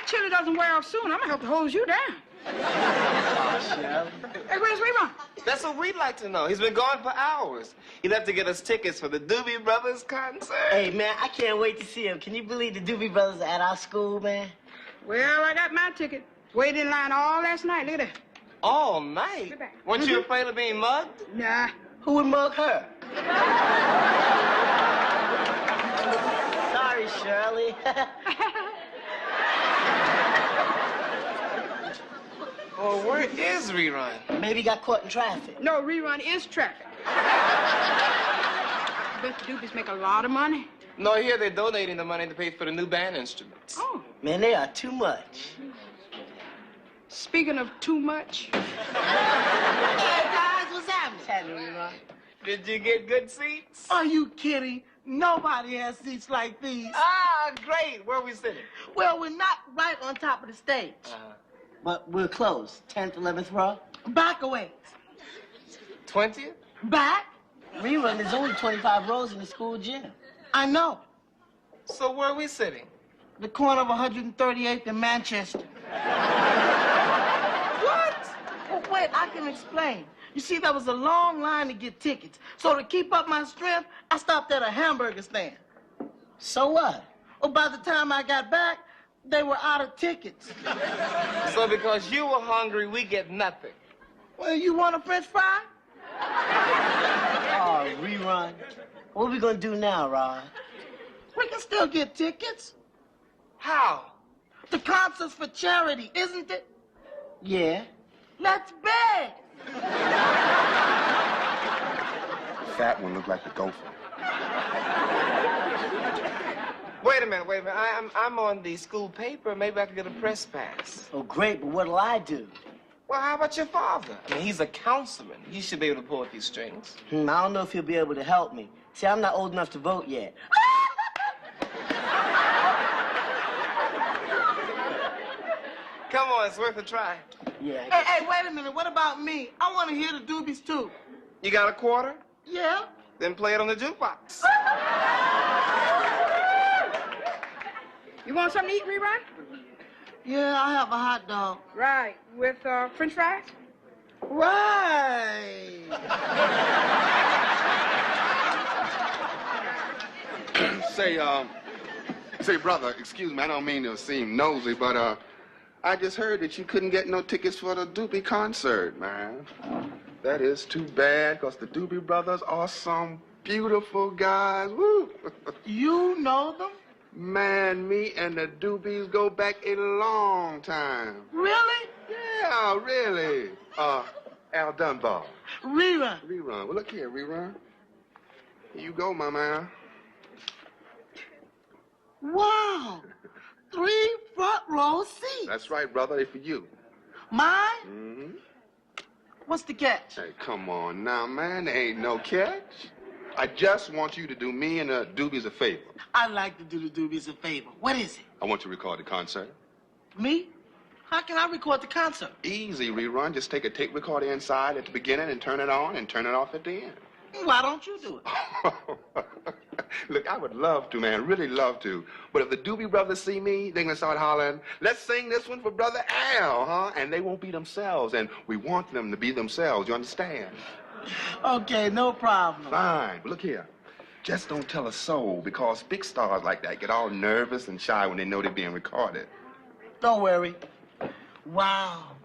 chili doesn't wear off soon, I'm gonna have to hose you down. Oh, Shirley. Hey, where's Rerun? That's what we'd like to know. He's been gone for hours. He left to get us tickets for the Doobie Brothers concert. Hey, man, I can't wait to see him. Can you believe the Doobie Brothers are at our school, man? Well, I got my ticket. Waited in line all last night. Look at that. All night? Weren't you afraid of being mugged? Nah. Who would mug her? Sorry, Shirley. Well, where is Rerun? Maybe he got caught in traffic. No, Rerun is traffic. I bet the Doobies make a lot of money. No, here they're donating the money to pay for the new band instruments. Oh. Man, they are too much. Speaking of too much. Hey, guys, what's happening? What's happening, Rerun? Did you get good seats? Are you kidding? Nobody has seats like these. Ah, great. Where are we sitting? Well, we're not right on top of the stage. But we're close. 10th, 11th row. Back away. 20th? Back? Rerun, there's only 25 rows in the school gym. I know. So where are we sitting? The corner of 138th in Manchester. What? Oh, wait, I can explain. You see, there was a long line to get tickets. So to keep up my strength, I stopped at a hamburger stand. So what? Well, by the time I got back, they were out of tickets. So because you were hungry, we get nothing. Well, you want a French fry? Oh, Rerun. What are we gonna do now, Rod? We can still get tickets. How? The concert's for charity, isn't it? Yeah. Let's beg. Fat one looked like the gopher. Wait a minute. I'm on the school paper. Maybe I could get a press pass. Oh, great, but what'll I do? Well, how about your father? I mean, he's a councilman. He should be able to pull at these strings. I don't know if he'll be able to help me. See, I'm not old enough to vote yet. Come on, it's worth a try. Yeah. Hey, wait a minute. What about me? I want to hear the Doobies, too. You got a quarter? Yeah? Then play it on the jukebox. You want something to eat, Rerun? Yeah, I have a hot dog. Right. With French fries? Right. Say, brother, excuse me, I don't mean to seem nosy, but, I just heard that you couldn't get no tickets for the Doobie concert, man. That is too bad, because the Doobie Brothers are some beautiful guys. Woo! You know them? Man, me and the Doobies go back a long time. Really? Yeah, really. Al Dunbar. Rerun. Rerun. Well, look here, Rerun. Here you go, my man. Wow. 3 front row seats. That's right, brother. They're for you. Mine? Mm-hmm. What's the catch? Hey, come on now, man. There ain't no catch. I just want you to do me and the Doobies a favor. I'd like to do the Doobies a favor. What is it? I want you to record the concert. Me? How can I record the concert? Easy, Rerun. Just take a tape recorder inside at the beginning and turn it on and turn it off at the end. Why don't you do it? Look, I would love to, man. Really love to. But if the Doobie Brothers see me, they're going to start hollering, let's sing this one for Brother Al, huh? And they won't be themselves. And we want them to be themselves. You understand? Okay, no problem. Fine. But look here. Just don't tell a soul, because big stars like that get all nervous and shy when they know they're being recorded. Don't worry. Wow.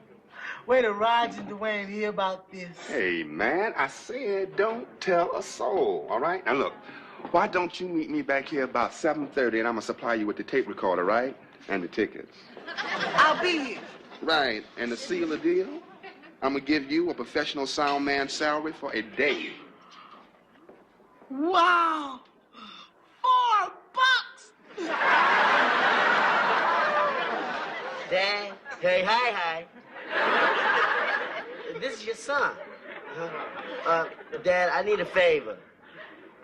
Way to Roger and Dwayne hear about this. Hey, man, I said don't tell a soul, all right? Now, look, why don't you meet me back here about 7:30, and I'm going to supply you with the tape recorder, right? And the tickets. I'll be here. Right, and to seal the deal, I'm going to give you a professional sound man salary for a day. Wow. $4. Dad, hey, hi. This is your son. Dad, I need a favor.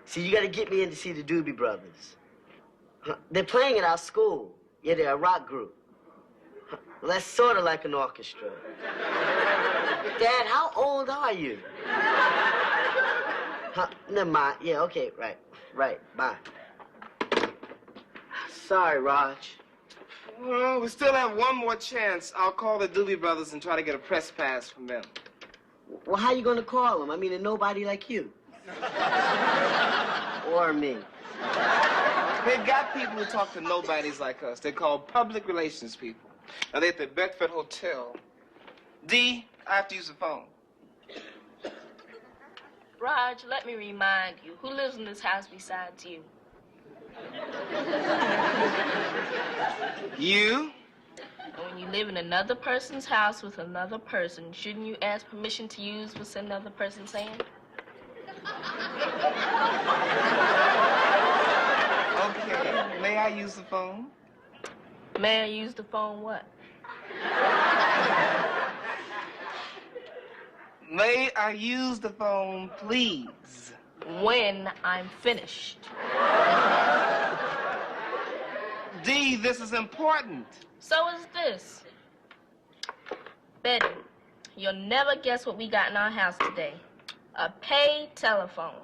See, you got to get me in to see the Doobie Brothers. They're playing at our school. Yeah, they're a rock group. Well, that's sort of like an orchestra. Dad, how old are you? Never mind. Yeah, okay, right, bye. Sorry, Raj. Well, we still have one more chance. I'll call the Doobie Brothers and try to get a press pass from them. Well, how you gonna call them? I mean, there's nobody like you. Or me. They've got people who talk to nobodies like us. They're called public relations people. Now, they're at the Bedford Hotel. D, I have to use the phone. Raj, let me remind you, who lives in this house besides you? You? And when you live in another person's house with another person, shouldn't you ask permission to use what's in another person's hand? Okay. May I use the phone? May I use the phone what? May I use the phone, please? When I'm finished. D, this is important. So is this. Betty, you'll never guess what we got in our house today. A pay telephone.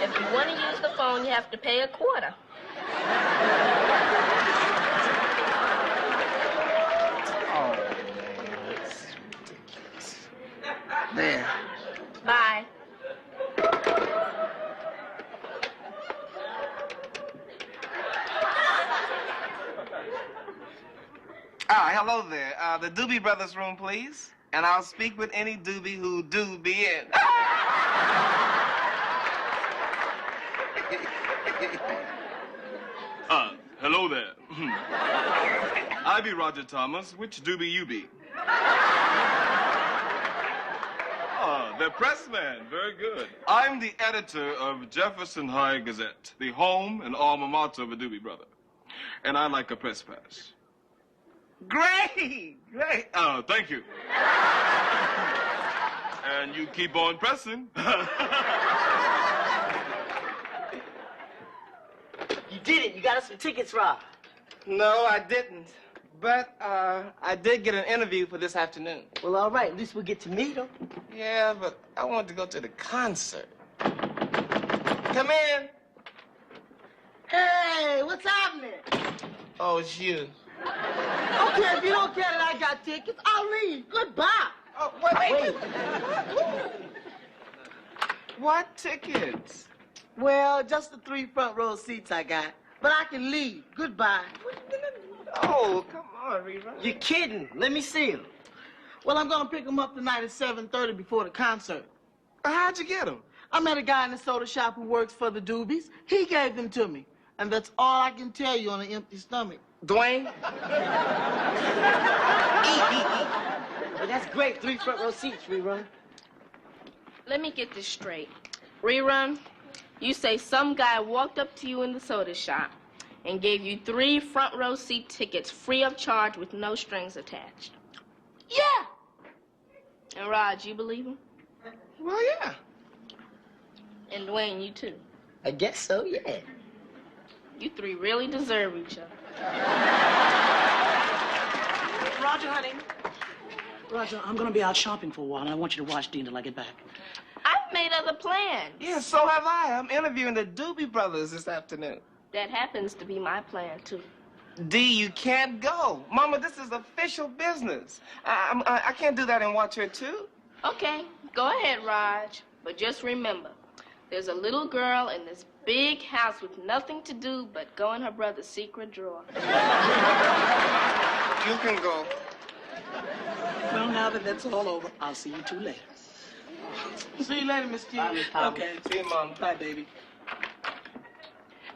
If you want to use the phone, you have to pay a quarter. Oh, man, that's ridiculous. There. Bye. Hello there. The Doobie Brothers room, please. And I'll speak with any Doobie who do be in. Hello there. I be Roger Thomas. Which Doobie you be? The pressman. Very good. I'm the editor of Jefferson High Gazette, the home and alma mater of a Doobie brother. And I like a press pass. Great! Great. Thank you. And you keep on pressing. You did it. You got us some tickets, Rob. No, I didn't. But I did get an interview for this afternoon. Well, all right. At least we'll get to meet him. Yeah, but I wanted to go to the concert. Come in. Hey, what's happening? Oh, it's you. Okay, if you don't care that I got tickets, I'll leave. Goodbye. Oh, wait. What tickets? Well, just the 3 front row seats I got. But I can leave. Goodbye. Oh, come on, Rerun. You're kidding. Let me see him. Well, I'm gonna pick them up tonight at 7:30 before the concert. How'd you get them? I met a guy in the soda shop who works for the Doobies. He gave them to me. And that's all I can tell you on an empty stomach. Dwayne? Well, that's great. 3 front row seats, Rerun. Let me get this straight. Rerun, you say some guy walked up to you in the soda shop and gave you 3 front row seat tickets free of charge with no strings attached. Yeah! And Raj, you believe him? Well, yeah. And Dwayne, you too. I guess so, yeah. You 3 really deserve each other. Roger, honey. Roger, I'm going to be out shopping for a while, and I want you to watch Dean till I get back. I've made other plans. Yeah, so have I. I'm interviewing the Doobie Brothers this afternoon. That happens to be my plan, too. D, you can't go. Mama, this is official business. I can't do that and watch her, too. Okay, go ahead, Raj. But just remember, there's a little girl in this big house with nothing to do but go in her brother's secret drawer. You can go. Well, now that that's all over, I'll see you 2 later. See you later, Miss Kitty. Okay. See you, Mom. Bye, baby.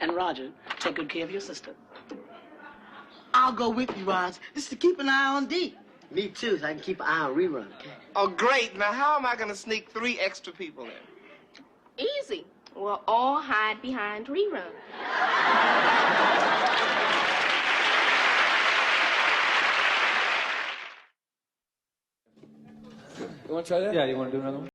And Roger, take good care of your sister. I'll go with you, Raj. Just to keep an eye on D. Me too, so I can keep an eye on Rerun, okay? Oh, great. Now, how am I going to sneak 3 extra people in? Easy. We'll all hide behind Rerun. You want to try that? Yeah, you want to do another one?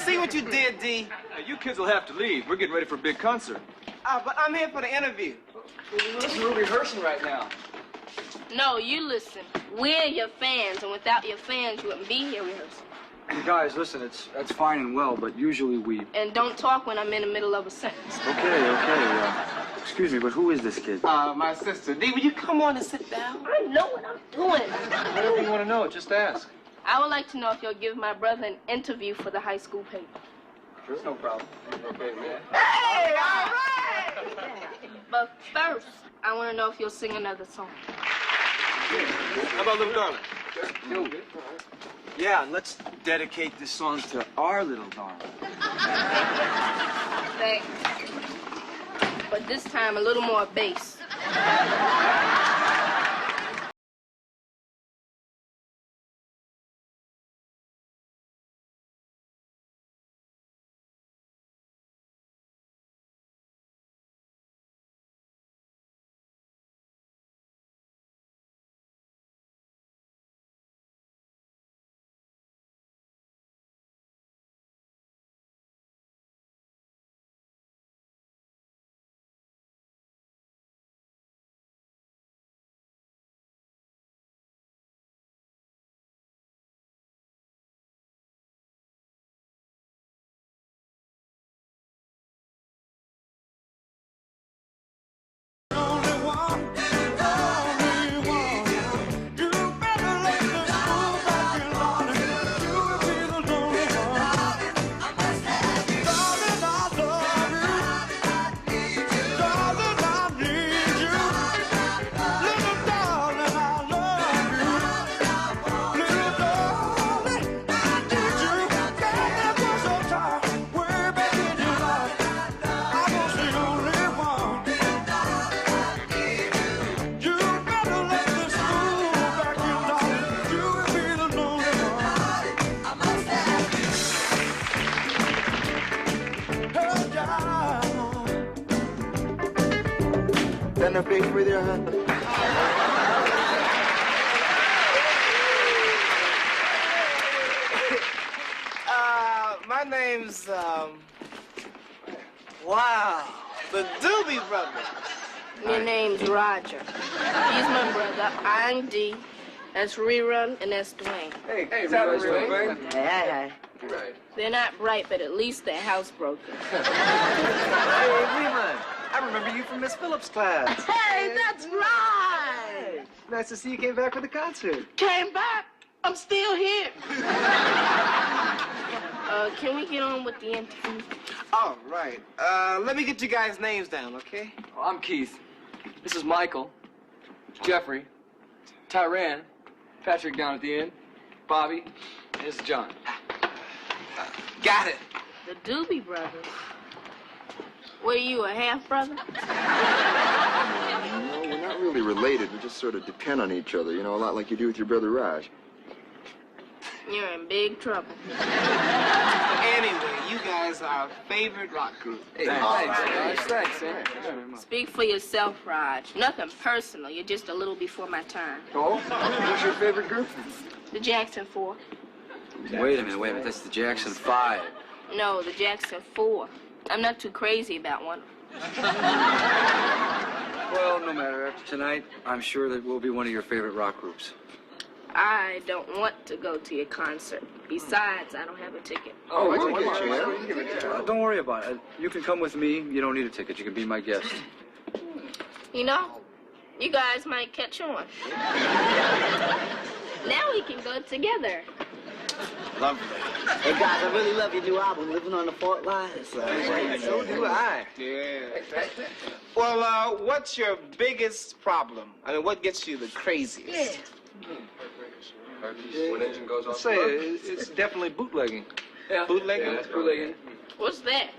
See what you did, D. You kids will have to leave. We're getting ready for a big concert. But I'm here for the interview. We're rehearsing right now. No, you listen. We're your fans, and without your fans, you wouldn't be here rehearsing. You guys, listen, that's fine and well, but usually we... And don't talk when I'm in the middle of a sentence. Okay. Excuse me, but who is this kid? My sister. D, will you come on and sit down? I know what I'm doing. Whatever you want to know, just ask. I would like to know if you'll give my brother an interview for the high school paper. Sure, no problem. Okay, man. Hey, all right! But first, I want to know if you'll sing another song. How about Little Darling? Yeah, let's dedicate this song to our little darling. Thanks. But this time, a little more bass. Enough bait for there, huh? My name's, wow, the Doobie Brothers. Your name's Roger. He's my brother. I'm D. That's Rerun, and that's Dwayne. Hey, Dwayne. Hey. Right. They're not bright, but at least they're housebroken. Hey, Rerun. I remember you from Miss Phillips' class. Hey, that's right. Nice to see you came back for the concert. Came back. I'm still here. Can we get on with the interview? All right. Let me get you guys' names down, okay? Oh, I'm Keith. This is Michael. Jeffrey. Tyran. Patrick down at the end. Bobby. And this is John. Got it. The Doobie Brothers. What are you, a half-brother? No, we're not really related. We just sort of depend on each other, you know, a lot like you do with your brother Raj. You're in big trouble. Anyway, you guys are our favorite rock group. Hey, thanks. Speak for yourself, Raj. Nothing personal. You're just a little before my time. Oh? What's your favorite group? The Jackson 4. Wait a minute. That's the Jackson 5. No, the Jackson 4. I'm not too crazy about one. Well, no matter. After tonight, I'm sure that we'll be one of your favorite rock groups. I don't want to go to your concert. Besides, I don't have a ticket. Oh, we can get you, man. Don't worry about it. You can come with me. You don't need a ticket. You can be my guest. You know, you guys might catch on. Now we can go together. Lovely. Hey, guys, I really love your new album, Living on the Fault Line. So do I. Yeah. Well, what's your biggest problem? I mean, what gets you the craziest? When engine goes off. Say it's definitely bootlegging. Yeah. Bootlegging? Yeah, that's bootlegging. What's that?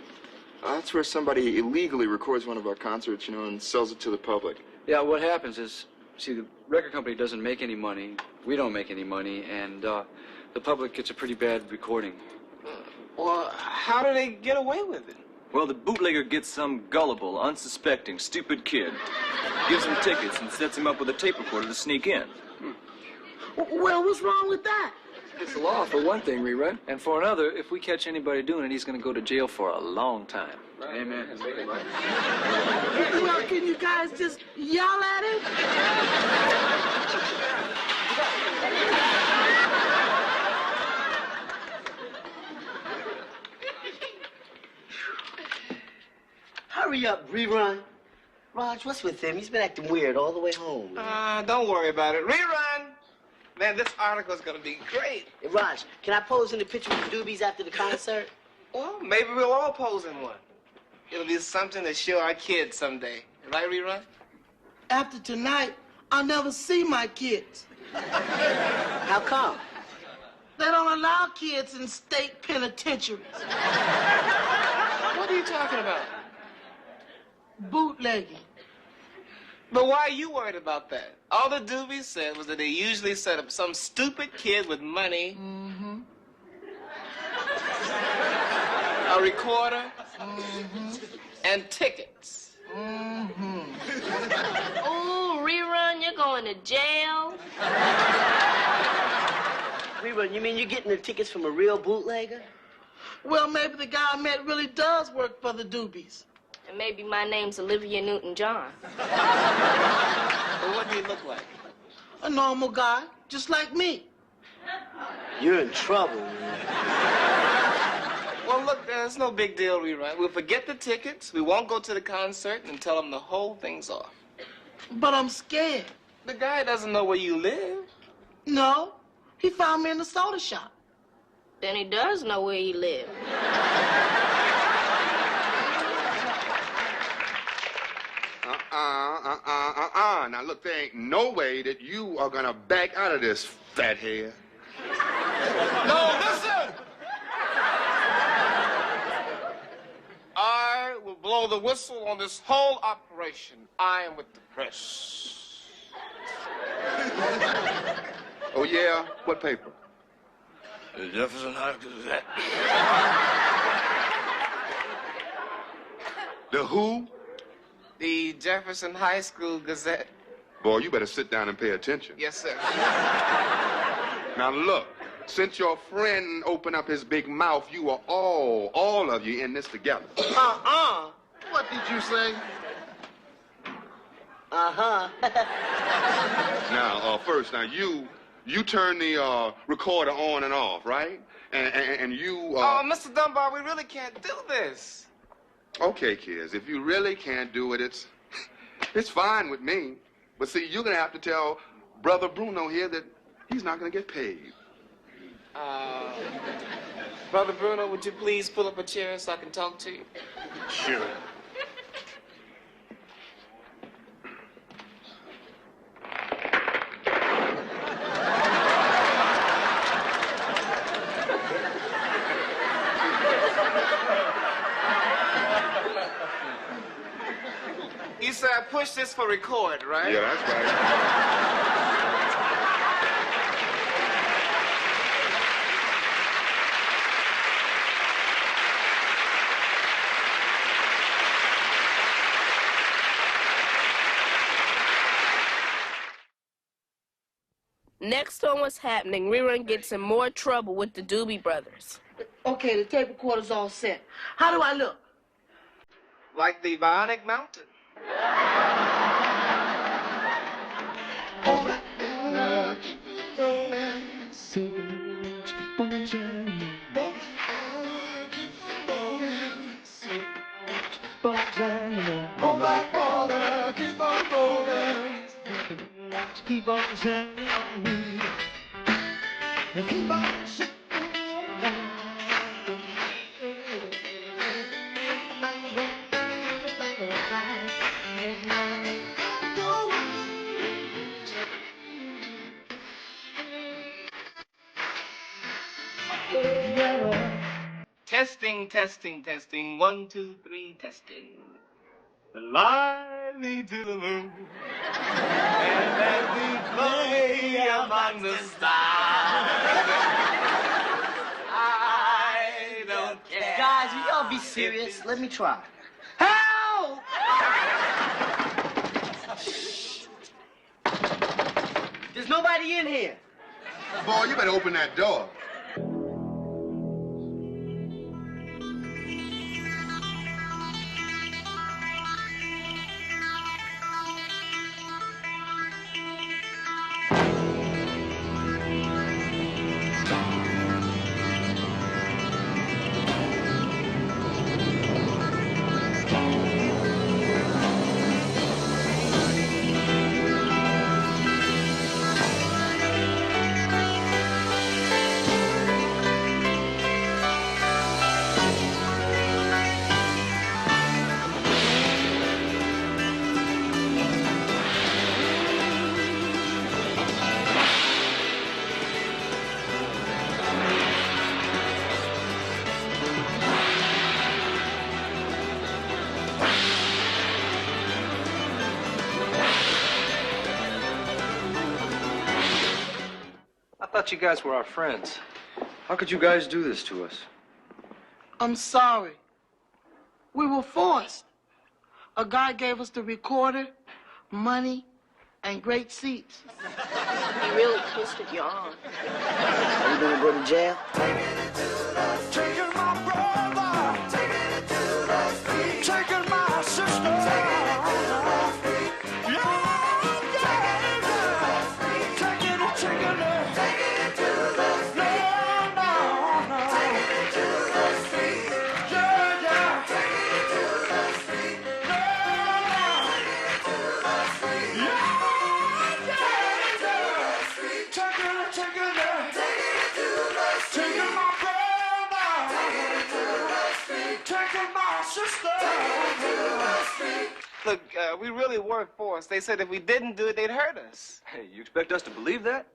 That's where somebody illegally records one of our concerts, you know, and sells it to the public. Yeah, what happens is, see, the record company doesn't make any money, we don't make any money, and the public gets a pretty bad recording. Well, how do they get away with it? Well, the bootlegger gets some gullible, unsuspecting, stupid kid, gives him tickets and sets him up with a tape recorder to sneak in. Well, what's wrong with that? It's the law for one thing, Rerun. And for another, if we catch anybody doing it, he's going to go to jail for a long time. Right. Amen. Well, can you guys just yell at him? Hurry up, Rerun. Raj, what's with him? He's been acting weird all the way home. Don't worry about it. Rerun! Man, this article's gonna be great. Hey, Raj, can I pose in the picture with the Doobies after the concert? Well, maybe we'll all pose in one. It'll be something to show our kids someday. Right, Rerun? After tonight, I'll never see my kids. How come? They don't allow kids in state penitentiaries. What are you talking about? Bootlegging. But why are you worried about that? All the Doobies said was that they usually set up some stupid kid with money, a recorder, and tickets. Ooh, Rerun, you're going to jail. Rerun, you mean you're getting the tickets from a real bootlegger? Well, maybe the guy I met really does work for the Doobies. And maybe my name's Olivia Newton-John. But what do you look like? A normal guy, just like me. You're in trouble, man. Well, look, there's no big deal, Rerun. We'll forget the tickets, we won't go to the concert, and tell them the whole thing's off. But I'm scared. The guy doesn't know where you live. No, he found me in the soda shop. Then he does know where you live. Now, look, there ain't no way that you are gonna back out of this, fathead. No, listen! I will blow the whistle on this whole operation. I am with the press. Oh, yeah? What paper? The Jefferson High Gazette. The who? The Jefferson High School Gazette. Boy, you better sit down and pay attention. Yes, sir. Now, look, since your friend opened up his big mouth, you are all of you in this together. What did you say? Now, first, you turn the recorder on and off, right? And you, Oh, Mr. Dunbar, we really can't do this. Okay, kids, if you really can't do it, it's fine with me. But see, you're gonna have to tell Brother Bruno here that he's not gonna get paid. Brother Bruno, would you please pull up a chair so I can talk to you? Sure. You said I push this for record, right? Yeah, that's right. Next on What's Happening, Rerun gets in more trouble with the Doobie Brothers. Okay, the tape recorder's all set. How do I look? Like the Bionic Mountain. Keep on shining on me. Keep on shining. Testing, testing, testing. 1, 2, 3, testing. Fly me to the moon. And let me play among the stars. I don't care. Guys, will y'all be serious? Let me try. Help! There's nobody in here. Boy, you better open that door. I thought you guys were our friends. How could you guys do this to us? I'm sorry. We were forced. A guy gave us the recorder, money, and great seats. You really twisted your arm. Are you gonna go to jail? Taking my brother, taking my sister. Look, we really were forced. They said if we didn't do it, they'd hurt us. Hey, you expect us to believe that?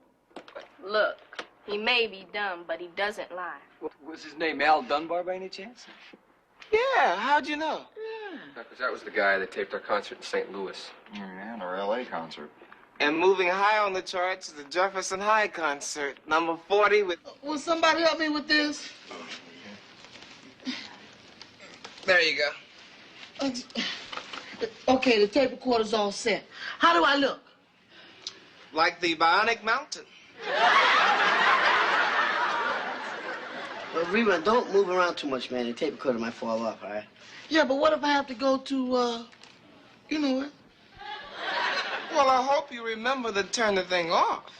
Look, he may be dumb, but he doesn't lie. Was his name Al Dunbar by any chance? Yeah, how'd you know? Because that was the guy that taped our concert in St. Louis. Yeah, and our L.A. concert. And moving high on the charts is the Jefferson High concert, number 40 with... Will somebody help me with this? There you go. Okay, the tape recorder's all set. How do I look? Like the Bionic Mountain. Well, Rerun, don't move around too much, man. The tape recorder might fall off, all right? Yeah, but what if I have to go to, you know what? Well, I hope you remember to turn the thing off.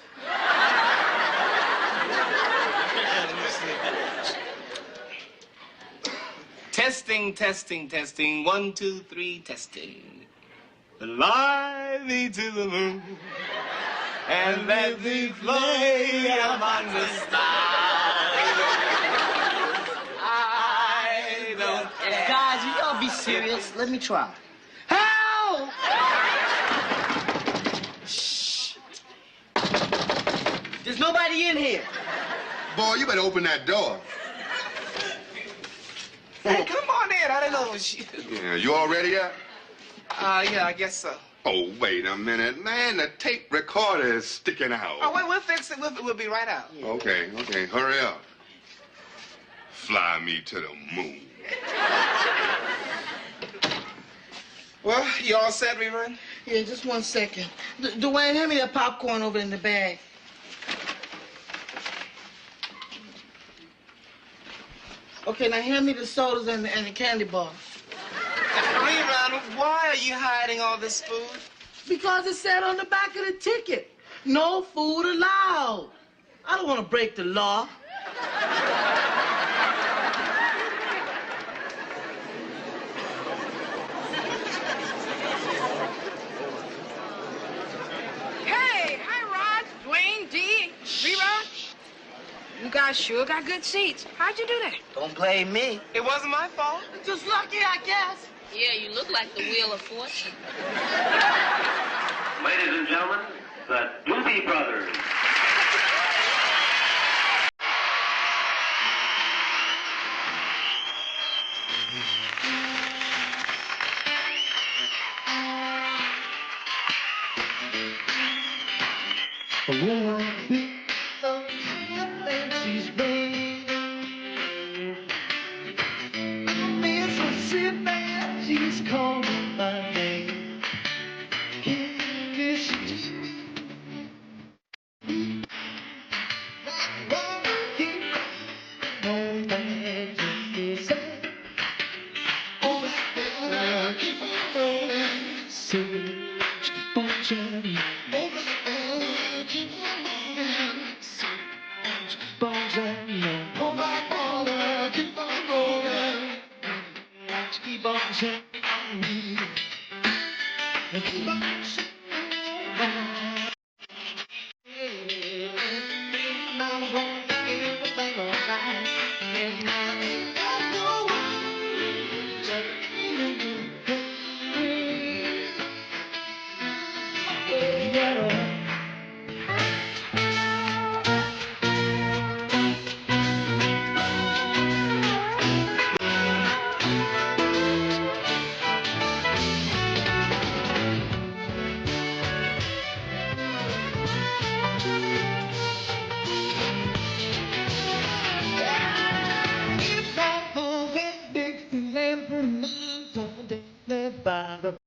Testing, testing, testing. 1, 2, 3, testing. Fly me to the moon and let me play among the stars. I don't care. Guys, you gotta be serious. Let me try. Help! Shh. There's nobody in here. Boy, you better open that door. Hey, come on in. I didn't know it was you. Yeah, you all ready yet? Yeah, I guess so. Oh, wait a minute, man. The tape recorder is sticking out. Oh, wait, we'll fix it. We'll be right out. Okay, hurry up. Fly me to the moon. Well, you all set, Rerun? Yeah, just 1 second. Dwayne, hand me that popcorn over in the bag. Okay, now hand me the sodas and the candy bar. Rerun, why are you hiding all this food? Because it said on the back of the ticket, no food allowed. I don't want to break the law. Hey, hi, Rod, Dwayne, Dee, Rerun. You guys sure got good seats. How'd you do that? Don't blame me. It wasn't my fault. Just lucky, I guess. Yeah, you look like the Wheel of Fortune. Ladies and gentlemen, the Doobie Brothers. She's calling my name. So keep on shining. Keep on shining. Oh my father, keep on rolling. Keep on shining. Keep on shining. I'm gonna make everything alright. And now ain't got no worries. Yeah. It's all that Dixieland from the by the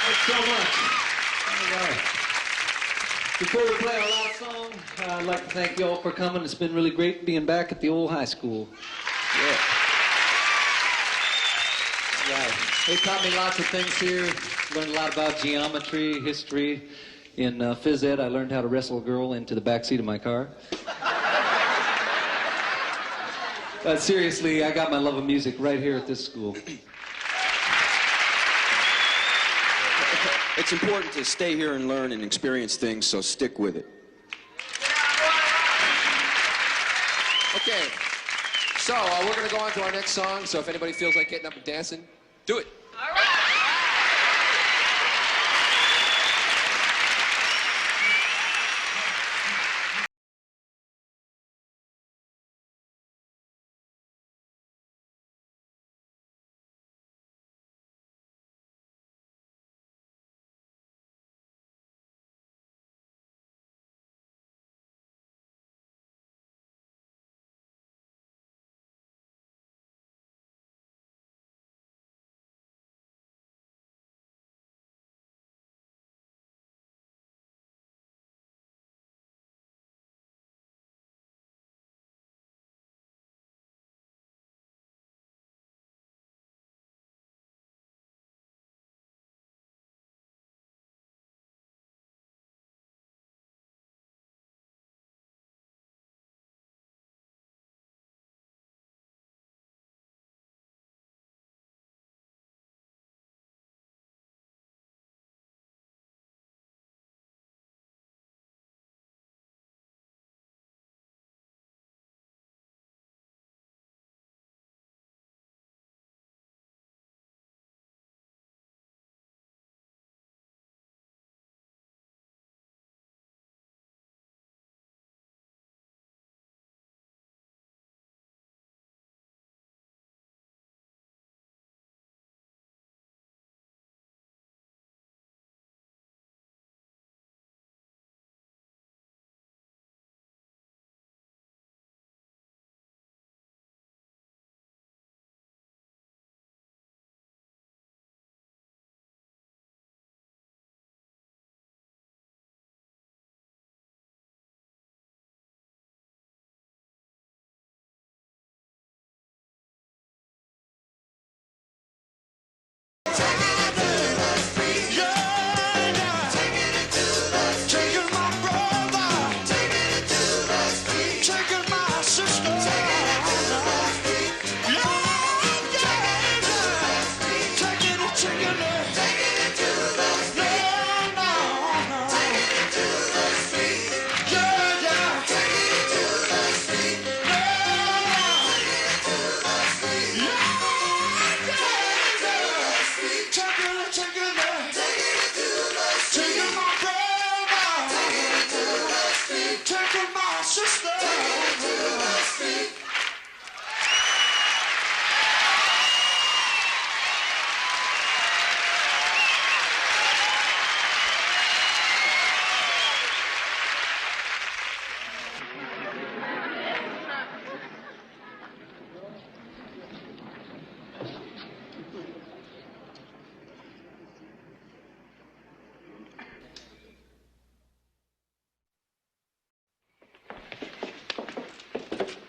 Thanks so much. All right. Before we play our last song, I'd like to thank you all for coming. It's been really great being back at the old high school. Yeah. Right. They taught me lots of things here. Learned a lot about geometry, history. In phys ed, I learned how to wrestle a girl into the backseat of my car. But seriously, I got my love of music right here at this school. It's important to stay here and learn and experience things, so stick with it. Okay, so we're going to go on to our next song, so if anybody feels like getting up and dancing, do it.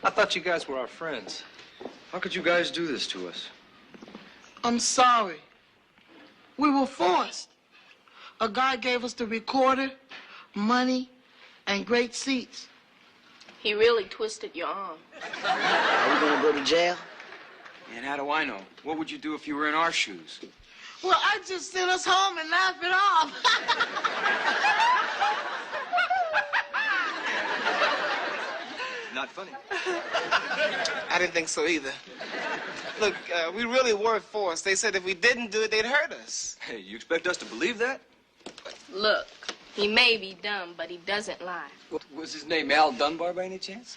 I thought you guys were our friends. How could you guys do this to us? I'm sorry. We were forced. A guy gave us the recorder, money, and great seats. He really twisted your arm. Are we gonna go to jail? And how do I know? What would you do if you were in our shoes? Well, I just sent us home and laugh it off. Not funny. I didn't think so either. Look, we really were forced. They said if we didn't do it, they'd hurt us. Hey, you expect us to believe that? Look, he may be dumb, but he doesn't lie. Was his name Al Dunbar by any chance?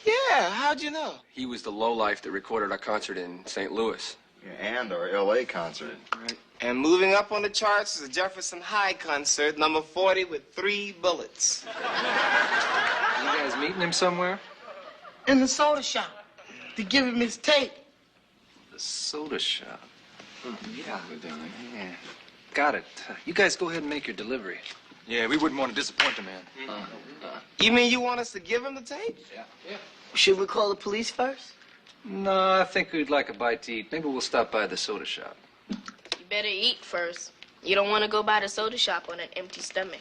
Yeah, how'd you know? He was the lowlife that recorded our concert in St. Louis. Yeah, and our L.A. concert. Right. And moving up on the charts is the Jefferson High concert, number 40 with 3 bullets. You guys meeting him somewhere? In the soda shop to give him his tape. The soda shop. Yeah. Yeah. Got it. You guys go ahead and make your delivery. Yeah, we wouldn't want to disappoint the man. You mean you want us to give him the tape? Yeah. Should we call the police first? No, I think we'd like a bite to eat. Maybe we'll stop by the soda shop. You better eat first. You don't want to go by the soda shop on an empty stomach.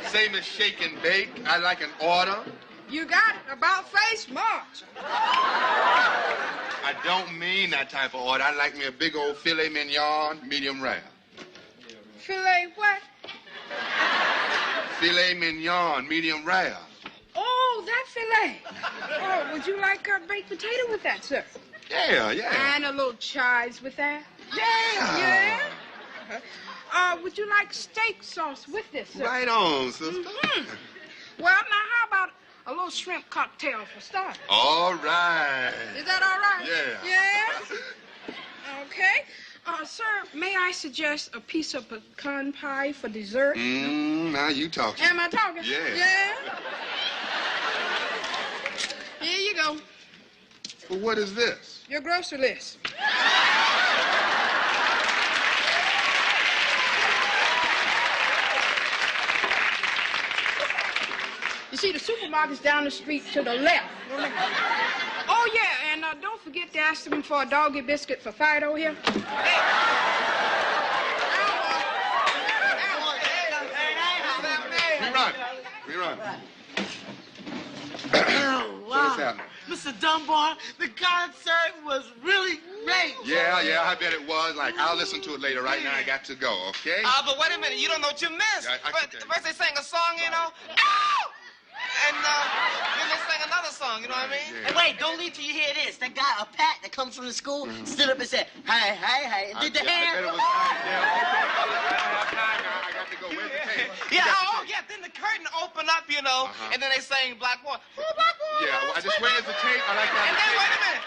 Same as shake and bake. I like an order. You got it. About face march. I don't mean that type of order. I like me a big old filet mignon, medium rare. Filet what? Filet mignon, medium rare. Oh, that filet. Oh, would you like a baked potato with that, sir? Yeah. And a little chives with that? Yeah. Yeah? Would you like steak sauce with this, sir? Right on, sister. Mm-hmm. Well, now, how about a little shrimp cocktail for starters? All right. Is that all right? Yeah. Yeah? Okay. Sir, may I suggest a piece of pecan pie for dessert? Now you talking. Am I talking? Yeah. Yeah? Here you go. Well, what is this? Your grocery list. You see, the supermarket's down the street to the left. Oh, yeah, and don't forget to ask them for a doggy biscuit for Fido here. Rerun. Oh, wow. What's happening? Mr. Dunbar, the concert was really great. Yeah, I bet it was. Like, I'll listen to it later. Right now, I got to go, okay? But wait a minute. You don't know what you missed. First they sang a song, you know. And then they sang another song, you know what I mean? Yeah. And wait, don't leave till you hear this. That guy, a Pat, that comes from the school, stood up and said, hey, and did the hand. I bet it was time. I got to go. Where's the tape? Yeah, then the curtain opened up, you know, and then they sang Black War. Black War. Yeah, well, where's the tape? I like that. And then, wait a minute.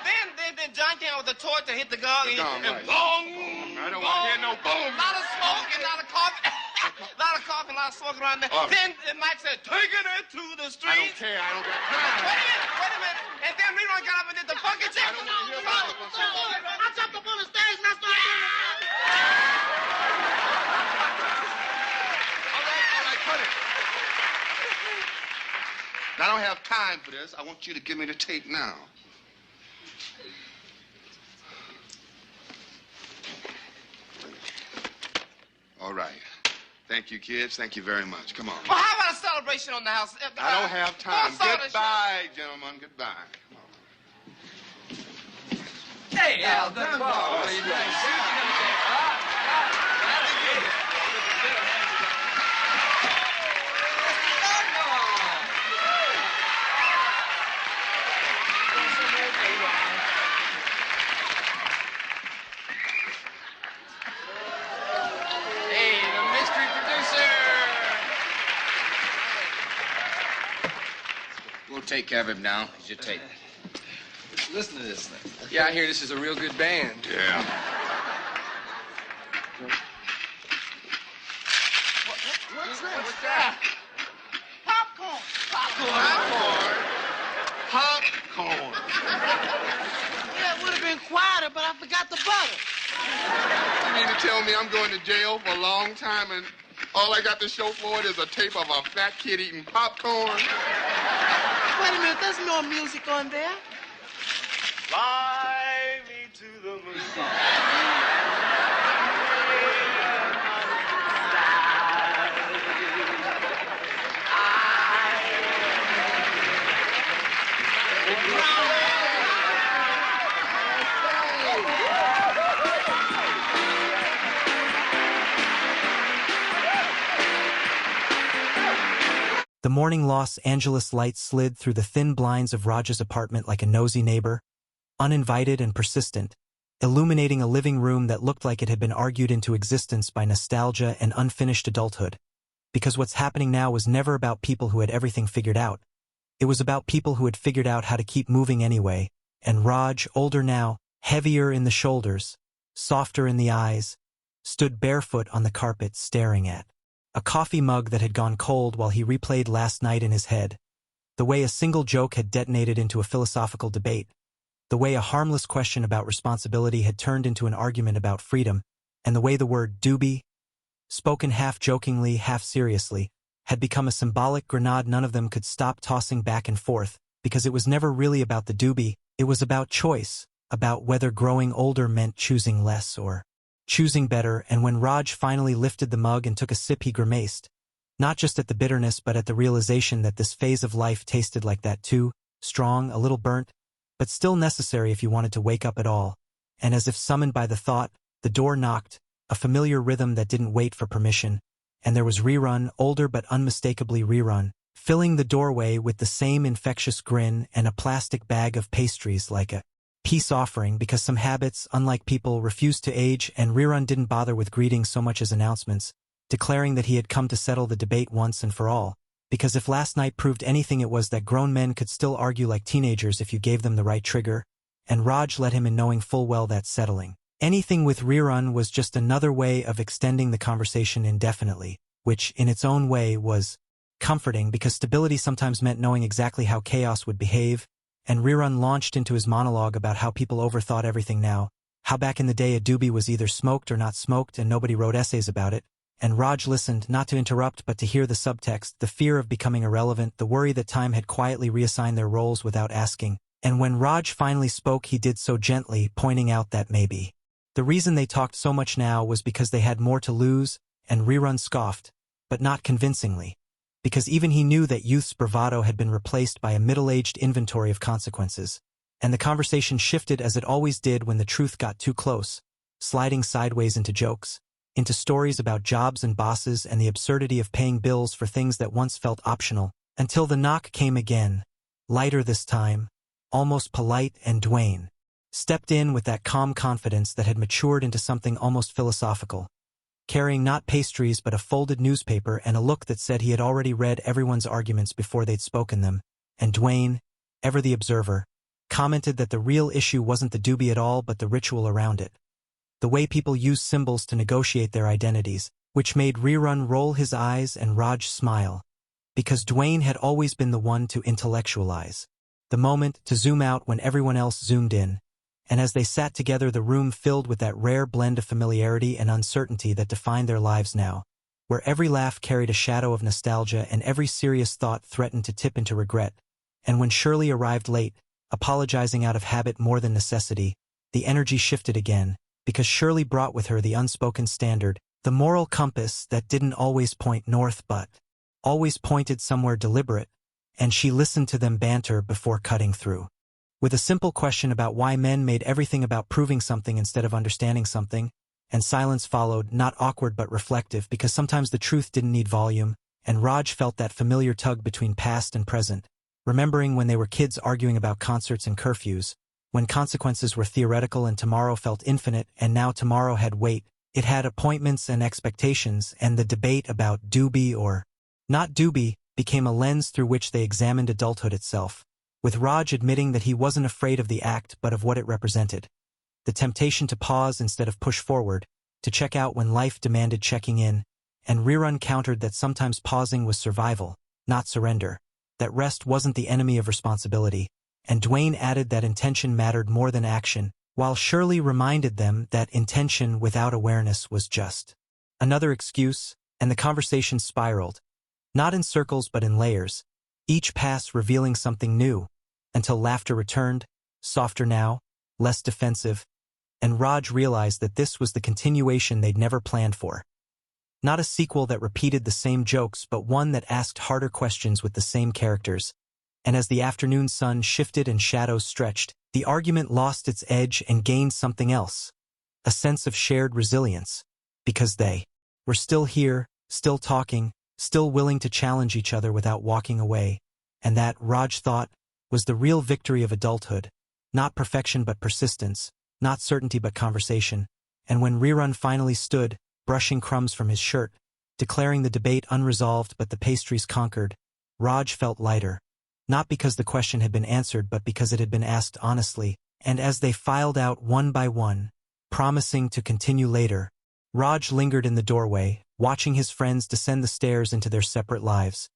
Then John came out with the torch to hit the gong. And boom. I don't want to hear no boom. A lot of smoke and a lot of coughing. A lot of coughing, a lot of smoke around there. Then Mike said, taking it to the streets. I don't care. I don't got time. Wait a minute. And then Leroy got up and did the funky chick. I jumped up on the stage and I started doing All right, cut it. Now, I don't have time for this. I want you to give me the tape now. All right. Thank you, kids. Thank you very much. Come on. Well, how about a celebration on the house? I don't have time. Goodbye, gentlemen. Goodbye. Hey, Al Dunbar. What are you doing? Hey, the mystery producer. We'll take care of him now. Here's your tape. Listen to this thing. Yeah, I hear this is a real good band. Yeah. What's that? Popcorn. Yeah, it would have been quieter, but I forgot the butter. You mean to tell me I'm going to jail for a long time and all I got to show for it is a tape of a fat kid eating popcorn? Wait a minute, there's no music on there. Fly me to the moon. The morning Los Angeles light slid through the thin blinds of Raj's apartment like a nosy neighbor, uninvited and persistent, illuminating a living room that looked like it had been argued into existence by nostalgia and unfinished adulthood. Because what's happening now was never about people who had everything figured out. It was about people who had figured out how to keep moving anyway, and Raj, older now, heavier in the shoulders, softer in the eyes, stood barefoot on the carpet staring at a coffee mug that had gone cold while he replayed last night in his head, the way a single joke had detonated into a philosophical debate, the way a harmless question about responsibility had turned into an argument about freedom, and the way the word doobie, spoken half jokingly, half seriously, had become a symbolic grenade none of them could stop tossing back and forth, because it was never really about the doobie, it was about choice, about whether growing older meant choosing less or choosing better. And when Raj finally lifted the mug and took a sip, he grimaced, not just at the bitterness but at the realization that this phase of life tasted like that too, strong, a little burnt, but still necessary if you wanted to wake up at all. And as if summoned by the thought, the door knocked, a familiar rhythm that didn't wait for permission, and there was Rerun, older but unmistakably Rerun, filling the doorway with the same infectious grin and a plastic bag of pastries like a peace offering, because some habits, unlike people, refused to age, and Rerun didn't bother with greetings so much as announcements, declaring that he had come to settle the debate once and for all, because if last night proved anything it was that grown men could still argue like teenagers if you gave them the right trigger, and Raj let him in knowing full well that settling anything with Rerun was just another way of extending the conversation indefinitely, which, in its own way, was comforting because stability sometimes meant knowing exactly how chaos would behave, and Rerun launched into his monologue about how people overthought everything now, how back in the day a doobie was either smoked or not smoked and nobody wrote essays about it, and Raj listened, not to interrupt but to hear the subtext, the fear of becoming irrelevant, the worry that time had quietly reassigned their roles without asking, and when Raj finally spoke he did so gently, pointing out that maybe the reason they talked so much now was because they had more to lose, and Rerun scoffed, but not convincingly, because even he knew that youth's bravado had been replaced by a middle-aged inventory of consequences, and the conversation shifted as it always did when the truth got too close, sliding sideways into jokes, into stories about jobs and bosses and the absurdity of paying bills for things that once felt optional, until the knock came again, lighter this time, almost polite, and Dwayne stepped in with that calm confidence that had matured into something almost philosophical, carrying not pastries but a folded newspaper and a look that said he had already read everyone's arguments before they'd spoken them, and Dwayne, ever the observer, commented that the real issue wasn't the doobie at all but the ritual around it, the way people use symbols to negotiate their identities, which made Rerun roll his eyes and Raj smile, because Dwayne had always been the one to intellectualize, the moment to zoom out when everyone else zoomed in, and as they sat together the room filled with that rare blend of familiarity and uncertainty that defined their lives now, where every laugh carried a shadow of nostalgia and every serious thought threatened to tip into regret, and when Shirley arrived late, apologizing out of habit more than necessity, the energy shifted again, because Shirley brought with her the unspoken standard, the moral compass that didn't always point north but always pointed somewhere deliberate, and she listened to them banter before cutting through with a simple question about why men made everything about proving something instead of understanding something, and silence followed, not awkward but reflective, because sometimes the truth didn't need volume, and Raj felt that familiar tug between past and present, remembering when they were kids arguing about concerts and curfews, when consequences were theoretical and tomorrow felt infinite, and now tomorrow had weight, it had appointments and expectations, and the debate about doobie or not doobie became a lens through which they examined adulthood itself, with Raj admitting that he wasn't afraid of the act but of what it represented, the temptation to pause instead of push forward, to check out when life demanded checking in, and Rerun countered that sometimes pausing was survival, not surrender, that rest wasn't the enemy of responsibility, and Dwayne added that intention mattered more than action, while Shirley reminded them that intention without awareness was just another excuse, and the conversation spiraled, not in circles but in layers, each pass revealing something new, until laughter returned, softer now, less defensive, and Raj realized that this was the continuation they'd never planned for. Not a sequel that repeated the same jokes but one that asked harder questions with the same characters, and as the afternoon sun shifted and shadows stretched, the argument lost its edge and gained something else, a sense of shared resilience, because they were still here, still talking, still willing to challenge each other without walking away, and that, Raj thought, was the real victory of adulthood, not perfection but persistence, not certainty but conversation, and when Rerun finally stood, brushing crumbs from his shirt, declaring the debate unresolved but the pastries conquered, Raj felt lighter, not because the question had been answered but because it had been asked honestly, and as they filed out one by one, promising to continue later, Raj lingered in the doorway, watching his friends descend the stairs into their separate lives,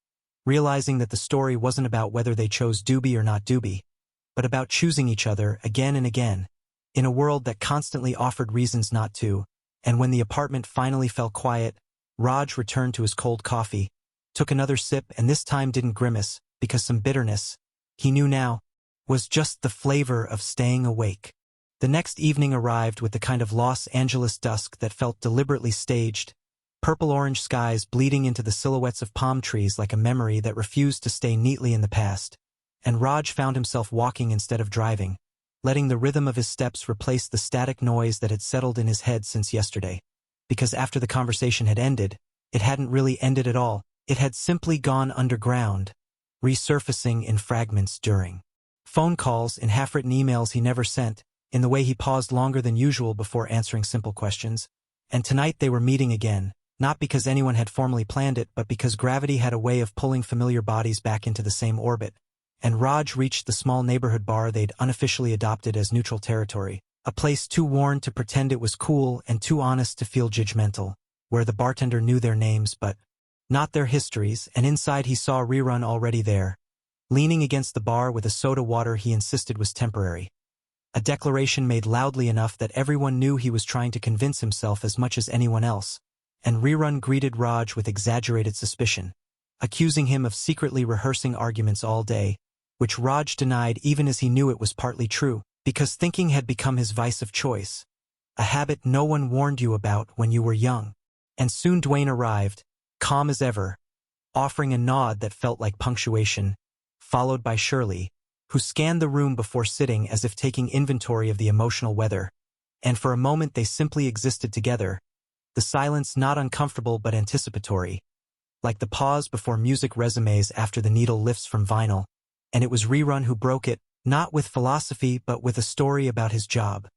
realizing that the story wasn't about whether they chose Doobie or not Doobie, but about choosing each other again and again, in a world that constantly offered reasons not to. And when the apartment finally fell quiet, Raj returned to his cold coffee, took another sip, and this time didn't grimace, because some bitterness, he knew now, was just the flavor of staying awake. The next evening arrived with the kind of Los Angeles dusk that felt deliberately staged, purple-orange skies bleeding into the silhouettes of palm trees like a memory that refused to stay neatly in the past, and Raj found himself walking instead of driving, letting the rhythm of his steps replace the static noise that had settled in his head since yesterday. Because after the conversation had ended, it hadn't really ended at all. It had simply gone underground, resurfacing in fragments during phone calls, in half-written emails he never sent, in the way he paused longer than usual before answering simple questions. And tonight they were meeting again, not because anyone had formally planned it, but because gravity had a way of pulling familiar bodies back into the same orbit. And Raj reached the small neighborhood bar they'd unofficially adopted as neutral territory, a place too worn to pretend it was cool and too honest to feel judgmental, where the bartender knew their names but not their histories, and inside he saw Rerun already there, leaning against the bar with a soda water he insisted was temporary. A declaration made loudly enough that everyone knew he was trying to convince himself as much as anyone else, and Rerun greeted Raj with exaggerated suspicion, accusing him of secretly rehearsing arguments all day, which Raj denied even as he knew it was partly true, because thinking had become his vice of choice, a habit no one warned you about when you were young. And soon Dwayne arrived, calm as ever, offering a nod that felt like punctuation, followed by Shirley, who scanned the room before sitting as if taking inventory of the emotional weather. And for a moment they simply existed together, the silence not uncomfortable but anticipatory, like the pause before music resumes after the needle lifts from vinyl. And it was Rerun who broke it, not with philosophy but with a story about his job,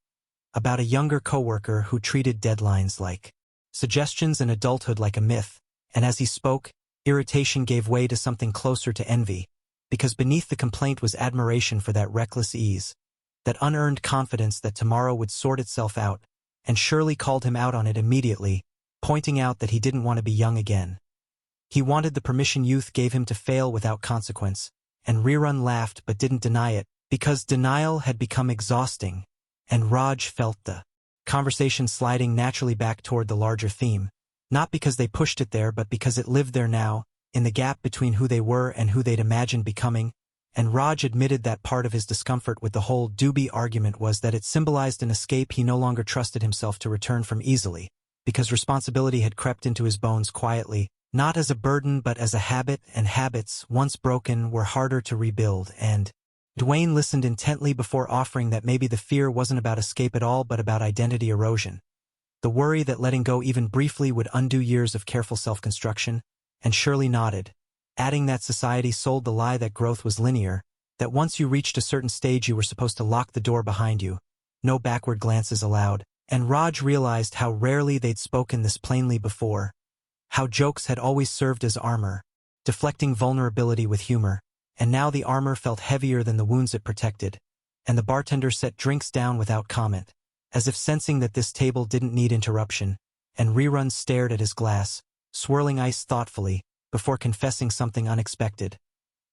about a younger coworker who treated deadlines like suggestions and adulthood like a myth. And as he spoke, irritation gave way to something closer to envy, because beneath the complaint was admiration for that reckless ease, that unearned confidence that tomorrow would sort itself out. And Shirley called him out on it immediately, pointing out that he didn't want to be young again. He wanted the permission youth gave him to fail without consequence, and Rerun laughed but didn't deny it, because denial had become exhausting, and Raj felt the conversation sliding naturally back toward the larger theme, not because they pushed it there but because it lived there now, in the gap between who they were and who they'd imagined becoming. And Raj admitted that part of his discomfort with the whole Doobie argument was that it symbolized an escape he no longer trusted himself to return from easily, because responsibility had crept into his bones quietly, not as a burden but as a habit, and habits, once broken, were harder to rebuild. And Dwayne listened intently before offering that maybe the fear wasn't about escape at all but about identity erosion, the worry that letting go even briefly would undo years of careful self-construction. And Shirley nodded, adding that society sold the lie that growth was linear, that once you reached a certain stage you were supposed to lock the door behind you, no backward glances allowed. And Raj realized how rarely they'd spoken this plainly before, how jokes had always served as armor, deflecting vulnerability with humor, and now the armor felt heavier than the wounds it protected, and the bartender set drinks down without comment, as if sensing that this table didn't need interruption, and Rerun stared at his glass, swirling ice thoughtfully, before confessing something unexpected,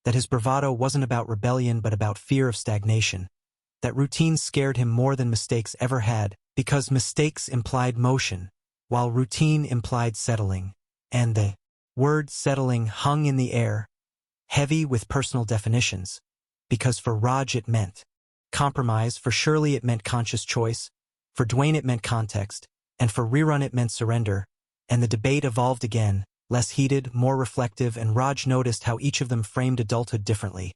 that his bravado wasn't about rebellion but about fear of stagnation, that routine scared him more than mistakes ever had, because mistakes implied motion, while routine implied settling, and the word settling hung in the air, heavy with personal definitions, because for Raj it meant compromise, for Shirley it meant conscious choice, for Dwayne it meant context, and for Rerun it meant surrender. And the debate evolved again, less heated, more reflective, and Raj noticed how each of them framed adulthood differently,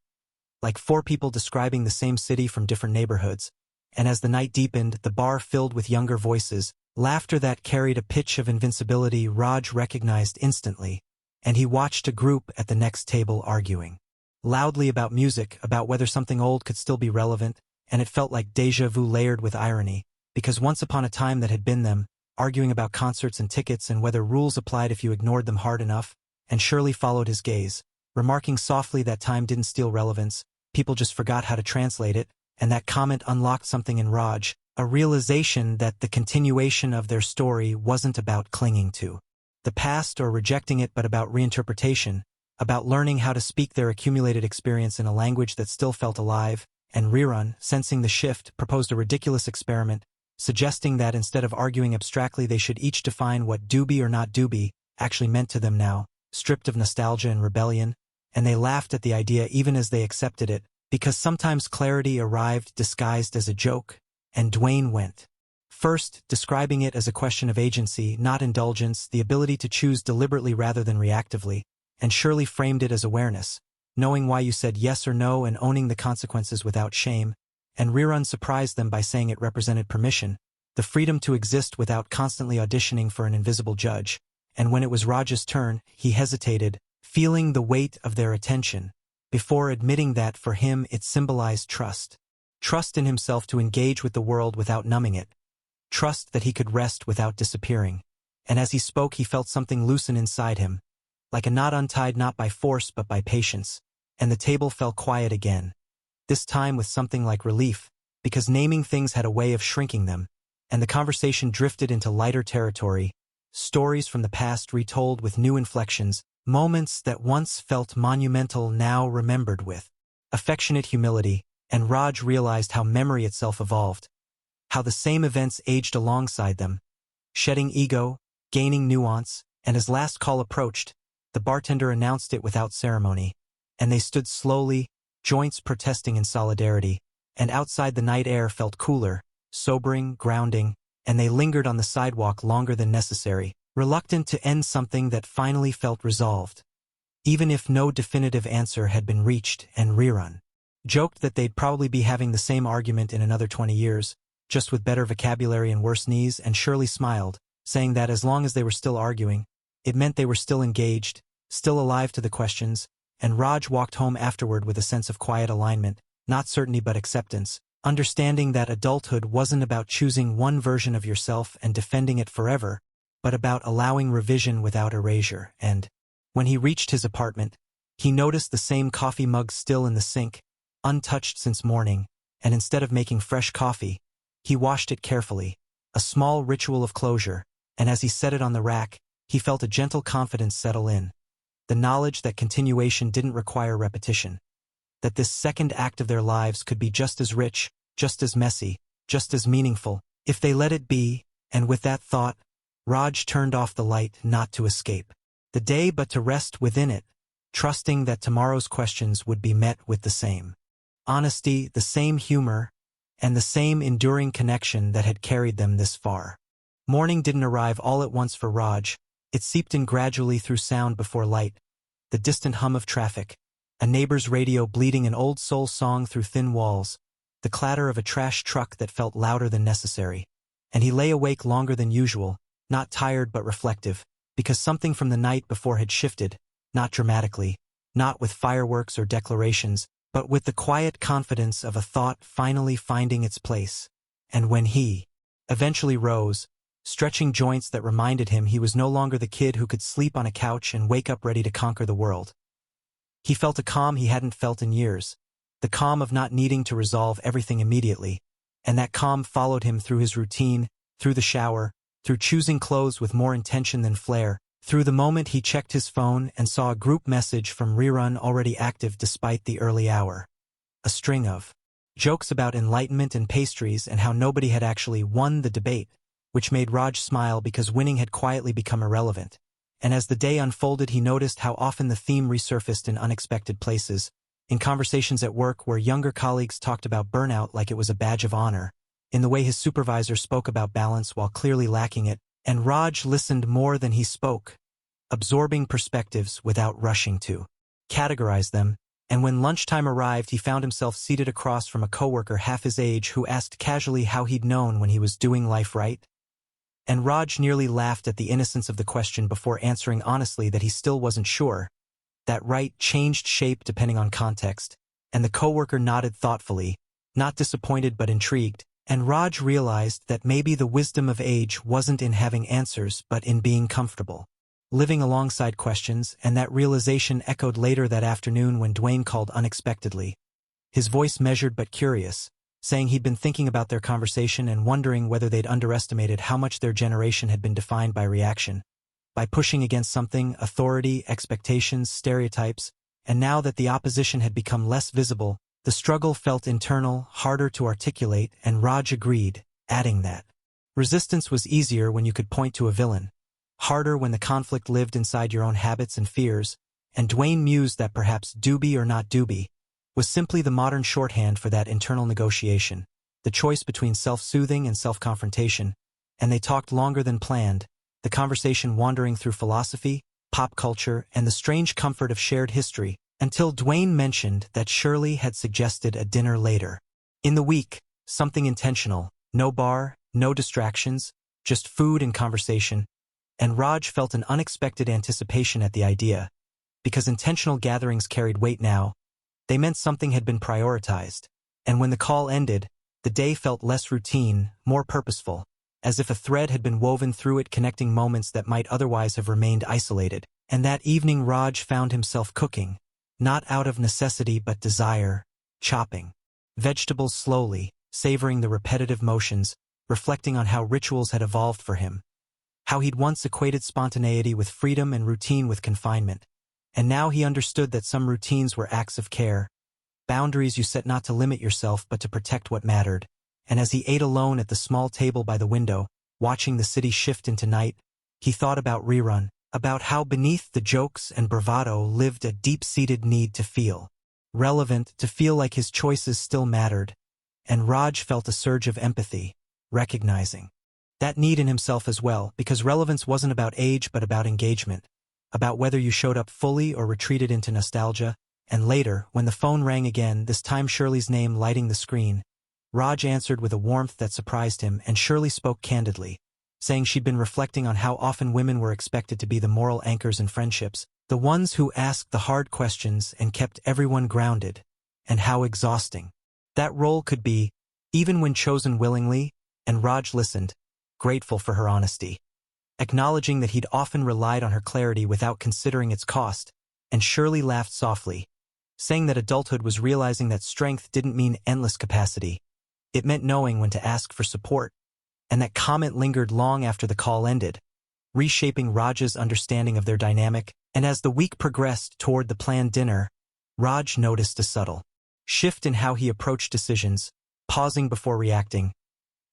like four people describing the same city from different neighborhoods. And as the night deepened, the bar filled with younger voices, laughter that carried a pitch of invincibility Raj recognized instantly, and he watched a group at the next table arguing loudly about music, about whether something old could still be relevant, and it felt like déjà vu layered with irony, because once upon a time that had been them, arguing about concerts and tickets and whether rules applied if you ignored them hard enough. And Shirley followed his gaze, remarking softly that time didn't steal relevance, people just forgot how to translate it, and that comment unlocked something in Raj, a realization that the continuation of their story wasn't about clinging to the past or rejecting it, but about reinterpretation, about learning how to speak their accumulated experience in a language that still felt alive. And Rerun, sensing the shift, proposed a ridiculous experiment, suggesting that instead of arguing abstractly they should each define what doobie or not doobie actually meant to them now, stripped of nostalgia and rebellion, and they laughed at the idea even as they accepted it, because sometimes clarity arrived disguised as a joke, and Dwayne went first, describing it as a question of agency, not indulgence, the ability to choose deliberately rather than reactively, and Shirley framed it as awareness, knowing why you said yes or no and owning the consequences without shame, and Rerun surprised them by saying it represented permission, the freedom to exist without constantly auditioning for an invisible judge, and when it was Raj's turn, he hesitated, feeling the weight of their attention, before admitting that for him it symbolized trust. Trust in himself to engage with the world without numbing it. Trust that he could rest without disappearing. And as he spoke he felt something loosen inside him, like a knot untied not by force but by patience, and the table fell quiet again, this time with something like relief, because naming things had a way of shrinking them, and the conversation drifted into lighter territory, stories from the past retold with new inflections, moments that once felt monumental now remembered with affectionate humility, and Raj realized how memory itself evolved, how the same events aged alongside them, shedding ego, gaining nuance, and as last call approached, the bartender announced it without ceremony, and they stood slowly, joints protesting in solidarity, and outside the night air felt cooler, sobering, grounding, and they lingered on the sidewalk longer than necessary, reluctant to end something that finally felt resolved. Even if no definitive answer had been reached, and Rerun joked that they'd probably be having the same argument in another 20 years, just with better vocabulary and worse knees, and Shirley smiled, saying that as long as they were still arguing, it meant they were still engaged, still alive to the questions, and Raj walked home afterward with a sense of quiet alignment, not certainty but acceptance, understanding that adulthood wasn't about choosing one version of yourself and defending it forever, but about allowing revision without erasure. And when he reached his apartment, he noticed the same coffee mug still in the sink, untouched since morning, and instead of making fresh coffee, he washed it carefully, a small ritual of closure, and as he set it on the rack, he felt a gentle confidence settle in, the knowledge that continuation didn't require repetition, that this second act of their lives could be just as rich, just as messy, just as meaningful, if they let it be, and with that thought, Raj turned off the light not to escape the day but to rest within it, trusting that tomorrow's questions would be met with the same honesty, the same humor, and the same enduring connection that had carried them this far. Morning didn't arrive all at once for Raj, it seeped in gradually through sound before light, the distant hum of traffic, a neighbor's radio bleating an old soul song through thin walls, the clatter of a trash truck that felt louder than necessary, and he lay awake longer than usual, not tired but reflective, because something from the night before had shifted, not dramatically, not with fireworks or declarations, but with the quiet confidence of a thought finally finding its place. And when he eventually rose, stretching joints that reminded him he was no longer the kid who could sleep on a couch and wake up ready to conquer the world, he felt a calm he hadn't felt in years, the calm of not needing to resolve everything immediately, and that calm followed him through his routine, through the shower, through choosing clothes with more intention than flair, through the moment he checked his phone and saw a group message from Rerun already active despite the early hour. A string of jokes about enlightenment and pastries and how nobody had actually won the debate, which made Raj smile because winning had quietly become irrelevant. And as the day unfolded he noticed how often the theme resurfaced in unexpected places, in conversations at work where younger colleagues talked about burnout like it was a badge of honor, in the way his supervisor spoke about balance while clearly lacking it, and Raj listened more than he spoke, absorbing perspectives without rushing to categorize them, and when lunchtime arrived he found himself seated across from a coworker half his age who asked casually how he'd known when he was doing life right. And Raj nearly laughed at the innocence of the question before answering honestly that he still wasn't sure. That right changed shape depending on context, and the coworker nodded thoughtfully, not disappointed but intrigued, and Raj realized that maybe the wisdom of age wasn't in having answers but in being comfortable, living alongside questions, and that realization echoed later that afternoon when Dwayne called unexpectedly, his voice measured but curious, saying he'd been thinking about their conversation and wondering whether they'd underestimated how much their generation had been defined by reaction, by pushing against something, authority, expectations, stereotypes, and now that the opposition had become less visible, the struggle felt internal, harder to articulate, and Raj agreed, adding that resistance was easier when you could point to a villain, harder when the conflict lived inside your own habits and fears, and Dwayne mused that perhaps Doobie or not Doobie was simply the modern shorthand for that internal negotiation, the choice between self-soothing and self-confrontation, and they talked longer than planned, the conversation wandering through philosophy, pop culture, and the strange comfort of shared history, until Dwayne mentioned that Shirley had suggested a dinner later. In the week, something intentional, no bar, no distractions, just food and conversation, and Raj felt an unexpected anticipation at the idea. Because intentional gatherings carried weight now, they meant something had been prioritized, and when the call ended, the day felt less routine, more purposeful, as if a thread had been woven through it connecting moments that might otherwise have remained isolated. And that evening Raj found himself cooking, not out of necessity but desire, chopping vegetables slowly, savoring the repetitive motions, reflecting on how rituals had evolved for him, how he'd once equated spontaneity with freedom and routine with confinement, and now he understood that some routines were acts of care, boundaries you set not to limit yourself but to protect what mattered. And as he ate alone at the small table by the window, watching the city shift into night, he thought about Rerun, about how beneath the jokes and bravado lived a deep-seated need to feel relevant, to feel like his choices still mattered, and Raj felt a surge of empathy, recognizing that need in himself as well, because relevance wasn't about age but about engagement, about whether you showed up fully or retreated into nostalgia. And later, when the phone rang again, this time Shirley's name lighting the screen, Raj answered with a warmth that surprised him, and Shirley spoke candidly, saying she'd been reflecting on how often women were expected to be the moral anchors in friendships, the ones who asked the hard questions and kept everyone grounded, and how exhausting that role could be, even when chosen willingly. And Raj listened, grateful for her honesty, acknowledging that he'd often relied on her clarity without considering its cost, and Shirley laughed softly, saying that adulthood was realizing that strength didn't mean endless capacity. It meant knowing when to ask for support, and that comment lingered long after the call ended, reshaping Raj's understanding of their dynamic. And as the week progressed toward the planned dinner, Raj noticed a subtle shift in how he approached decisions, pausing before reacting,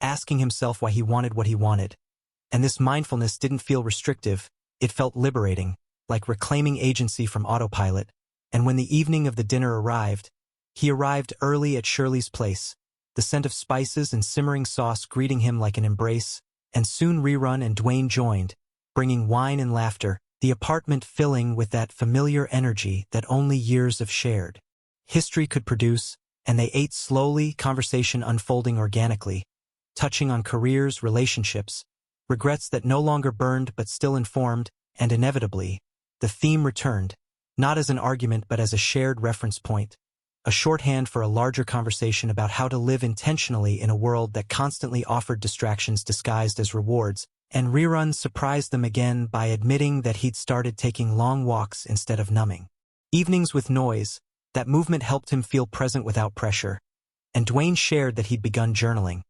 asking himself why he wanted what he wanted. And this mindfulness didn't feel restrictive, it felt liberating, like reclaiming agency from autopilot. And when the evening of the dinner arrived, he arrived early at Shirley's place, the scent of spices and simmering sauce greeting him like an embrace, and soon Rerun and Dwayne joined, bringing wine and laughter, the apartment filling with that familiar energy that only years of shared history could produce. And they ate slowly, conversation unfolding organically, touching on careers, relationships, regrets that no longer burned but still informed, and inevitably, the theme returned, not as an argument but as a shared reference point, a shorthand for a larger conversation about how to live intentionally in a world that constantly offered distractions disguised as rewards. And Rerun surprised them again by admitting that he'd started taking long walks instead of numbing evenings with noise. That movement helped him feel present without pressure. And Dwayne shared that he'd begun journaling,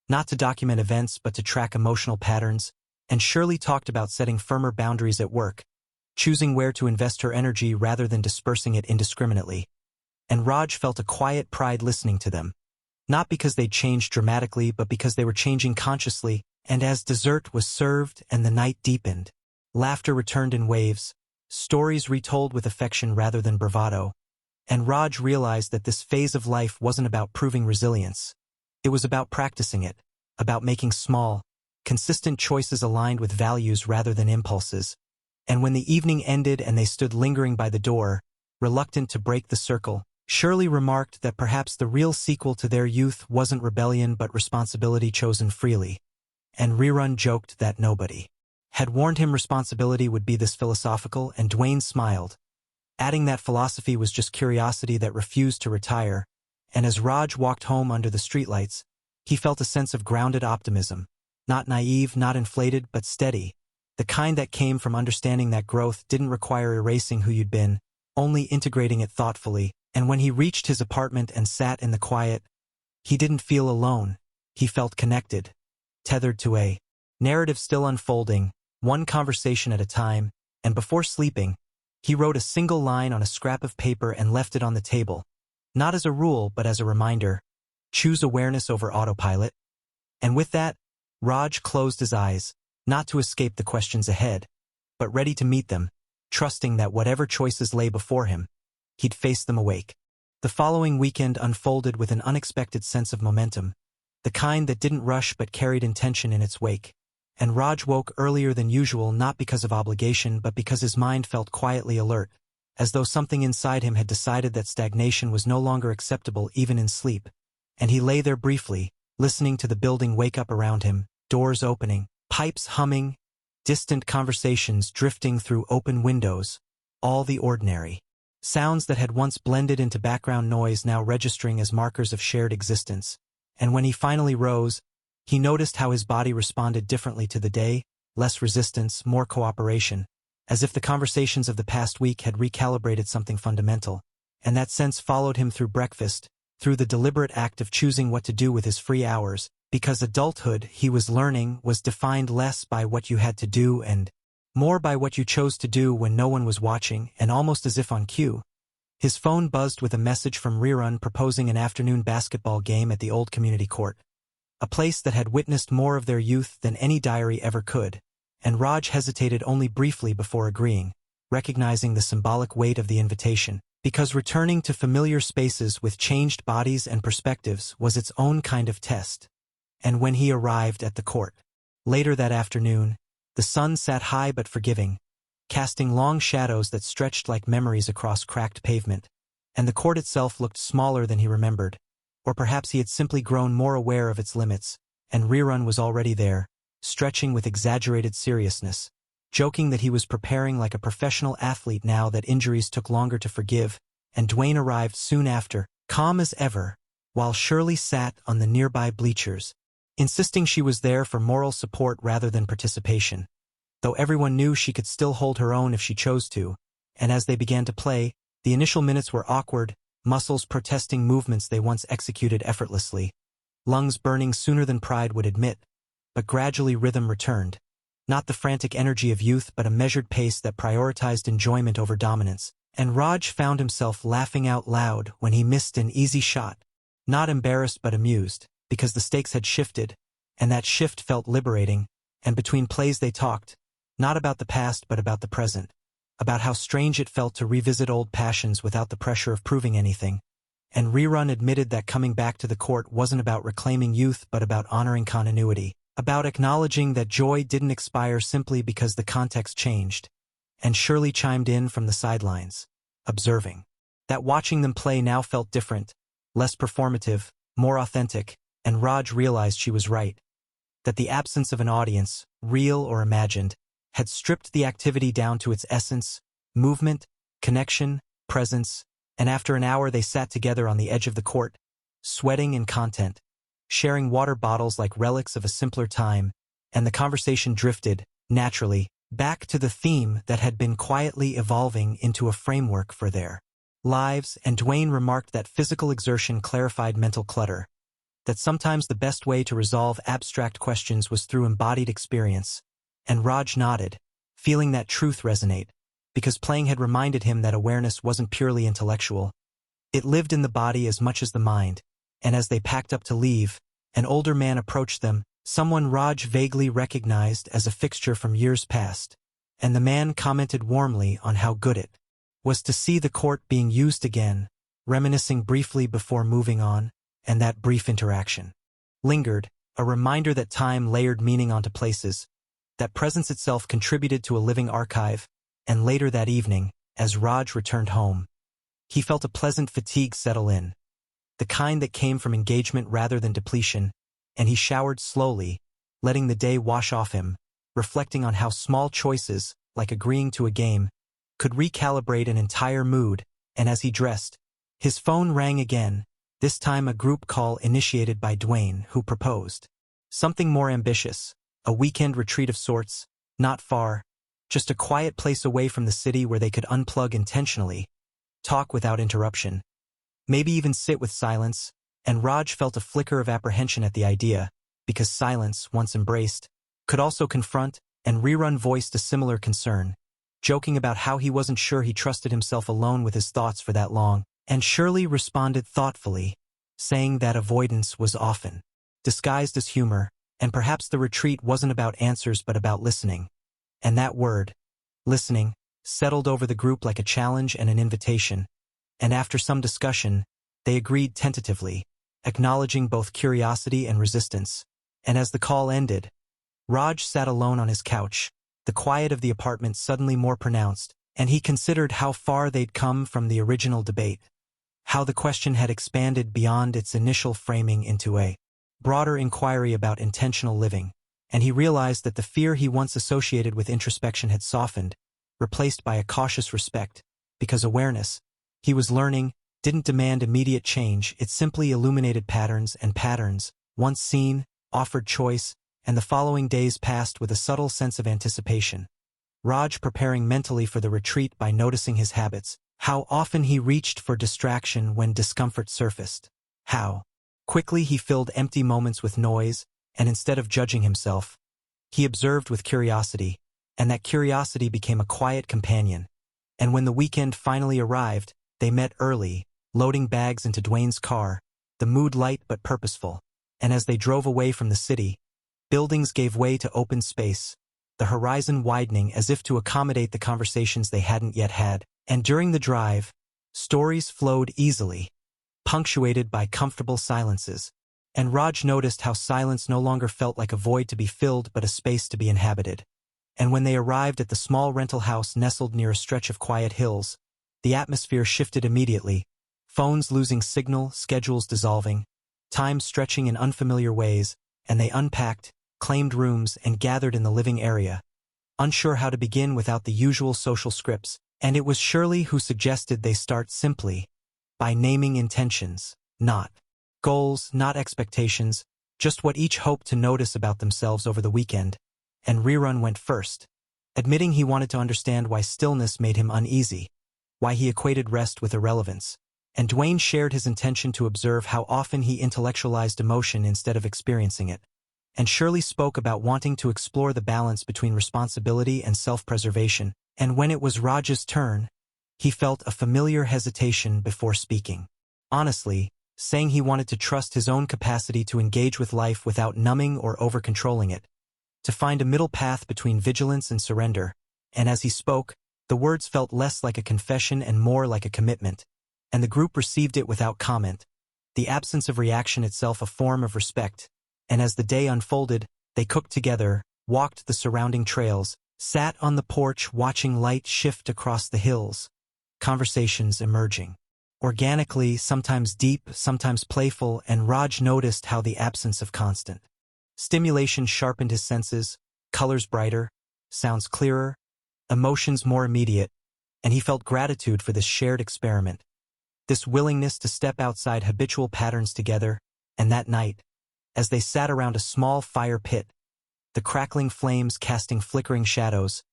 not to document events but to track emotional patterns. And Shirley talked about setting firmer boundaries at work, choosing where to invest her energy rather than dispersing it indiscriminately. And Raj felt a quiet pride listening to them, not because they'd changed dramatically but because they were changing consciously. And as dessert was served and the night deepened, laughter returned in waves, stories retold with affection rather than bravado. And Raj realized that this phase of life wasn't about proving resilience. It was about practicing it, about making small, consistent choices aligned with values rather than impulses. And when the evening ended and they stood lingering by the door, reluctant to break the circle, Shirley remarked that perhaps the real sequel to their youth wasn't rebellion but responsibility chosen freely. And Rerun joked that nobody had warned him responsibility would be this philosophical, and Dwayne smiled, adding that philosophy was just curiosity that refused to retire. And as Raj walked home under the streetlights, he felt a sense of grounded optimism, not naive, not inflated, but steady, the kind that came from understanding that growth didn't require erasing who you'd been, only integrating it thoughtfully. And when he reached his apartment and sat in the quiet, he didn't feel alone, he felt connected, tethered to a narrative still unfolding, one conversation at a time, and before sleeping, he wrote a single line on a scrap of paper and left it on the table, not as a rule but as a reminder, choose awareness over autopilot. And with that, Raj closed his eyes, not to escape the questions ahead, but ready to meet them, trusting that whatever choices lay before him, he'd face them awake. The following weekend unfolded with an unexpected sense of momentum, the kind that didn't rush but carried intention in its wake. And Raj woke earlier than usual not because of obligation but because his mind felt quietly alert, as though something inside him had decided that stagnation was no longer acceptable even in sleep. And he lay there briefly, listening to the building wake up around him, doors opening, pipes humming, distant conversations drifting through open windows, all the ordinary. Sounds that had once blended into background noise now registering as markers of shared existence. And when he finally rose, he noticed how his body responded differently to the day, less resistance, more cooperation, as if the conversations of the past week had recalibrated something fundamental. And that sense followed him through breakfast, through the deliberate act of choosing what to do with his free hours, because adulthood, he was learning, was defined less by what you had to do and more by what you chose to do when no one was watching, and almost as if on cue. His phone buzzed with a message from Rerun proposing an afternoon basketball game at the old community court, a place that had witnessed more of their youth than any diary ever could, and Raj hesitated only briefly before agreeing, recognizing the symbolic weight of the invitation, because returning to familiar spaces with changed bodies and perspectives was its own kind of test. And when he arrived at the court, later that afternoon, the sun sat high but forgiving, casting long shadows that stretched like memories across cracked pavement, and the court itself looked smaller than he remembered, or perhaps he had simply grown more aware of its limits, and Rerun was already there, stretching with exaggerated seriousness, joking that he was preparing like a professional athlete now that injuries took longer to forgive, and Dwayne arrived soon after, calm as ever, while Shirley sat on the nearby bleachers, insisting she was there for moral support rather than participation, though everyone knew she could still hold her own if she chose to, and as they began to play, the initial minutes were awkward, muscles protesting movements they once executed effortlessly, lungs burning sooner than pride would admit, but gradually rhythm returned, not the frantic energy of youth but a measured pace that prioritized enjoyment over dominance, and Raj found himself laughing out loud when he missed an easy shot, not embarrassed but amused, because the stakes had shifted, and that shift felt liberating, and between plays they talked, not about the past but about the present, about how strange it felt to revisit old passions without the pressure of proving anything, and Rerun admitted that coming back to the court wasn't about reclaiming youth but about honoring continuity, about acknowledging that joy didn't expire simply because the context changed, and Shirley chimed in from the sidelines, observing that watching them play now felt different, less performative, more authentic, and Raj realized she was right, that the absence of an audience, real or imagined, had stripped the activity down to its essence, movement, connection, presence, and after an hour they sat together on the edge of the court, sweating in content, sharing water bottles like relics of a simpler time, and the conversation drifted, naturally, back to the theme that had been quietly evolving into a framework for their lives, and Dwayne remarked that physical exertion clarified mental clutter, that sometimes the best way to resolve abstract questions was through embodied experience, and Raj nodded, feeling that truth resonate, because playing had reminded him that awareness wasn't purely intellectual. It lived in the body as much as the mind, and as they packed up to leave, an older man approached them, someone Raj vaguely recognized as a fixture from years past, and the man commented warmly on how good it was to see the court being used again, reminiscing briefly before moving on, and that brief interaction lingered, a reminder that time layered meaning onto places, that presence itself contributed to a living archive, and later that evening, as Raj returned home, he felt a pleasant fatigue settle in, the kind that came from engagement rather than depletion, and he showered slowly, letting the day wash off him, reflecting on how small choices, like agreeing to a game, could recalibrate an entire mood, and as he dressed, his phone rang again, this time a group call initiated by Dwayne, who proposed something more ambitious, a weekend retreat of sorts, not far, just a quiet place away from the city where they could unplug intentionally, talk without interruption, maybe even sit with silence, and Raj felt a flicker of apprehension at the idea, because silence, once embraced, could also confront, and Rerun voiced a similar concern, joking about how he wasn't sure he trusted himself alone with his thoughts for that long, and Shirley responded thoughtfully, saying that avoidance was often disguised as humor, and perhaps the retreat wasn't about answers but about listening. And that word, listening, settled over the group like a challenge and an invitation, and after some discussion, they agreed tentatively, acknowledging both curiosity and resistance. And as the call ended, Raj sat alone on his couch, the quiet of the apartment suddenly more pronounced, and he considered how far they'd come from the original debate, how the question had expanded beyond its initial framing into a broader inquiry about intentional living, and he realized that the fear he once associated with introspection had softened, replaced by a cautious respect, because awareness, he was learning, didn't demand immediate change, it simply illuminated patterns, and patterns, once seen, offered choice, and the following days passed with a subtle sense of anticipation. Raj preparing mentally for the retreat by noticing his habits, how often he reached for distraction when discomfort surfaced, how quickly he filled empty moments with noise, and instead of judging himself, he observed with curiosity, and that curiosity became a quiet companion. And when the weekend finally arrived, they met early, loading bags into Dwayne's car, the mood light but purposeful, and as they drove away from the city, buildings gave way to open space, the horizon widening as if to accommodate the conversations they hadn't yet had, and during the drive, stories flowed easily, punctuated by comfortable silences, and Raj noticed how silence no longer felt like a void to be filled but a space to be inhabited. And when they arrived at the small rental house nestled near a stretch of quiet hills, the atmosphere shifted immediately, phones losing signal, schedules dissolving, time stretching in unfamiliar ways, and they unpacked, claimed rooms, and gathered in the living area, unsure how to begin without the usual social scripts, and it was Shirley who suggested they start simply, by naming intentions, not goals, not expectations, just what each hoped to notice about themselves over the weekend, and Rerun went first, admitting he wanted to understand why stillness made him uneasy, why he equated rest with irrelevance, and Dwayne shared his intention to observe how often he intellectualized emotion instead of experiencing it, and Shirley spoke about wanting to explore the balance between responsibility and self-preservation, and when it was Raj's turn, he felt a familiar hesitation before speaking. Honestly, saying he wanted to trust his own capacity to engage with life without numbing or over-controlling it, to find a middle path between vigilance and surrender, and as he spoke, the words felt less like a confession and more like a commitment, and the group received it without comment, the absence of reaction itself a form of respect, and as the day unfolded, they cooked together, walked the surrounding trails, sat on the porch watching light shift across the hills, conversations emerging. Organically, sometimes deep, sometimes playful, and Raj noticed how the absence of constant stimulation sharpened his senses, colors brighter, sounds clearer, emotions more immediate, and he felt gratitude for this shared experiment, this willingness to step outside habitual patterns together, and that night, as they sat around a small fire pit, the crackling flames casting flickering shadows,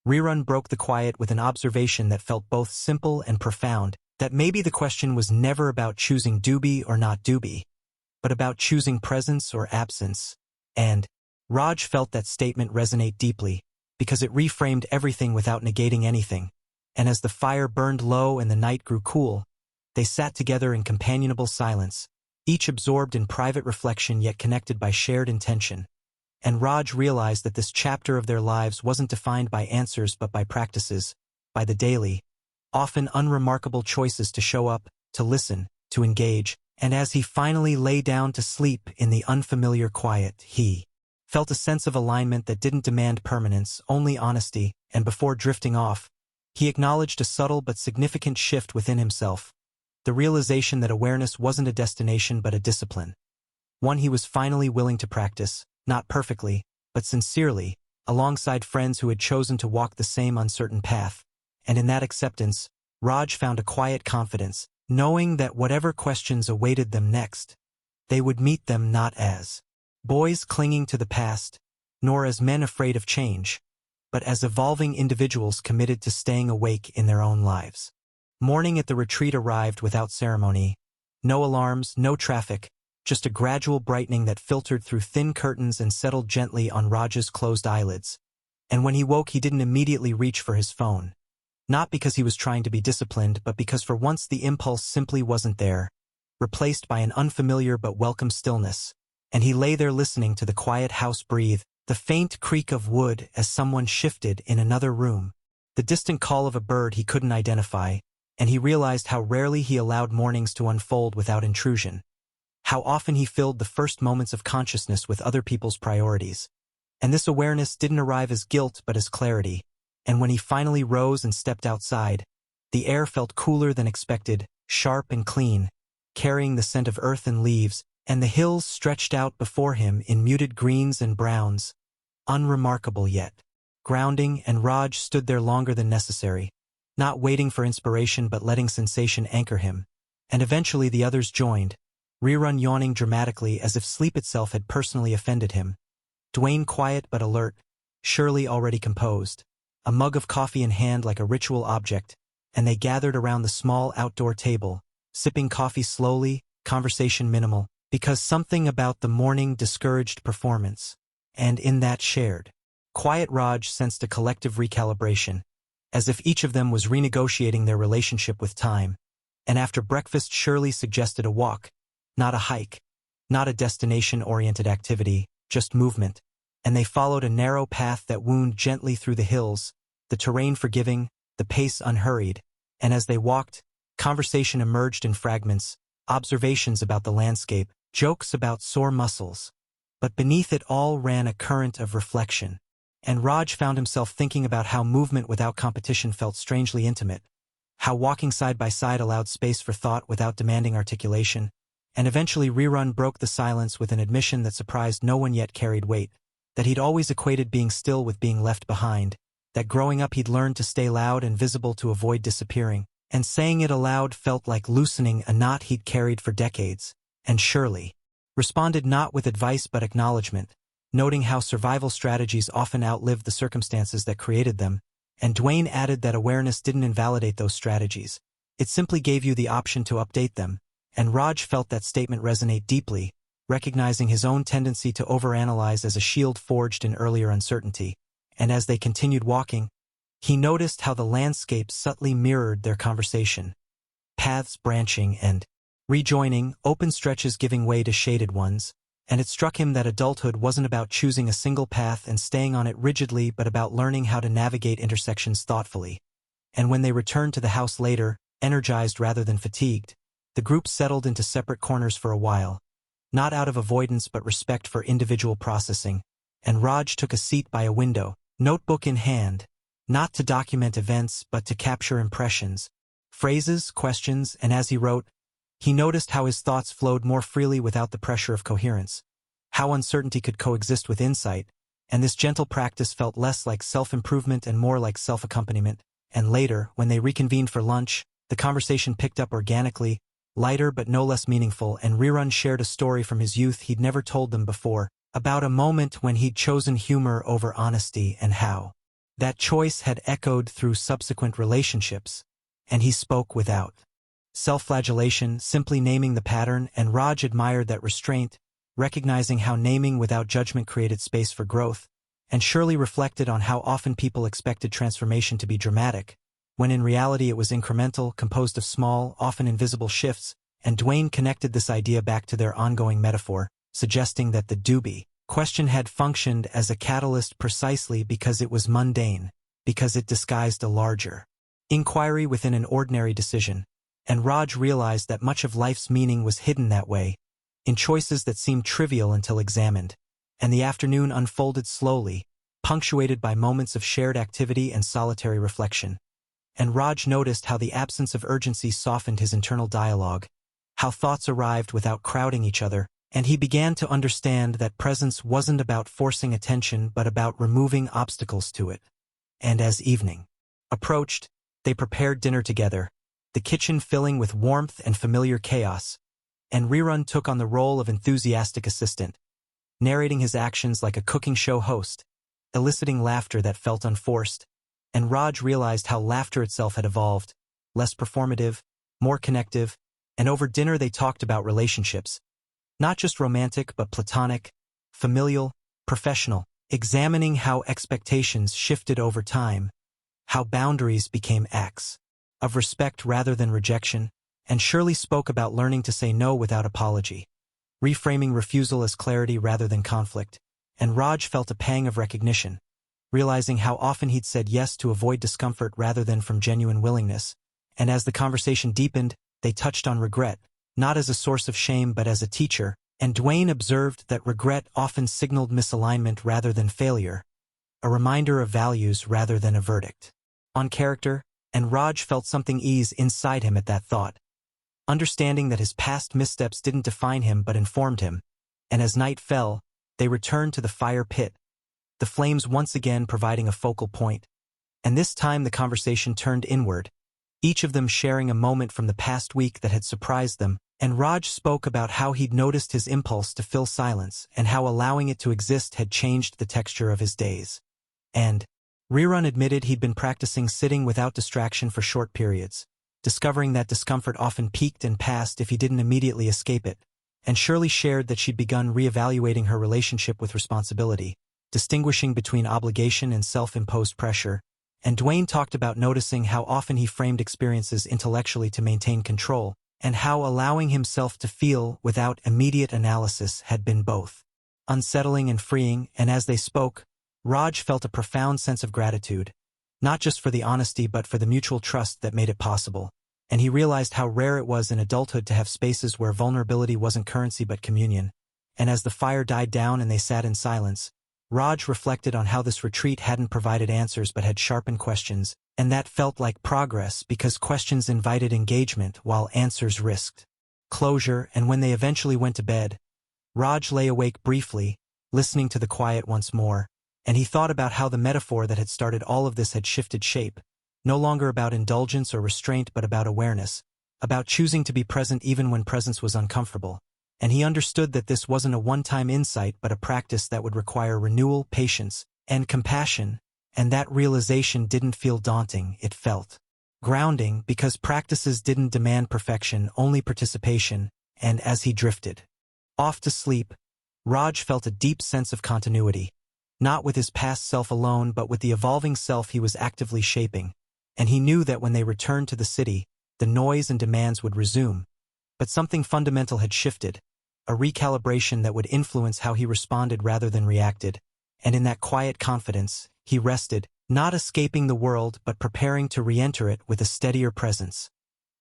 Rerun broke the quiet with an observation that felt both simple and profound, that maybe the question was never about choosing Doobie or not Doobie, but about choosing presence or absence, and Raj felt that statement resonate deeply, because it reframed everything without negating anything, and as the fire burned low and the night grew cool, they sat together in companionable silence, each absorbed in private reflection yet connected by shared intention, and Raj realized that this chapter of their lives wasn't defined by answers but by practices, by the daily, often unremarkable choices to show up, to listen, to engage, and as he finally lay down to sleep in the unfamiliar quiet, he felt a sense of alignment that didn't demand permanence, only honesty, and before drifting off, he acknowledged a subtle but significant shift within himself, the realization that awareness wasn't a destination but a discipline, one he was finally willing to practice, not perfectly, but sincerely, alongside friends who had chosen to walk the same uncertain path. And in that acceptance, Raj found a quiet confidence, knowing that whatever questions awaited them next, they would meet them not as boys clinging to the past, nor as men afraid of change, but as evolving individuals committed to staying awake in their own lives. Morning at the retreat arrived without ceremony. No alarms, no traffic, just a gradual brightening that filtered through thin curtains and settled gently on Raj's closed eyelids. And when he woke, he didn't immediately reach for his phone. Not because he was trying to be disciplined, but because for once the impulse simply wasn't there, replaced by an unfamiliar but welcome stillness. And he lay there listening to the quiet house breathe, the faint creak of wood as someone shifted in another room, the distant call of a bird he couldn't identify, and he realized how rarely he allowed mornings to unfold without intrusion. How often he filled the first moments of consciousness with other people's priorities. And this awareness didn't arrive as guilt but as clarity, and when he finally rose and stepped outside, the air felt cooler than expected, sharp and clean, carrying the scent of earth and leaves, and the hills stretched out before him in muted greens and browns, unremarkable yet grounding, and Raj stood there longer than necessary, not waiting for inspiration but letting sensation anchor him. And eventually the others joined, Rerun yawning dramatically as if sleep itself had personally offended him, Dwayne quiet but alert, Shirley already composed, a mug of coffee in hand like a ritual object, and they gathered around the small outdoor table, sipping coffee slowly, conversation minimal, because something about the morning discouraged performance. And in that shared, quiet Raj sensed a collective recalibration, as if each of them was renegotiating their relationship with time. And after breakfast, Shirley suggested a walk, not a hike, not a destination-oriented activity, just movement, and they followed a narrow path that wound gently through the hills, the terrain forgiving, the pace unhurried, and as they walked, conversation emerged in fragments, observations about the landscape, jokes about sore muscles. But beneath it all ran a current of reflection, and Raj found himself thinking about how movement without competition felt strangely intimate, how walking side by side allowed space for thought without demanding articulation, and eventually Rerun broke the silence with an admission that surprised no one yet carried weight, that he'd always equated being still with being left behind, that growing up he'd learned to stay loud and visible to avoid disappearing, and saying it aloud felt like loosening a knot he'd carried for decades. And Shirley responded not with advice but acknowledgement, noting how survival strategies often outlived the circumstances that created them, and Dwayne added that awareness didn't invalidate those strategies, it simply gave you the option to update them, and Raj felt that statement resonate deeply, recognizing his own tendency to overanalyze as a shield forged in earlier uncertainty, and as they continued walking, he noticed how the landscape subtly mirrored their conversation, paths branching and rejoining, open stretches giving way to shaded ones, and it struck him that adulthood wasn't about choosing a single path and staying on it rigidly but about learning how to navigate intersections thoughtfully. And when they returned to the house later, energized rather than fatigued, the group settled into separate corners for a while, not out of avoidance but respect for individual processing, and Raj took a seat by a window, notebook in hand, not to document events but to capture impressions, phrases, questions, and as he wrote, he noticed how his thoughts flowed more freely without the pressure of coherence, how uncertainty could coexist with insight, and this gentle practice felt less like self-improvement and more like self-accompaniment. And later, when they reconvened for lunch, the conversation picked up organically, lighter but no less meaningful, and Rerun shared a story from his youth he'd never told them before, about a moment when he'd chosen humor over honesty and how that choice had echoed through subsequent relationships, and he spoke without self-flagellation, simply naming the pattern, and Raj admired that restraint, recognizing how naming without judgment created space for growth, and Shirley reflected on how often people expected transformation to be dramatic, when in reality it was incremental, composed of small, often invisible shifts, and Dwayne connected this idea back to their ongoing metaphor, suggesting that the Doobie question had functioned as a catalyst precisely because it was mundane, because it disguised a larger inquiry within an ordinary decision, and Raj realized that much of life's meaning was hidden that way, in choices that seemed trivial until examined, and the afternoon unfolded slowly, punctuated by moments of shared activity and solitary reflection. And Raj noticed how the absence of urgency softened his internal dialogue, how thoughts arrived without crowding each other, and he began to understand that presence wasn't about forcing attention but about removing obstacles to it. And as evening approached, they prepared dinner together, the kitchen filling with warmth and familiar chaos, and Rerun took on the role of enthusiastic assistant, narrating his actions like a cooking show host, eliciting laughter that felt unforced, and Raj realized how laughter itself had evolved, less performative, more connective, and over dinner they talked about relationships, not just romantic but platonic, familial, professional, examining how expectations shifted over time, how boundaries became acts of respect rather than rejection, and Shirley spoke about learning to say no without apology, reframing refusal as clarity rather than conflict, and Raj felt a pang of recognition, realizing how often he'd said yes to avoid discomfort rather than from genuine willingness, and as the conversation deepened, they touched on regret, not as a source of shame but as a teacher, and Dwayne observed that regret often signaled misalignment rather than failure, a reminder of values rather than a verdict on character, and Raj felt something ease inside him at that thought, understanding that his past missteps didn't define him but informed him, and as night fell, they returned to the fire pit, the flames once again providing a focal point, and this time the conversation turned inward, each of them sharing a moment from the past week that had surprised them, and Raj spoke about how he'd noticed his impulse to fill silence and how allowing it to exist had changed the texture of his days. And Rerun admitted he'd been practicing sitting without distraction for short periods, discovering that discomfort often peaked and passed if he didn't immediately escape it, and Shirley shared that she'd begun reevaluating her relationship with responsibility, distinguishing between obligation and self-imposed pressure, and Dwayne talked about noticing how often he framed experiences intellectually to maintain control, and how allowing himself to feel without immediate analysis had been both unsettling and freeing, and as they spoke, Raj felt a profound sense of gratitude, not just for the honesty but for the mutual trust that made it possible, and he realized how rare it was in adulthood to have spaces where vulnerability wasn't currency but communion, and as the fire died down and they sat in silence, Raj reflected on how this retreat hadn't provided answers but had sharpened questions, and that felt like progress because questions invited engagement while answers risked closure, and when they eventually went to bed, Raj lay awake briefly, listening to the quiet once more, and he thought about how the metaphor that had started all of this had shifted shape, no longer about indulgence or restraint but about awareness, about choosing to be present even when presence was uncomfortable, and he understood that this wasn't a one-time insight but a practice that would require renewal, patience, and compassion, and that realization didn't feel daunting, it felt grounding because practices didn't demand perfection, only participation, and as he drifted off to sleep, Raj felt a deep sense of continuity, not with his past self alone but with the evolving self he was actively shaping, and he knew that when they returned to the city, the noise and demands would resume, but something fundamental had shifted, a recalibration that would influence how he responded rather than reacted, and in that quiet confidence, he rested, not escaping the world but preparing to re-enter it with a steadier presence,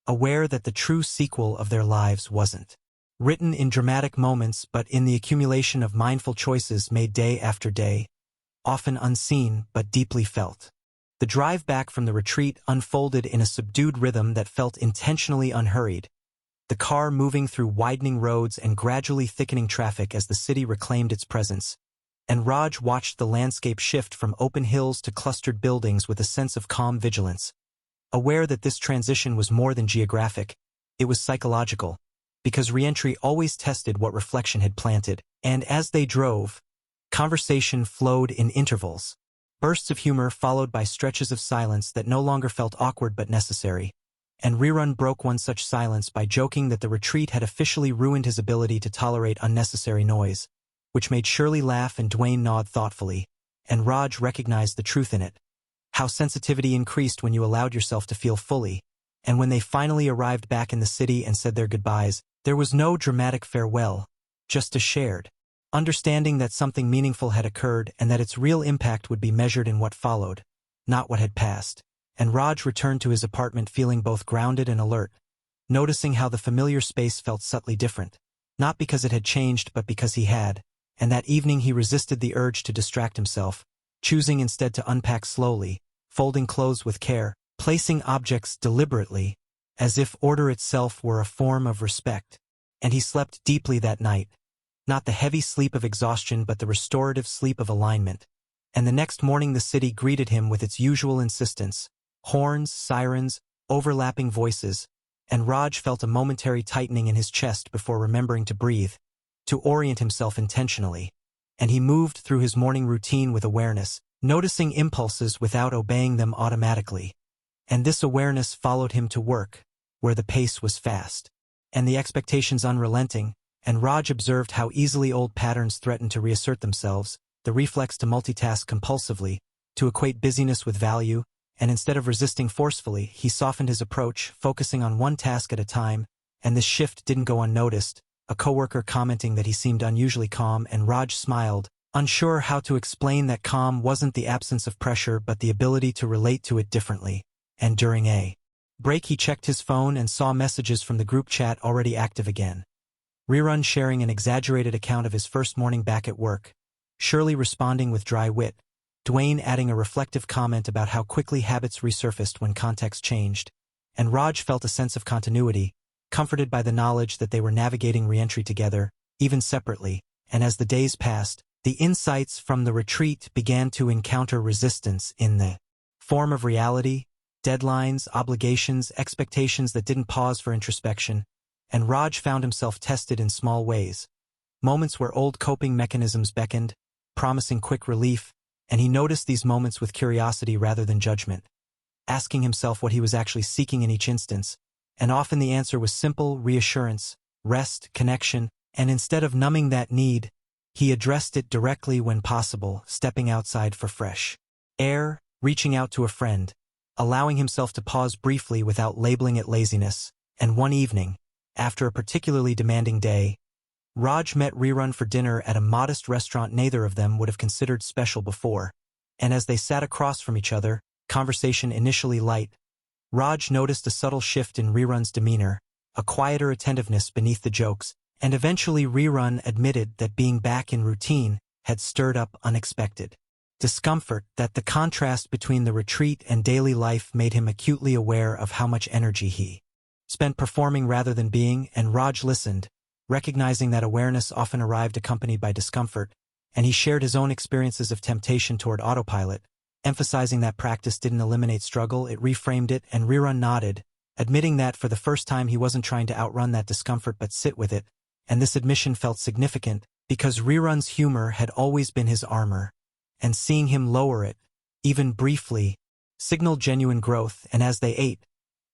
aware that the true sequel of their lives wasn't written in dramatic moments but in the accumulation of mindful choices made day after day, often unseen but deeply felt. The drive back from the retreat unfolded in a subdued rhythm that felt intentionally unhurried, the car moving through widening roads and gradually thickening traffic as the city reclaimed its presence, and Raj watched the landscape shift from open hills to clustered buildings with a sense of calm vigilance, aware that this transition was more than geographic, it was psychological, because re-entry always tested what reflection had planted, and as they drove, conversation flowed in intervals, bursts of humor followed by stretches of silence that no longer felt awkward but necessary, and Rerun broke one such silence by joking that the retreat had officially ruined his ability to tolerate unnecessary noise, which made Shirley laugh and Dwayne nod thoughtfully, and Raj recognized the truth in it, how sensitivity increased when you allowed yourself to feel fully, and when they finally arrived back in the city and said their goodbyes, there was no dramatic farewell, just a shared understanding that something meaningful had occurred and that its real impact would be measured in what followed, not what had passed, and Raj returned to his apartment feeling both grounded and alert, noticing how the familiar space felt subtly different, not because it had changed but because he had, and that evening he resisted the urge to distract himself, choosing instead to unpack slowly, folding clothes with care, placing objects deliberately, as if order itself were a form of respect, and he slept deeply that night, not the heavy sleep of exhaustion but the restorative sleep of alignment, and the next morning the city greeted him with its usual insistence, horns, sirens, overlapping voices, and Raj felt a momentary tightening in his chest before remembering to breathe, to orient himself intentionally, and he moved through his morning routine with awareness, noticing impulses without obeying them automatically, and this awareness followed him to work, where the pace was fast, and the expectations unrelenting, and Raj observed how easily old patterns threatened to reassert themselves, the reflex to multitask compulsively, to equate busyness with value, and instead of resisting forcefully, he softened his approach, focusing on one task at a time, and this shift didn't go unnoticed, a coworker commenting that he seemed unusually calm, and Raj smiled, unsure how to explain that calm wasn't the absence of pressure but the ability to relate to it differently. And during a break he checked his phone and saw messages from the group chat already active again. Rerun sharing an exaggerated account of his first morning back at work, Shirley responding with dry wit, Dwayne adding a reflective comment about how quickly habits resurfaced when context changed, and Raj felt a sense of continuity, comforted by the knowledge that they were navigating reentry together, even separately, and as the days passed, the insights from the retreat began to encounter resistance in the form of reality, deadlines, obligations, expectations that didn't pause for introspection, and Raj found himself tested in small ways. Moments where old coping mechanisms beckoned, promising quick relief, and he noticed these moments with curiosity rather than judgment, asking himself what he was actually seeking in each instance, and often the answer was simple reassurance, rest, connection, and instead of numbing that need, he addressed it directly when possible, stepping outside for fresh air, reaching out to a friend, allowing himself to pause briefly without labeling it laziness, and one evening, after a particularly demanding day, Raj met Rerun for dinner at a modest restaurant neither of them would have considered special before, and as they sat across from each other, conversation initially light, Raj noticed a subtle shift in Rerun's demeanor, a quieter attentiveness beneath the jokes, and eventually Rerun admitted that being back in routine had stirred up unexpected discomfort, that the contrast between the retreat and daily life made him acutely aware of how much energy he spent performing rather than being, and Raj listened, recognizing that awareness often arrived accompanied by discomfort, and he shared his own experiences of temptation toward autopilot, emphasizing that practice didn't eliminate struggle, it reframed it, and Rerun nodded, admitting that for the first time he wasn't trying to outrun that discomfort but sit with it, and this admission felt significant because Rerun's humor had always been his armor, and seeing him lower it, even briefly, signaled genuine growth, and as they ate,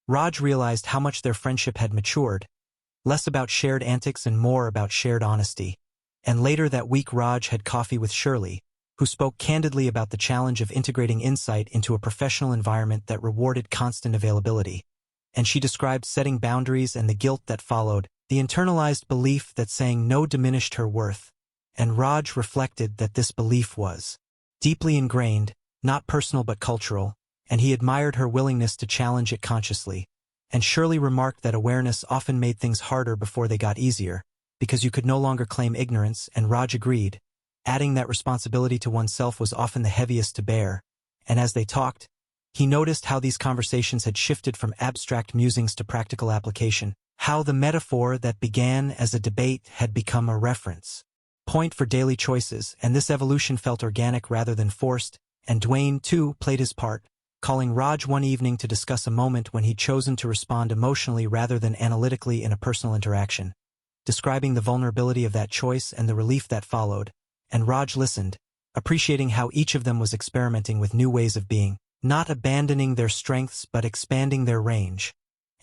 Raj realized how much their friendship had matured, less about shared antics and more about shared honesty. And later that week Raj had coffee with Shirley, who spoke candidly about the challenge of integrating insight into a professional environment that rewarded constant availability. And she described setting boundaries and the guilt that followed, the internalized belief that saying no diminished her worth, and Raj reflected that this belief was deeply ingrained, not personal but cultural, and he admired her willingness to challenge it consciously. And Shirley remarked that awareness often made things harder before they got easier, because you could no longer claim ignorance, and Raj agreed, adding that responsibility to oneself was often the heaviest to bear, and as they talked, he noticed how these conversations had shifted from abstract musings to practical application, how the metaphor that began as a debate had become a reference point for daily choices, and this evolution felt organic rather than forced, and Dwayne, too, played his part, calling Raj one evening to discuss a moment when he'd chosen to respond emotionally rather than analytically in a personal interaction, describing the vulnerability of that choice and the relief that followed, and Raj listened, appreciating how each of them was experimenting with new ways of being, not abandoning their strengths but expanding their range.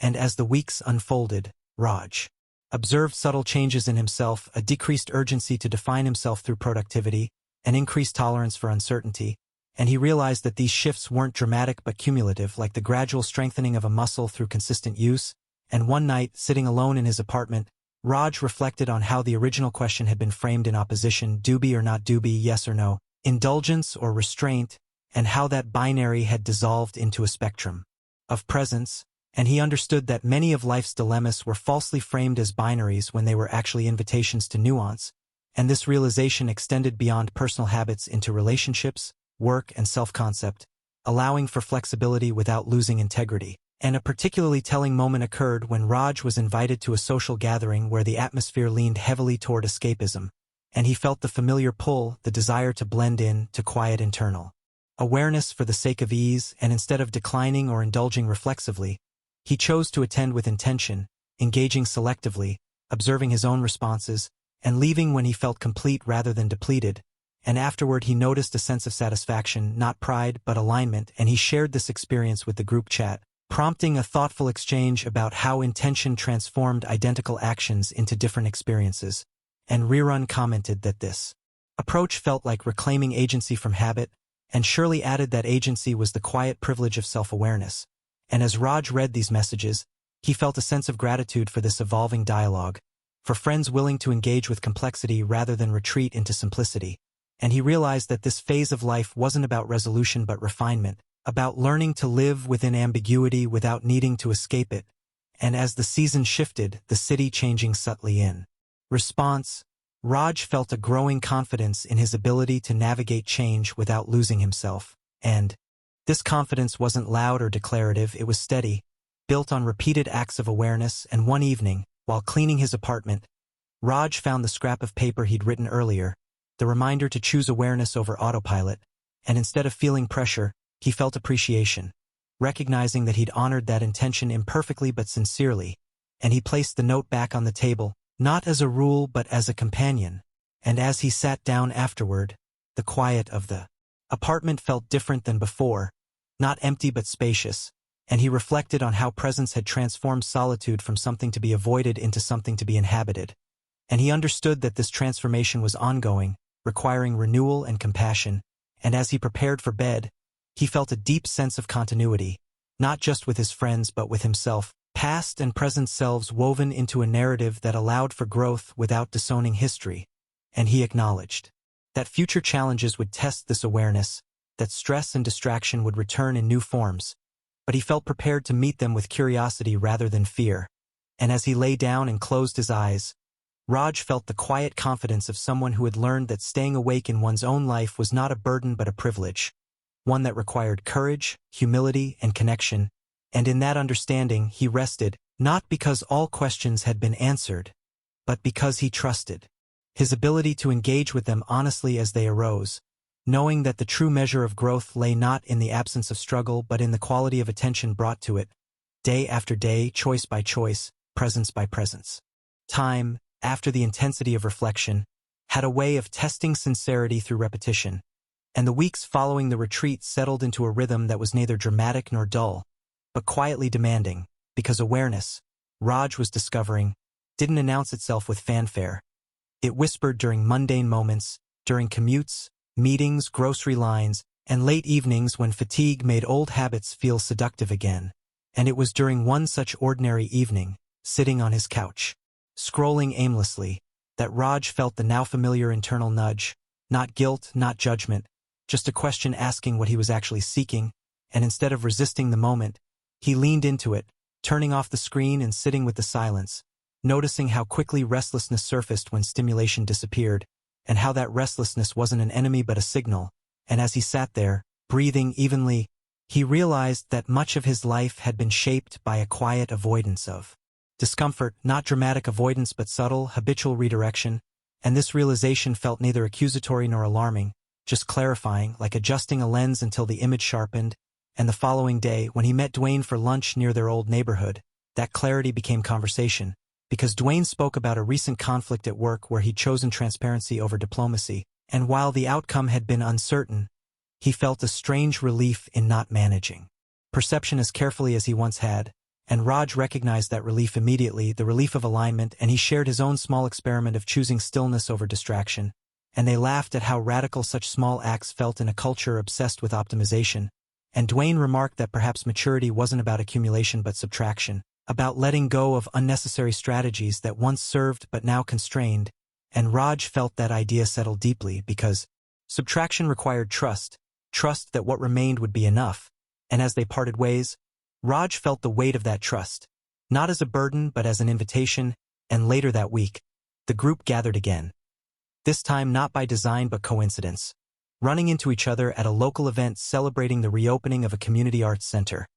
And as the weeks unfolded, Raj observed subtle changes in himself, a decreased urgency to define himself through productivity, an increased tolerance for uncertainty, and he realized that these shifts weren't dramatic but cumulative, like the gradual strengthening of a muscle through consistent use. And one night, sitting alone in his apartment, Raj reflected on how the original question had been framed in opposition, doobie or not doobie, yes or no, indulgence or restraint, and how that binary had dissolved into a spectrum of presence, and he understood that many of life's dilemmas were falsely framed as binaries when they were actually invitations to nuance, and this realization extended beyond personal habits into relationships, work, and self-concept, allowing for flexibility without losing integrity. And a particularly telling moment occurred when Raj was invited to a social gathering where the atmosphere leaned heavily toward escapism, and he felt the familiar pull, the desire to blend in, to quiet internal awareness for the sake of ease, and instead of declining or indulging reflexively, he chose to attend with intention, engaging selectively, observing his own responses, and leaving when he felt complete rather than depleted. And afterward he noticed a sense of satisfaction, not pride but alignment, and he shared this experience with the group chat, prompting a thoughtful exchange about how intention transformed identical actions into different experiences. And Rerun commented that this Approach felt like reclaiming agency from habit, and Shirley added that agency was the quiet privilege of self-awareness. And as Raj read these messages, he felt a sense of gratitude for this evolving dialogue, for friends willing to engage with complexity rather than retreat into simplicity. And he realized that this phase of life wasn't about resolution but refinement, about learning to live within ambiguity without needing to escape it. And as the season shifted, the city changing subtly in response, Raj felt a growing confidence in his ability to navigate change without losing himself. And this confidence wasn't loud or declarative, it was steady, built on repeated acts of awareness. And one evening, while cleaning his apartment, Raj found the scrap of paper he'd written earlier, the reminder to choose awareness over autopilot, and instead of feeling pressure, he felt appreciation, recognizing that he'd honored that intention imperfectly but sincerely, and he placed the note back on the table, not as a rule but as a companion. And as he sat down afterward, the quiet of the apartment felt different than before, not empty but spacious, and he reflected on how presence had transformed solitude from something to be avoided into something to be inhabited. And he understood that this transformation was ongoing, requiring renewal and compassion, and as he prepared for bed, he felt a deep sense of continuity, not just with his friends but with himself, past and present selves woven into a narrative that allowed for growth without disowning history. And he acknowledged that future challenges would test this awareness, that stress and distraction would return in new forms, but he felt prepared to meet them with curiosity rather than fear. And as he lay down and closed his eyes, Raj felt the quiet confidence of someone who had learned that staying awake in one's own life was not a burden but a privilege, one that required courage, humility, and connection. And in that understanding he rested, not because all questions had been answered, but because he trusted his ability to engage with them honestly as they arose, knowing that the true measure of growth lay not in the absence of struggle but in the quality of attention brought to it, day after day, choice by choice, presence by presence. Time, after the intensity of reflection, had a way of testing sincerity through repetition, and the weeks following the retreat settled into a rhythm that was neither dramatic nor dull, but quietly demanding, because awareness, Raj was discovering, didn't announce itself with fanfare. It whispered during mundane moments, during commutes, meetings, grocery lines, and late evenings when fatigue made old habits feel seductive again. And it was during one such ordinary evening, sitting on his couch, scrolling aimlessly, that Raj felt the now familiar internal nudge, not guilt, not judgment, just a question asking what he was actually seeking, and instead of resisting the moment, he leaned into it, turning off the screen and sitting with the silence, noticing how quickly restlessness surfaced when stimulation disappeared, and how that restlessness wasn't an enemy but a signal. And as he sat there, breathing evenly, he realized that much of his life had been shaped by a quiet avoidance of discomfort, not dramatic avoidance but subtle, habitual redirection, and this realization felt neither accusatory nor alarming, just clarifying, like adjusting a lens until the image sharpened. And the following day, when he met Dwayne for lunch near their old neighborhood, that clarity became conversation, because Dwayne spoke about a recent conflict at work where he'd chosen transparency over diplomacy, and while the outcome had been uncertain, he felt a strange relief in not managing perception as carefully as he once had. And Raj recognized that relief immediately, the relief of alignment, and he shared his own small experiment of choosing stillness over distraction. And they laughed at how radical such small acts felt in a culture obsessed with optimization. And Dwayne remarked that perhaps maturity wasn't about accumulation but subtraction, about letting go of unnecessary strategies that once served but now constrained. And Raj felt that idea settle deeply because subtraction required trust that what remained would be enough. And as they parted ways, Raj felt the weight of that trust, not as a burden but as an invitation. And later that week, the group gathered again. This time not by design but coincidence, running into each other at a local event celebrating the reopening of a community arts center,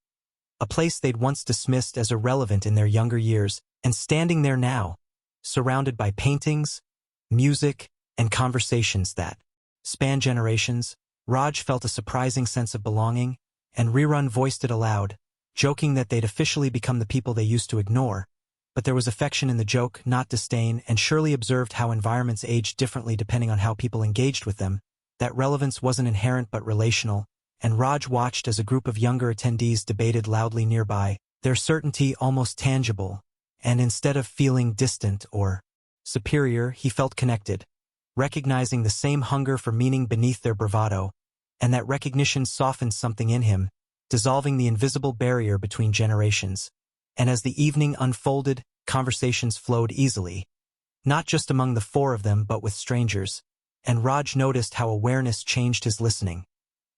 a place they'd once dismissed as irrelevant in their younger years, and standing there now, surrounded by paintings, music, and conversations that span generations. Raj felt a surprising sense of belonging, and Rerun voiced it aloud, joking that they'd officially become the people they used to ignore. But there was affection in the joke, not disdain, and Shirley observed how environments aged differently depending on how people engaged with them. That relevance wasn't inherent but relational, and Raj watched as a group of younger attendees debated loudly nearby, their certainty almost tangible, and instead of feeling distant or superior, he felt connected. recognizing the same hunger for meaning beneath their bravado, and that recognition softened something in him, dissolving the invisible barrier between generations. And as the evening unfolded, conversations flowed easily, not just among the four of them but with strangers, and Raj noticed how awareness changed his listening,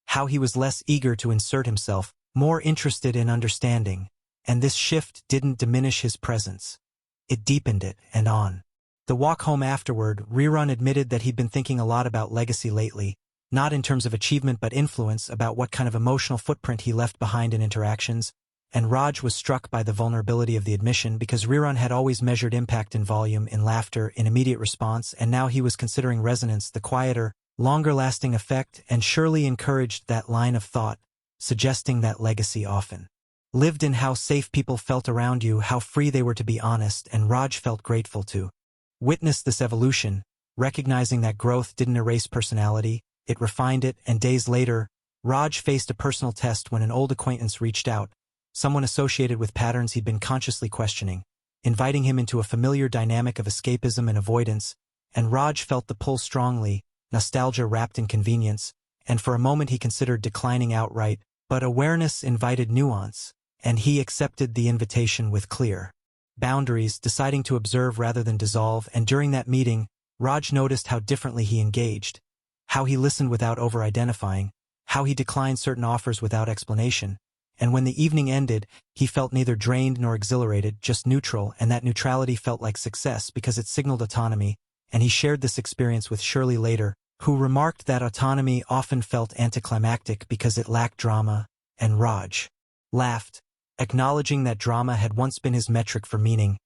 how he was less eager to insert himself, more interested in understanding, and this shift didn't diminish his presence. It deepened it, and on the walk home afterward, Rerun admitted that he'd been thinking a lot about legacy lately, not in terms of achievement but influence, about what kind of emotional footprint he left behind in interactions, and Raj was struck by the vulnerability of the admission because Rerun had always measured impact in volume, in laughter, in immediate response, and now he was considering resonance, the quieter, longer-lasting effect, and surely encouraged that line of thought, suggesting that legacy often lived in how safe people felt around you, how free they were to be honest, and Raj felt grateful to witness this evolution, recognizing that growth didn't erase personality, it refined it, and days later, Raj faced a personal test when an old acquaintance reached out, someone associated with patterns he'd been consciously questioning, inviting him into a familiar dynamic of escapism and avoidance, and Raj felt the pull strongly, nostalgia wrapped in convenience, and for a moment he considered declining outright, but awareness invited nuance, and he accepted the invitation with clear boundaries, deciding to observe rather than dissolve, and during that meeting, Raj noticed how differently he engaged, how he listened without over-identifying, how he declined certain offers without explanation, and when the evening ended, he felt neither drained nor exhilarated, just neutral, and that neutrality felt like success because it signaled autonomy, and he shared this experience with Shirley later, who remarked that autonomy often felt anticlimactic because it lacked drama, and Raj laughed, acknowledging that drama had once been his metric for meaning,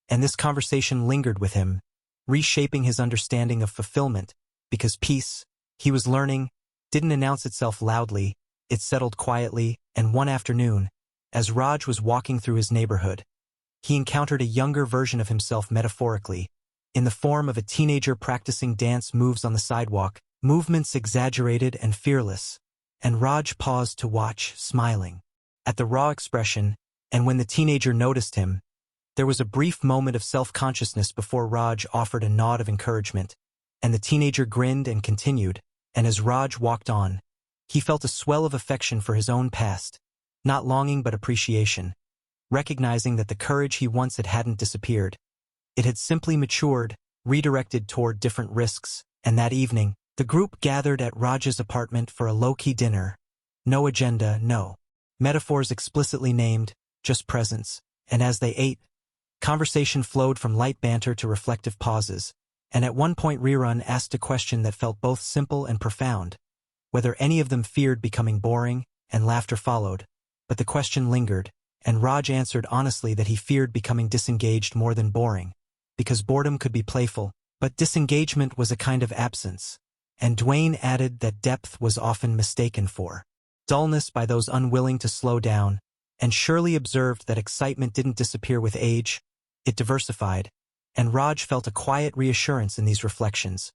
and this conversation lingered with him, reshaping his understanding of fulfillment, because peace, he was learning, didn't announce itself loudly, it settled quietly, and one afternoon, as Raj was walking through his neighborhood, he encountered a younger version of himself metaphorically, in the form of a teenager practicing dance moves on the sidewalk, movements exaggerated and fearless, and Raj paused to watch, smiling at the raw expression, and when the teenager noticed him, there was a brief moment of self-consciousness before Raj offered a nod of encouragement, and the teenager grinned and continued, and as Raj walked on, he felt a swell of affection for his own past, not longing but appreciation, recognizing that the courage he once had hadn't disappeared. It had simply matured, redirected toward different risks, and that evening, the group gathered at Raj's apartment for a low-key dinner. No agenda, no metaphors explicitly named, just presence, and as they ate, conversation flowed from light banter to reflective pauses, and at one point Rerun asked a question that felt both simple and profound, whether any of them feared becoming boring, and laughter followed, but the question lingered, and Raj answered honestly that he feared becoming disengaged more than boring, because boredom could be playful, but disengagement was a kind of absence, and Dwayne added that depth was often mistaken for dullness by those unwilling to slow down, and Shirley observed that excitement didn't disappear with age, it diversified, and Raj felt a quiet reassurance in these reflections,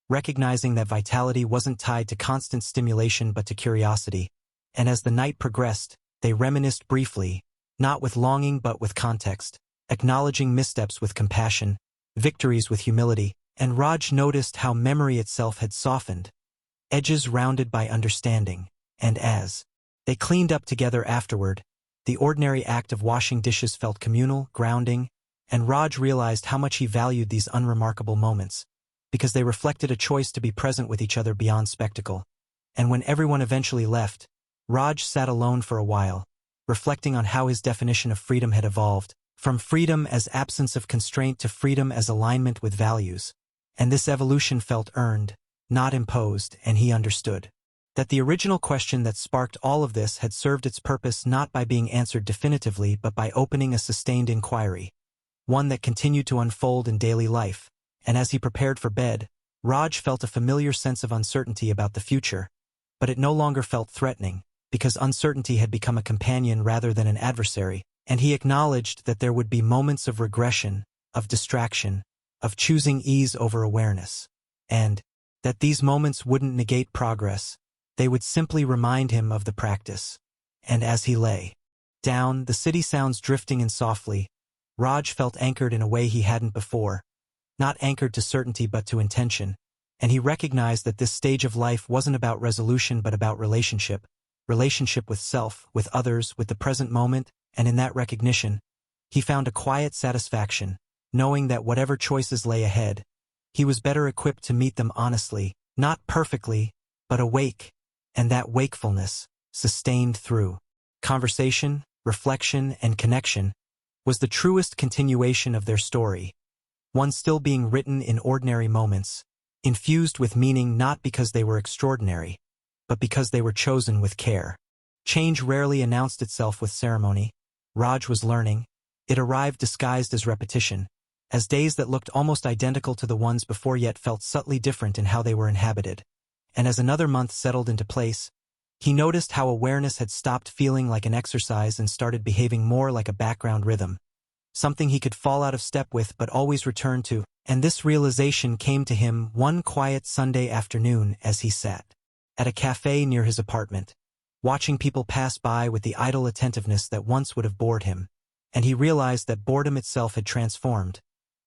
recognizing that vitality wasn't tied to constant stimulation but to curiosity, and as the night progressed, they reminisced briefly, not with longing but with context, acknowledging missteps with compassion, victories with humility, and Raj noticed how memory itself had softened, edges rounded by understanding, and as they cleaned up together afterward, the ordinary act of washing dishes felt communal, grounding, and Raj realized how much he valued these unremarkable moments, because they reflected a choice to be present with each other beyond spectacle. And when everyone eventually left, Raj sat alone for a while, reflecting on how his definition of freedom had evolved, from freedom as absence of constraint to freedom as alignment with values. And this evolution felt earned, not imposed, and he understood that the original question that sparked all of this had served its purpose not by being answered definitively but by opening a sustained inquiry, one that continued to unfold in daily life, and as he prepared for bed, Raj felt a familiar sense of uncertainty about the future, but it no longer felt threatening, because uncertainty had become a companion rather than an adversary, and he acknowledged that there would be moments of regression, of distraction, of choosing ease over awareness, and that these moments wouldn't negate progress, they would simply remind him of the practice. And as he lay down, the city sounds drifting in softly, Raj felt anchored in a way he hadn't before, not anchored to certainty but to intention, and he recognized that this stage of life wasn't about resolution but about relationship with self, with others, with the present moment, and in that recognition, he found a quiet satisfaction, knowing that whatever choices lay ahead, he was better equipped to meet them honestly, not perfectly, but awake, and that wakefulness, sustained through conversation, reflection, and connection, was the truest continuation of their story, one still being written in ordinary moments, infused with meaning not because they were extraordinary, but because they were chosen with care. Change rarely announced itself with ceremony. Raj was learning. It arrived disguised as repetition, as days that looked almost identical to the ones before yet felt subtly different in how they were inhabited. And as another month settled into place, he noticed how awareness had stopped feeling like an exercise and started behaving more like a background rhythm, something he could fall out of step with but always return to, and this realization came to him one quiet Sunday afternoon as he sat at a cafe near his apartment, watching people pass by with the idle attentiveness that once would have bored him, and he realized that boredom itself had transformed,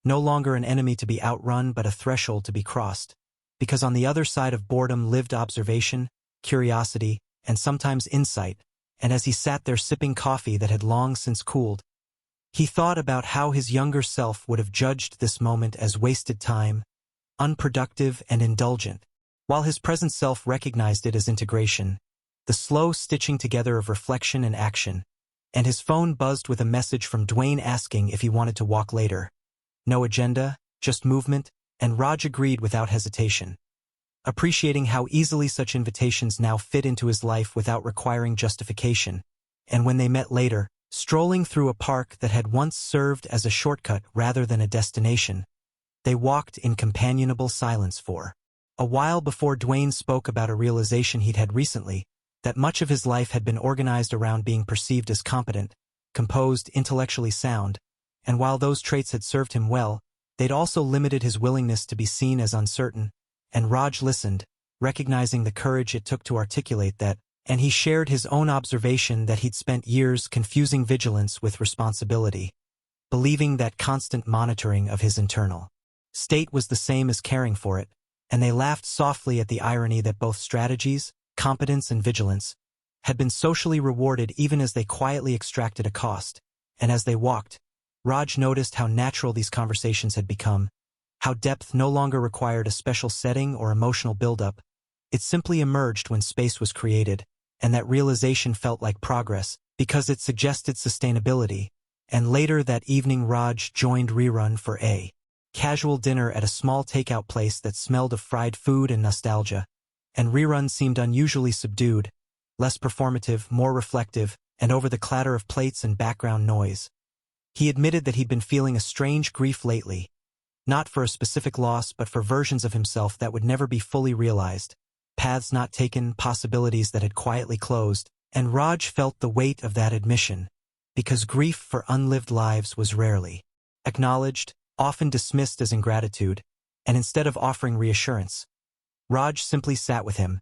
no longer an enemy to be outrun but a threshold to be crossed, because on the other side of boredom lived observation, curiosity, and sometimes insight, and as he sat there sipping coffee that had long since cooled, he thought about how his younger self would have judged this moment as wasted time, unproductive and indulgent, while his present self recognized it as integration, the slow stitching together of reflection and action, and his phone buzzed with a message from Dwayne asking if he wanted to walk later. No agenda, just movement, and Raj agreed without hesitation, appreciating how easily such invitations now fit into his life without requiring justification. And when they met later, strolling through a park that had once served as a shortcut rather than a destination, they walked in companionable silence for a while before Dwayne spoke about a realization he'd had recently, that much of his life had been organized around being perceived as competent, composed, intellectually sound, and while those traits had served him well, they'd also limited his willingness to be seen as uncertain, and Raj listened, recognizing the courage it took to articulate that, and he shared his own observation that he'd spent years confusing vigilance with responsibility, believing that constant monitoring of his internal state was the same as caring for it, and they laughed softly at the irony that both strategies, competence and vigilance, had been socially rewarded even as they quietly extracted a cost, and as they walked, Raj noticed how natural these conversations had become, how depth no longer required a special setting or emotional buildup. It simply emerged when space was created, and that realization felt like progress, because it suggested sustainability. And later that evening Raj joined Rerun for a casual dinner at a small takeout place that smelled of fried food and nostalgia, and Rerun seemed unusually subdued, less performative, more reflective, and over the clatter of plates and background noise. He admitted that he'd been feeling a strange grief lately, not for a specific loss but for versions of himself that would never be fully realized, paths not taken, possibilities that had quietly closed, and Raj felt the weight of that admission, because grief for unlived lives was rarely acknowledged, often dismissed as ingratitude, and instead of offering reassurance, Raj simply sat with him,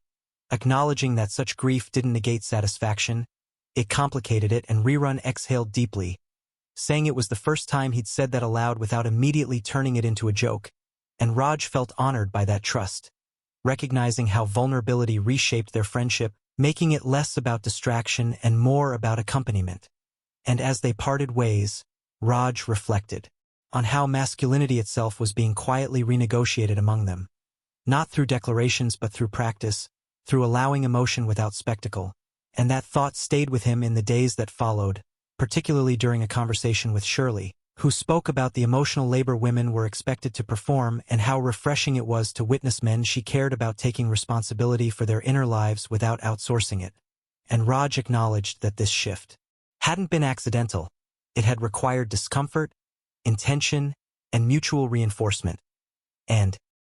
acknowledging that such grief didn't negate satisfaction, it complicated it, and Rerun exhaled deeply, saying it was the first time he'd said that aloud without immediately turning it into a joke, and Raj felt honored by that trust, recognizing how vulnerability reshaped their friendship, making it less about distraction and more about accompaniment. And as they parted ways, Raj reflected on how masculinity itself was being quietly renegotiated among them, not through declarations but through practice, through allowing emotion without spectacle, and that thought stayed with him in the days that followed, particularly during a conversation with Shirley, who spoke about the emotional labor women were expected to perform and how refreshing it was to witness men she cared about taking responsibility for their inner lives without outsourcing it. And Raj acknowledged that this shift hadn't been accidental. It had required discomfort, intention, and mutual reinforcement. And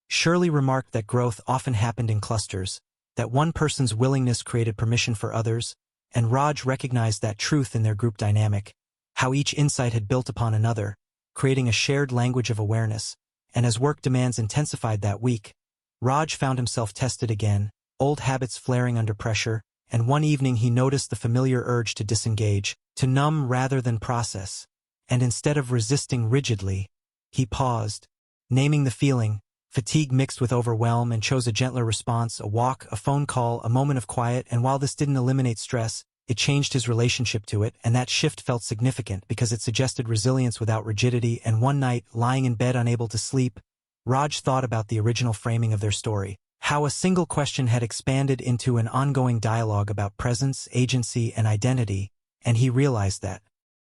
Shirley remarked that growth often happened in clusters, that one person's willingness created permission for others, and Raj recognized that truth in their group dynamic, how each insight had built upon another, creating a shared language of awareness. And as work demands intensified that week, Raj found himself tested again, old habits flaring under pressure, and one evening he noticed the familiar urge to disengage, to numb rather than process. And instead of resisting rigidly, he paused, naming the feeling, fatigue mixed with overwhelm, and chose a gentler response, a walk, a phone call, a moment of quiet, and while this didn't eliminate stress, it changed his relationship to it, and that shift felt significant because it suggested resilience without rigidity. And one night, lying in bed unable to sleep, Raj thought about the original framing of their story, how a single question had expanded into an ongoing dialogue about presence, agency, and identity, and he realized that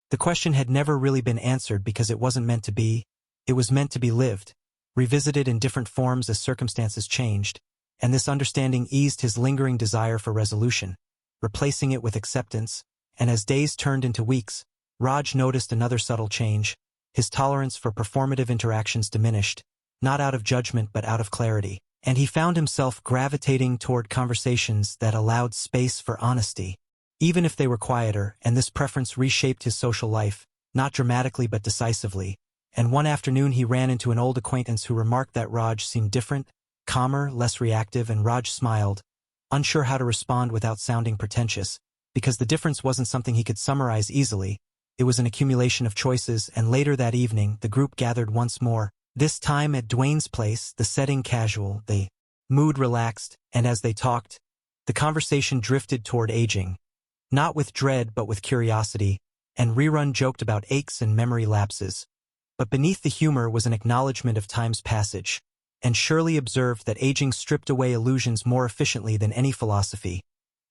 the question had never really been answered because it wasn't meant to be, it was meant to be lived, revisited in different forms as circumstances changed, and this understanding eased his lingering desire for resolution, replacing it with acceptance. And as days turned into weeks, Raj noticed another subtle change. His tolerance for performative interactions diminished, not out of judgment but out of clarity, and he found himself gravitating toward conversations that allowed space for honesty, even if they were quieter. And this preference reshaped his social life, not dramatically but decisively. And one afternoon he ran into an old acquaintance who remarked that Raj seemed different, calmer, less reactive, and Raj smiled, unsure how to respond without sounding pretentious, because the difference wasn't something he could summarize easily. It was an accumulation of choices. And later that evening, the group gathered once more, this time at Dwayne's place, the setting casual, the mood relaxed, and as they talked, the conversation drifted toward aging, not with dread but with curiosity, and Rerun joked about aches and memory lapses. But beneath the humor was an acknowledgement of time's passage, and Shirley observed that aging stripped away illusions more efficiently than any philosophy.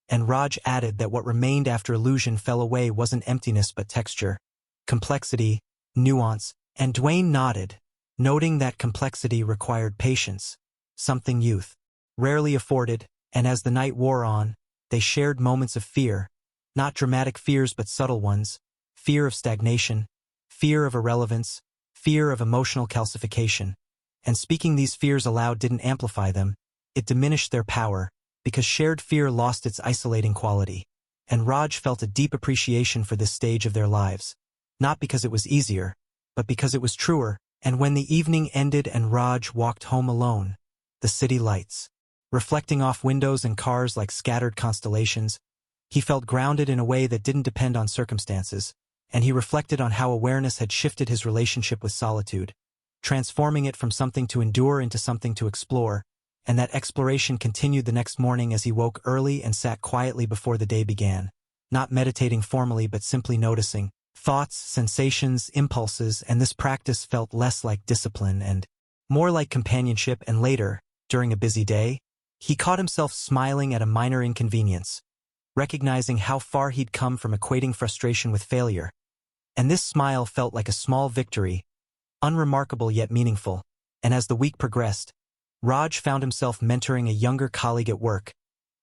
And Raj added that what remained after illusion fell away wasn't emptiness but texture, complexity, nuance, and Dwayne nodded, noting that complexity required patience, something youth rarely afforded. And as the night wore on, they shared moments of fear, not dramatic fears but subtle ones, fear of stagnation, fear of irrelevance, fear of emotional calcification. And speaking these fears aloud didn't amplify them, it diminished their power, because shared fear lost its isolating quality. And Raj felt a deep appreciation for this stage of their lives, not because it was easier, but because it was truer. And when the evening ended and Raj walked home alone, the city lights, reflecting off windows and cars like scattered constellations, he felt grounded in a way that didn't depend on circumstances, and he reflected on how awareness had shifted his relationship with solitude, transforming it from something to endure into something to explore. And that exploration continued the next morning as he woke early and sat quietly before the day began, not meditating formally but simply noticing thoughts, sensations, impulses. And this practice felt less like discipline and more like companionship. And later, during a busy day, he caught himself smiling at a minor inconvenience, recognizing how far he'd come from equating frustration with failure. And this smile felt like a small victory, unremarkable yet meaningful. And as the week progressed, Raj found himself mentoring a younger colleague at work,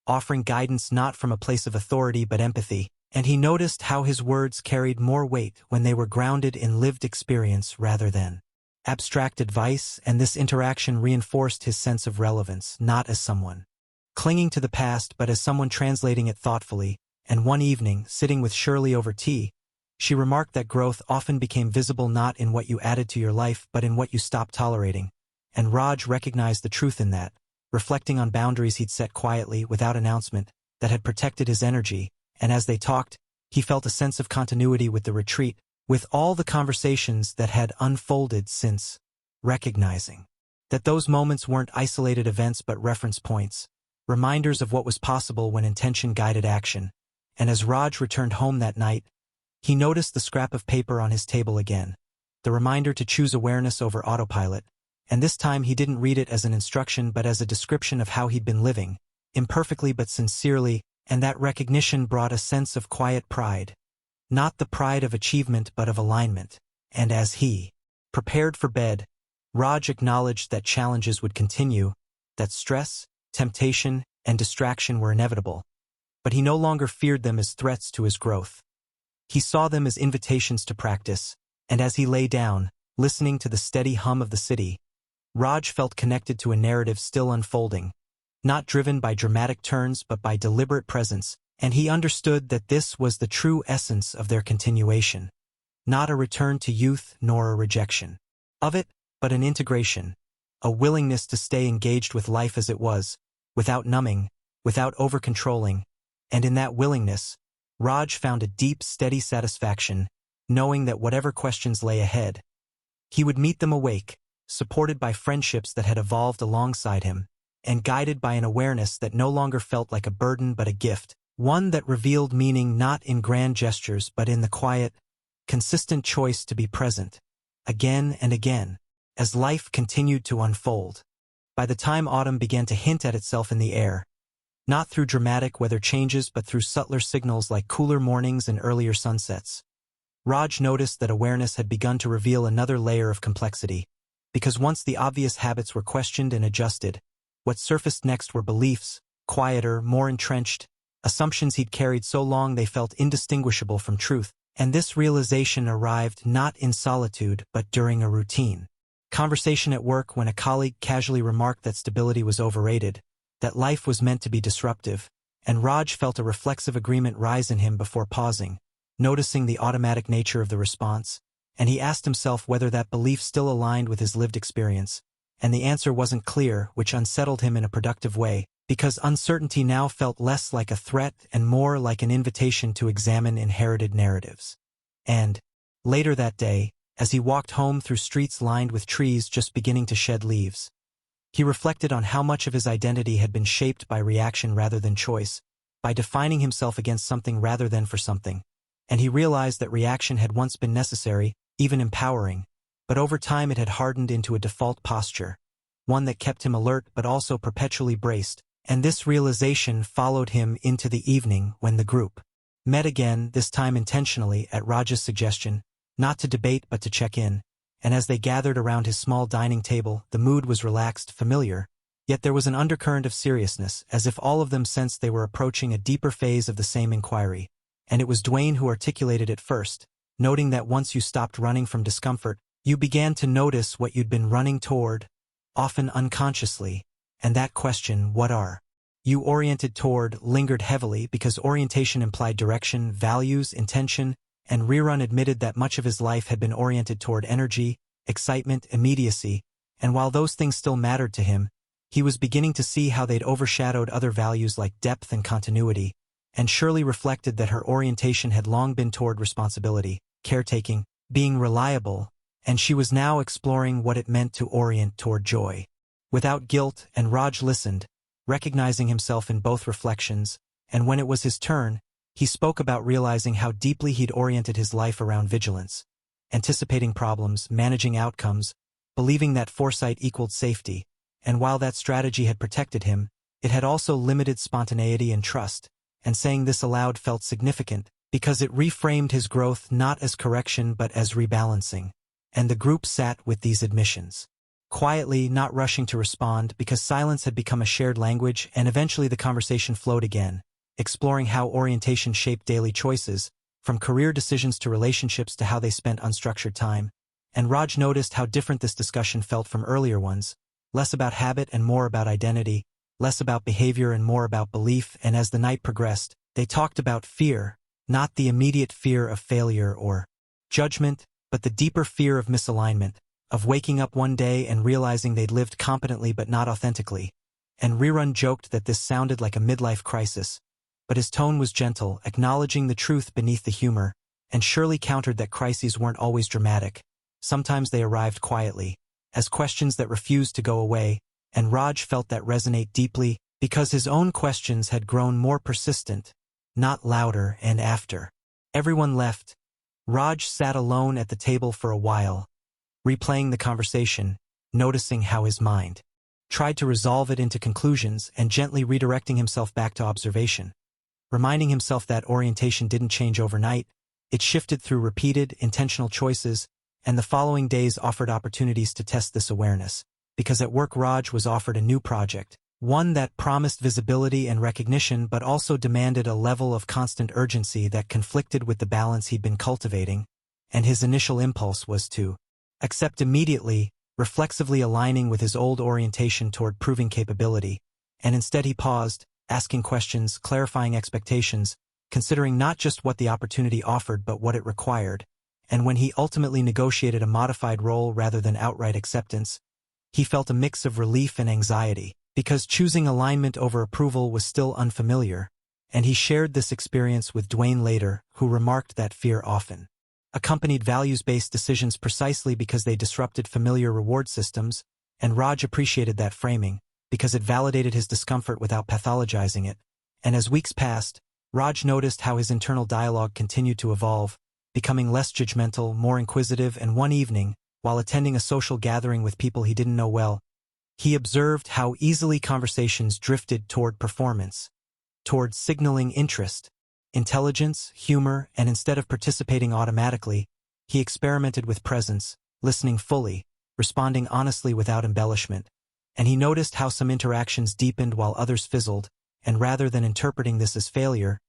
offering guidance not from a place of authority but empathy. And he noticed how his words carried more weight when they were grounded in lived experience rather than abstract advice. And this interaction reinforced his sense of relevance, not as someone clinging to the past but as someone translating it thoughtfully. And one evening, sitting with Shirley over tea, she remarked that growth often became visible not in what you added to your life but in what you stopped tolerating. And Raj recognized the truth in that, reflecting on boundaries he'd set quietly, without announcement, that had protected his energy. And as they talked, he felt a sense of continuity with the retreat, with all the conversations that had unfolded since, recognizing that those moments weren't isolated events but reference points, reminders of what was possible when intention guided action. And as Raj returned home that night, he noticed the scrap of paper on his table again, the reminder to choose awareness over autopilot. And this time he didn't read it as an instruction but as a description of how he'd been living, imperfectly but sincerely. And that recognition brought a sense of quiet pride, not the pride of achievement but of alignment. And as he prepared for bed, Raj acknowledged that challenges would continue, that stress, temptation, and distraction were inevitable. But he no longer feared them as threats to his growth. He saw them as invitations to practice. And as he lay down, listening to the steady hum of the city, Raj felt connected to a narrative still unfolding, not driven by dramatic turns but by deliberate presence. And he understood that this was the true essence of their continuation, not a return to youth nor a rejection of it, but an integration, a willingness to stay engaged with life as it was, without numbing, without over-controlling. And in that willingness, Raj found a deep, steady satisfaction, knowing that whatever questions lay ahead, he would meet them awake, supported by friendships that had evolved alongside him, and guided by an awareness that no longer felt like a burden but a gift, one that revealed meaning not in grand gestures but in the quiet, consistent choice to be present, again and again, as life continued to unfold. By the time autumn began to hint at itself in the air, not through dramatic weather changes but through subtler signals like cooler mornings and earlier sunsets, Raj noticed that awareness had begun to reveal another layer of complexity, because once the obvious habits were questioned and adjusted, what surfaced next were beliefs, quieter, more entrenched, assumptions he'd carried so long they felt indistinguishable from truth, and this realization arrived not in solitude but during a routine conversation at work when a colleague casually remarked that stability was overrated, that life was meant to be disruptive, and Raj felt a reflexive agreement rise in him before pausing, noticing the automatic nature of the response, and he asked himself whether that belief still aligned with his lived experience, and the answer wasn't clear, which unsettled him in a productive way, because uncertainty now felt less like a threat and more like an invitation to examine inherited narratives. And, later that day, as he walked home through streets lined with trees just beginning to shed leaves, he reflected on how much of his identity had been shaped by reaction rather than choice, by defining himself against something rather than for something, and he realized that reaction had once been necessary, even empowering, but over time it had hardened into a default posture, one that kept him alert but also perpetually braced, and this realization followed him into the evening when the group met again, this time intentionally at Raj's suggestion, not to debate but to check in, and as they gathered around his small dining table, the mood was relaxed, familiar, yet there was an undercurrent of seriousness, as if all of them sensed they were approaching a deeper phase of the same inquiry, and it was Dwayne who articulated it first, noting that once you stopped running from discomfort, you began to notice what you'd been running toward, often unconsciously, and that question, what are you oriented toward, lingered heavily because orientation implied direction, values, intention, and Rerun admitted that much of his life had been oriented toward energy, excitement, immediacy, and while those things still mattered to him, he was beginning to see how they'd overshadowed other values like depth and continuity, and Shirley reflected that her orientation had long been toward responsibility, caretaking, being reliable, and she was now exploring what it meant to orient toward joy. Without guilt, and Raj listened, recognizing himself in both reflections, and when it was his turn, he spoke about realizing how deeply he'd oriented his life around vigilance, anticipating problems, managing outcomes, believing that foresight equaled safety, and while that strategy had protected him, it had also limited spontaneity and trust, and saying this aloud felt significant, because it reframed his growth not as correction but as rebalancing, and the group sat with these admissions, quietly, not rushing to respond because silence had become a shared language, and eventually the conversation flowed again, exploring how orientation shaped daily choices, from career decisions to relationships to how they spent unstructured time, and Raj noticed how different this discussion felt from earlier ones, less about habit and more about identity, less about behavior and more about belief, and as the night progressed, they talked about fear, not the immediate fear of failure or judgment, but the deeper fear of misalignment, of waking up one day and realizing they'd lived competently but not authentically, and Rerun joked that this sounded like a midlife crisis, but his tone was gentle, acknowledging the truth beneath the humor, and Shirley countered that crises weren't always dramatic. Sometimes they arrived quietly, as questions that refused to go away, and Raj felt that resonate deeply because his own questions had grown more persistent, not louder, and after everyone left, Raj sat alone at the table for a while, replaying the conversation, noticing how his mind tried to resolve it into conclusions and gently redirecting himself back to observation, reminding himself that orientation didn't change overnight, it shifted through repeated, intentional choices, and the following days offered opportunities to test this awareness, because at work Raj was offered a new project, one that promised visibility and recognition but also demanded a level of constant urgency that conflicted with the balance he'd been cultivating, and his initial impulse was to accept immediately, reflexively aligning with his old orientation toward proving capability, and instead he paused, asking questions, clarifying expectations, considering not just what the opportunity offered but what it required, and when he ultimately negotiated a modified role rather than outright acceptance, he felt a mix of relief and anxiety, because choosing alignment over approval was still unfamiliar, and he shared this experience with Dwayne later, who remarked that fear often accompanied values-based decisions precisely because they disrupted familiar reward systems, and Raj appreciated that framing, because it validated his discomfort without pathologizing it. And as weeks passed, Raj noticed how his internal dialogue continued to evolve, becoming less judgmental, more inquisitive, and one evening, while attending a social gathering with people he didn't know well, he observed how easily conversations drifted toward performance, toward signaling interest, intelligence, humor, and instead of participating automatically, he experimented with presence, listening fully, responding honestly without embellishment. And he noticed how some interactions deepened while others fizzled, and rather than interpreting this as failure,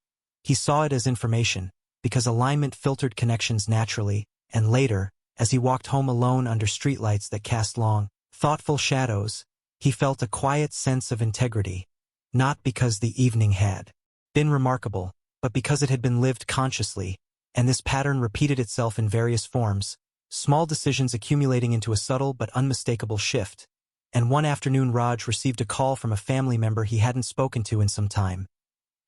he saw it as information, because alignment filtered connections naturally, and later, as he walked home alone under streetlights that cast long, thoughtful shadows, he felt a quiet sense of integrity, not because the evening had been remarkable, but because it had been lived consciously, and this pattern repeated itself in various forms, small decisions accumulating into a subtle but unmistakable shift. And one afternoon Raj received a call from a family member he hadn't spoken to in some time.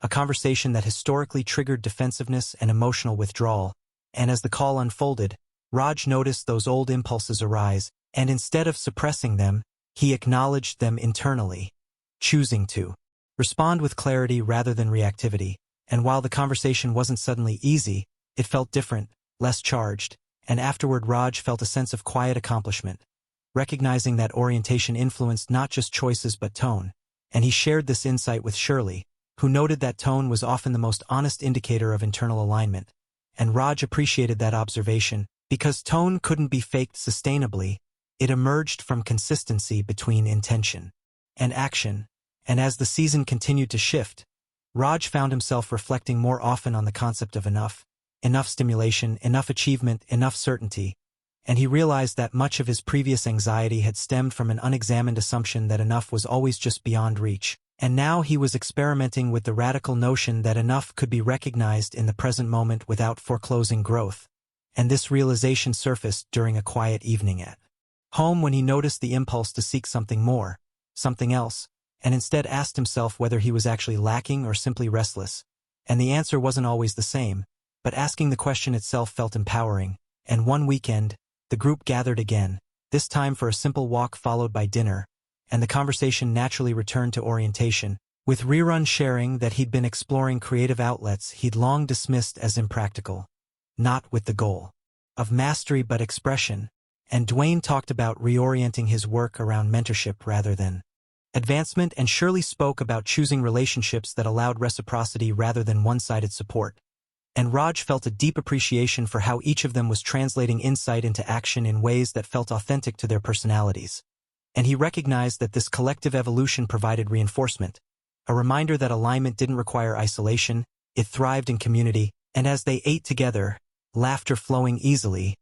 A conversation that historically triggered defensiveness and emotional withdrawal, and as the call unfolded, Raj noticed those old impulses arise, and instead of suppressing them, he acknowledged them internally, choosing to respond with clarity rather than reactivity. And while the conversation wasn't suddenly easy, it felt different, less charged, and afterward Raj felt a sense of quiet accomplishment, recognizing that orientation influenced not just choices but tone, and he shared this insight with Shirley, who noted that tone was often the most honest indicator of internal alignment. And Raj appreciated that observation, because tone couldn't be faked sustainably, it emerged from consistency between intention and action, and as the season continued to shift, Raj found himself reflecting more often on the concept of enough stimulation, enough achievement, enough certainty, and he realized that much of his previous anxiety had stemmed from an unexamined assumption that enough was always just beyond reach. And now he was experimenting with the radical notion that enough could be recognized in the present moment without foreclosing growth. And this realization surfaced during a quiet evening at home when he noticed the impulse to seek something more, something else, and instead asked himself whether he was actually lacking or simply restless. And the answer wasn't always the same, but asking the question itself felt empowering. And one weekend, the group gathered again, this time for a simple walk followed by dinner, and the conversation naturally returned to orientation, with Rerun sharing that he'd been exploring creative outlets he'd long dismissed as impractical, not with the goal of mastery but expression, and Dwayne talked about reorienting his work around mentorship rather than advancement, and Shirley spoke about choosing relationships that allowed reciprocity rather than one-sided support. And Raj felt a deep appreciation for how each of them was translating insight into action in ways that felt authentic to their personalities. And he recognized that this collective evolution provided reinforcement, a reminder that alignment didn't require isolation, it thrived in community, and as they ate together, laughter flowing easily,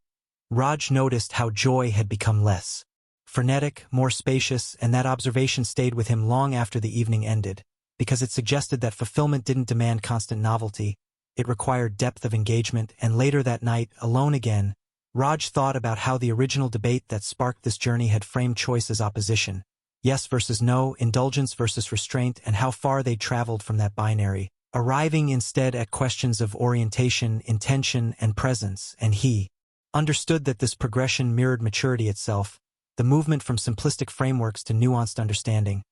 Raj noticed how joy had become less frenetic, more spacious, and that observation stayed with him long after the evening ended, because it suggested that fulfillment didn't demand constant novelty, it required depth of engagement. And later that night, alone again, Raj thought about how the original debate that sparked this journey had framed choice as opposition, yes versus no, indulgence versus restraint, and how far they'd traveled from that binary, arriving instead at questions of orientation, intention, and presence. And he understood that this progression mirrored maturity itself, the movement from simplistic frameworks to nuanced understanding.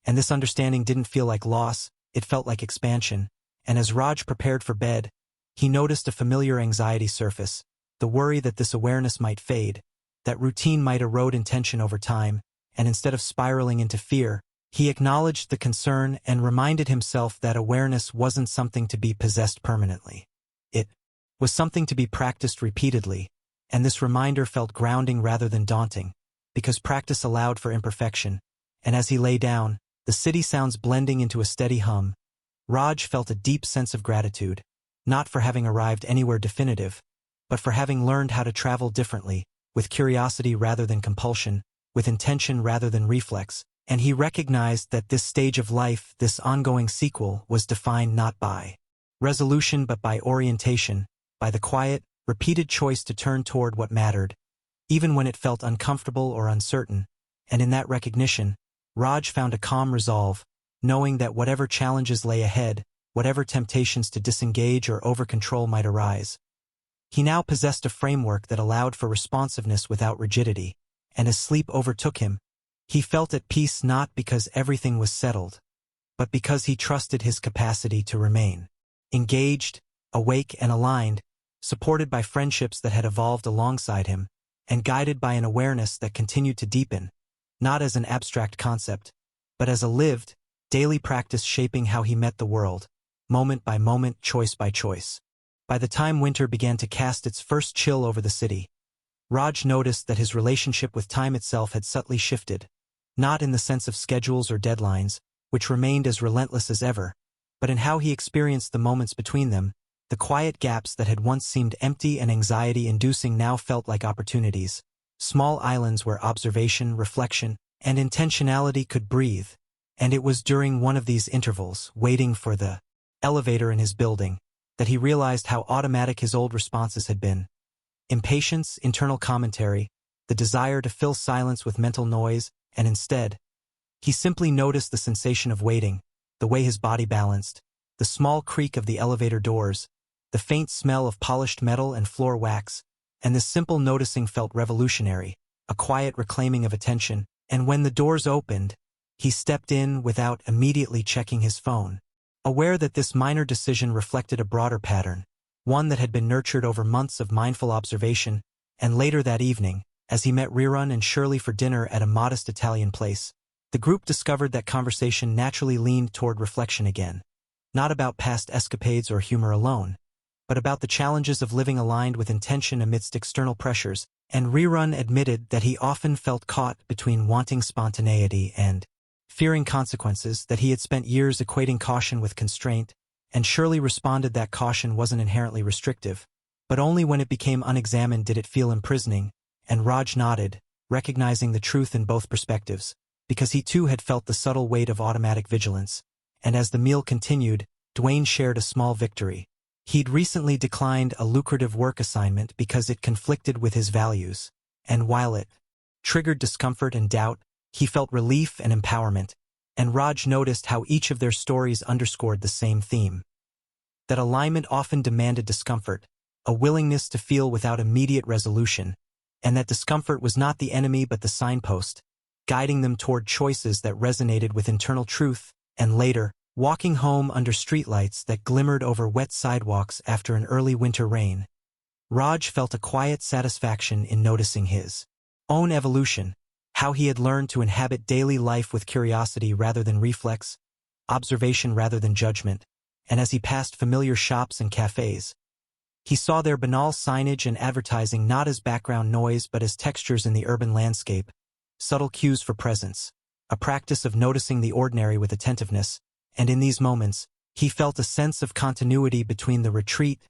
And this understanding didn't feel like loss, it felt like expansion. And as Raj prepared for bed, he noticed a familiar anxiety surface, the worry that this awareness might fade, that routine might erode intention over time, and instead of spiraling into fear, he acknowledged the concern and reminded himself that awareness wasn't something to be possessed permanently. It was something to be practiced repeatedly, and this reminder felt grounding rather than daunting, because practice allowed for imperfection. And as he lay down, the city sounds blending into a steady hum, Raj felt a deep sense of gratitude, not for having arrived anywhere definitive, but for having learned how to travel differently, with curiosity rather than compulsion, with intention rather than reflex. And he recognized that this stage of life, this ongoing sequel, was defined not by resolution but by orientation, by the quiet, repeated choice to turn toward what mattered, even when it felt uncomfortable or uncertain. And in that recognition, Raj found a calm resolve, knowing that whatever challenges lay ahead, whatever temptations to disengage or over-control might arise, He now possessed a framework that allowed for responsiveness without rigidity, and as sleep overtook him, he felt at peace not because everything was settled, but because he trusted his capacity to remain engaged, awake and aligned, supported by friendships that had evolved alongside him, and guided by an awareness that continued to deepen, not as an abstract concept, but as a lived, daily practice shaping how he met the world, moment by moment, choice by choice. By the time winter began to cast its first chill over the city, Raj noticed that his relationship with time itself had subtly shifted, not in the sense of schedules or deadlines, which remained as relentless as ever, but in how he experienced the moments between them. The quiet gaps that had once seemed empty and anxiety-inducing now felt like opportunities, small islands where observation, reflection, and intentionality could breathe. And it was during one of these intervals, waiting for the elevator in his building, that he realized how automatic his old responses had been. Impatience, internal commentary, the desire to fill silence with mental noise, and instead, he simply noticed the sensation of waiting, the way his body balanced, the small creak of the elevator doors, the faint smell of polished metal and floor wax, and this simple noticing felt revolutionary, a quiet reclaiming of attention, and when the doors opened, he stepped in without immediately checking his phone, aware that this minor decision reflected a broader pattern, one that had been nurtured over months of mindful observation. And later that evening, as he met Rerun and Shirley for dinner at a modest Italian place, the group discovered that conversation naturally leaned toward reflection again, not about past escapades or humor alone, but about the challenges of living aligned with intention amidst external pressures. And Rerun admitted that he often felt caught between wanting spontaneity and fearing consequences, that he had spent years equating caution with constraint, and Shirley responded that caution wasn't inherently restrictive, but only when it became unexamined did it feel imprisoning, and Raj nodded, recognizing the truth in both perspectives, because he too had felt the subtle weight of automatic vigilance. And as the meal continued, Dwayne shared a small victory. He'd recently declined a lucrative work assignment because it conflicted with his values, and while it triggered discomfort and doubt, he felt relief and empowerment. And Raj noticed how each of their stories underscored the same theme. That alignment often demanded discomfort, a willingness to feel without immediate resolution, and that discomfort was not the enemy but the signpost, guiding them toward choices that resonated with internal truth. And later, walking home under streetlights that glimmered over wet sidewalks after an early winter rain, Raj felt a quiet satisfaction in noticing his own evolution, how he had learned to inhabit daily life with curiosity rather than reflex, observation rather than judgment. And as he passed familiar shops and cafes, he saw their banal signage and advertising not as background noise but as textures in the urban landscape, subtle cues for presence, a practice of noticing the ordinary with attentiveness. And in these moments, he felt a sense of continuity between the retreat,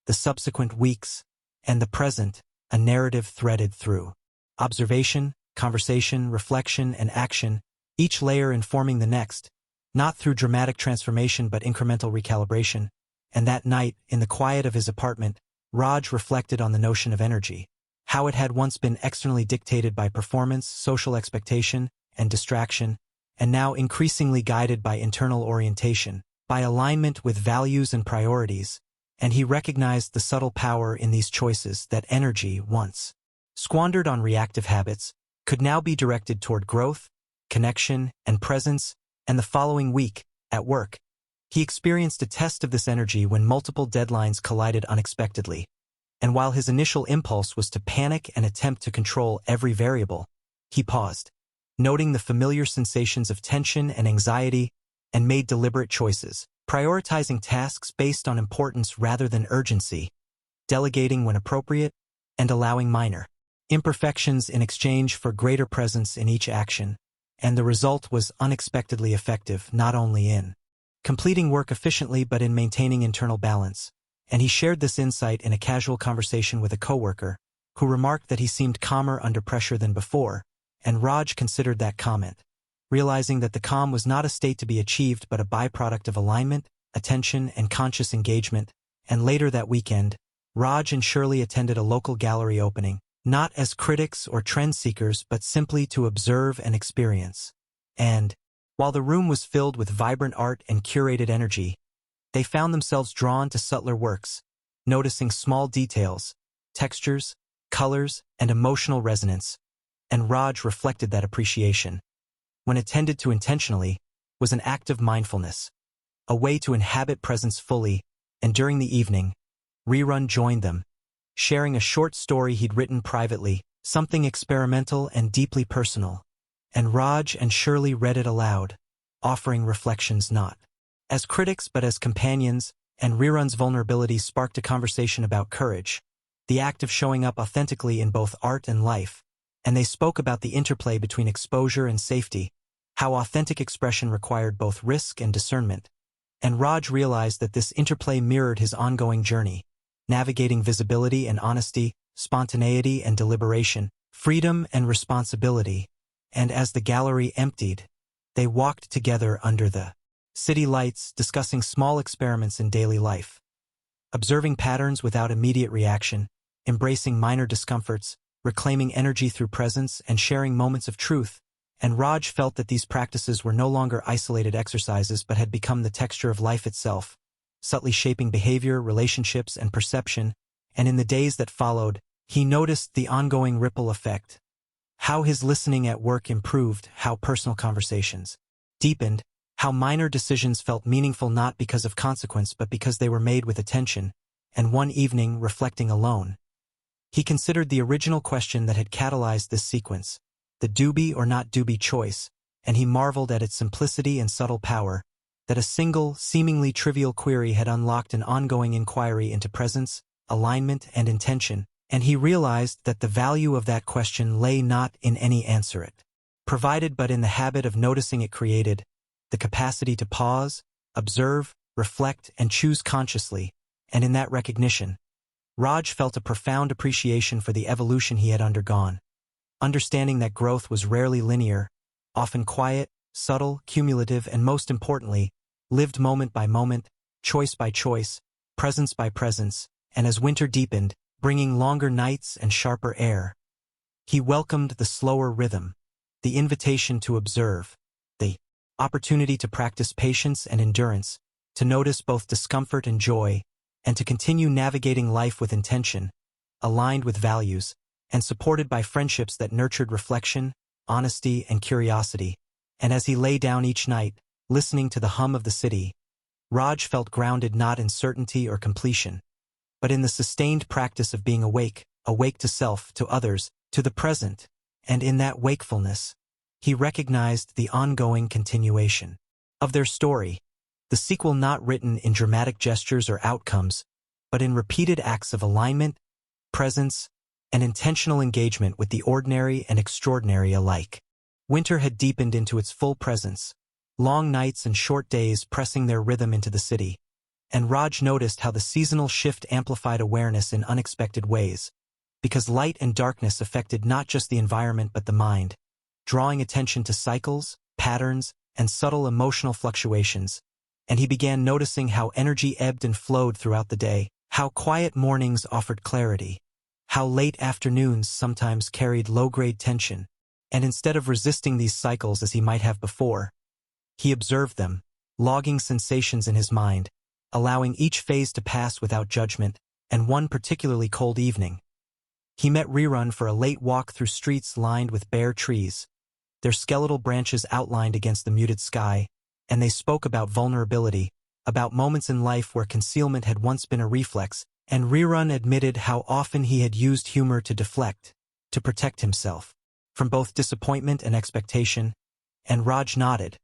the subsequent weeks, and the present, a narrative threaded through observation, conversation, reflection, and action, each layer informing the next, not through dramatic transformation but incremental recalibration. And that night, in the quiet of his apartment, Raj reflected on the notion of energy, how it had once been externally dictated by performance, social expectation, and distraction, and now increasingly guided by internal orientation, by alignment with values and priorities. And he recognized the subtle power in these choices, that energy, once squandered on reactive habits, could now be directed toward growth, connection, and presence. And the following week, at work, he experienced a test of this energy when multiple deadlines collided unexpectedly. And while his initial impulse was to panic and attempt to control every variable, he paused, noting the familiar sensations of tension and anxiety, and made deliberate choices, prioritizing tasks based on importance rather than urgency, delegating when appropriate, and allowing minor imperfections in exchange for greater presence in each action. And the result was unexpectedly effective, not only in completing work efficiently but in maintaining internal balance. And he shared this insight in a casual conversation with a coworker, who remarked that he seemed calmer under pressure than before. And Raj considered that comment, realizing that the calm was not a state to be achieved but a byproduct of alignment, attention, and conscious engagement. And later that weekend, Raj and Shirley attended a local gallery opening, not as critics or trend seekers but simply to observe and experience. And while the room was filled with vibrant art and curated energy, they found themselves drawn to subtler works, noticing small details, textures, colors, and emotional resonance, and Raj reflected that appreciation. When attended to intentionally, was an act of mindfulness, a way to inhabit presence fully, and during the evening, Rerun joined them, sharing a short story he'd written privately, something experimental and deeply personal, and Raj and Shirley read it aloud, offering reflections not as critics but as companions, and Rerun's vulnerability sparked a conversation about courage, the act of showing up authentically in both art and life, and they spoke about the interplay between exposure and safety, how authentic expression required both risk and discernment, and Raj realized that this interplay mirrored his ongoing journey, navigating visibility and honesty, spontaneity and deliberation, freedom and responsibility, and as the gallery emptied, they walked together under the city lights, discussing small experiments in daily life, observing patterns without immediate reaction, embracing minor discomforts, reclaiming energy through presence, and sharing moments of truth, and Raj felt that these practices were no longer isolated exercises but had become the texture of life itself, subtly shaping behavior, relationships, and perception, and in the days that followed, he noticed the ongoing ripple effect, how his listening at work improved, how personal conversations deepened, how minor decisions felt meaningful not because of consequence but because they were made with attention, and one evening, reflecting alone, he considered the original question that had catalyzed this sequence, the Doobie or not Doobie choice, and he marveled at its simplicity and subtle power, that a single, seemingly trivial query had unlocked an ongoing inquiry into presence, alignment, and intention, and he realized that the value of that question lay not in any answer it provided but in the habit of noticing it created, the capacity to pause, observe, reflect, and choose consciously, and in that recognition, Raj felt a profound appreciation for the evolution he had undergone, understanding that growth was rarely linear, often quiet, subtle, cumulative, and most importantly, lived moment by moment, choice by choice, presence by presence, and as winter deepened, bringing longer nights and sharper air, he welcomed the slower rhythm, the invitation to observe, the opportunity to practice patience and endurance, to notice both discomfort and joy, and to continue navigating life with intention, aligned with values, and supported by friendships that nurtured reflection, honesty, and curiosity. And as he lay down each night, listening to the hum of the city, Raj felt grounded not in certainty or completion, but in the sustained practice of being awake, awake to self, to others, to the present, and in that wakefulness, he recognized the ongoing continuation of their story, the sequel not written in dramatic gestures or outcomes, but in repeated acts of alignment, presence, and intentional engagement with the ordinary and extraordinary alike. Winter had deepened into its full presence, long nights and short days pressing their rhythm into the city, and Raj noticed how the seasonal shift amplified awareness in unexpected ways, because light and darkness affected not just the environment but the mind, drawing attention to cycles, patterns, and subtle emotional fluctuations, and he began noticing how energy ebbed and flowed throughout the day, how quiet mornings offered clarity, how late afternoons sometimes carried low-grade tension, and instead of resisting these cycles as he might have before, he observed them, logging sensations in his mind, allowing each phase to pass without judgment, and one particularly cold evening, he met Rerun for a late walk through streets lined with bare trees, their skeletal branches outlined against the muted sky, and they spoke about vulnerability, about moments in life where concealment had once been a reflex, and Rerun admitted how often he had used humor to deflect, to protect himself, from both disappointment and expectation, and Raj nodded,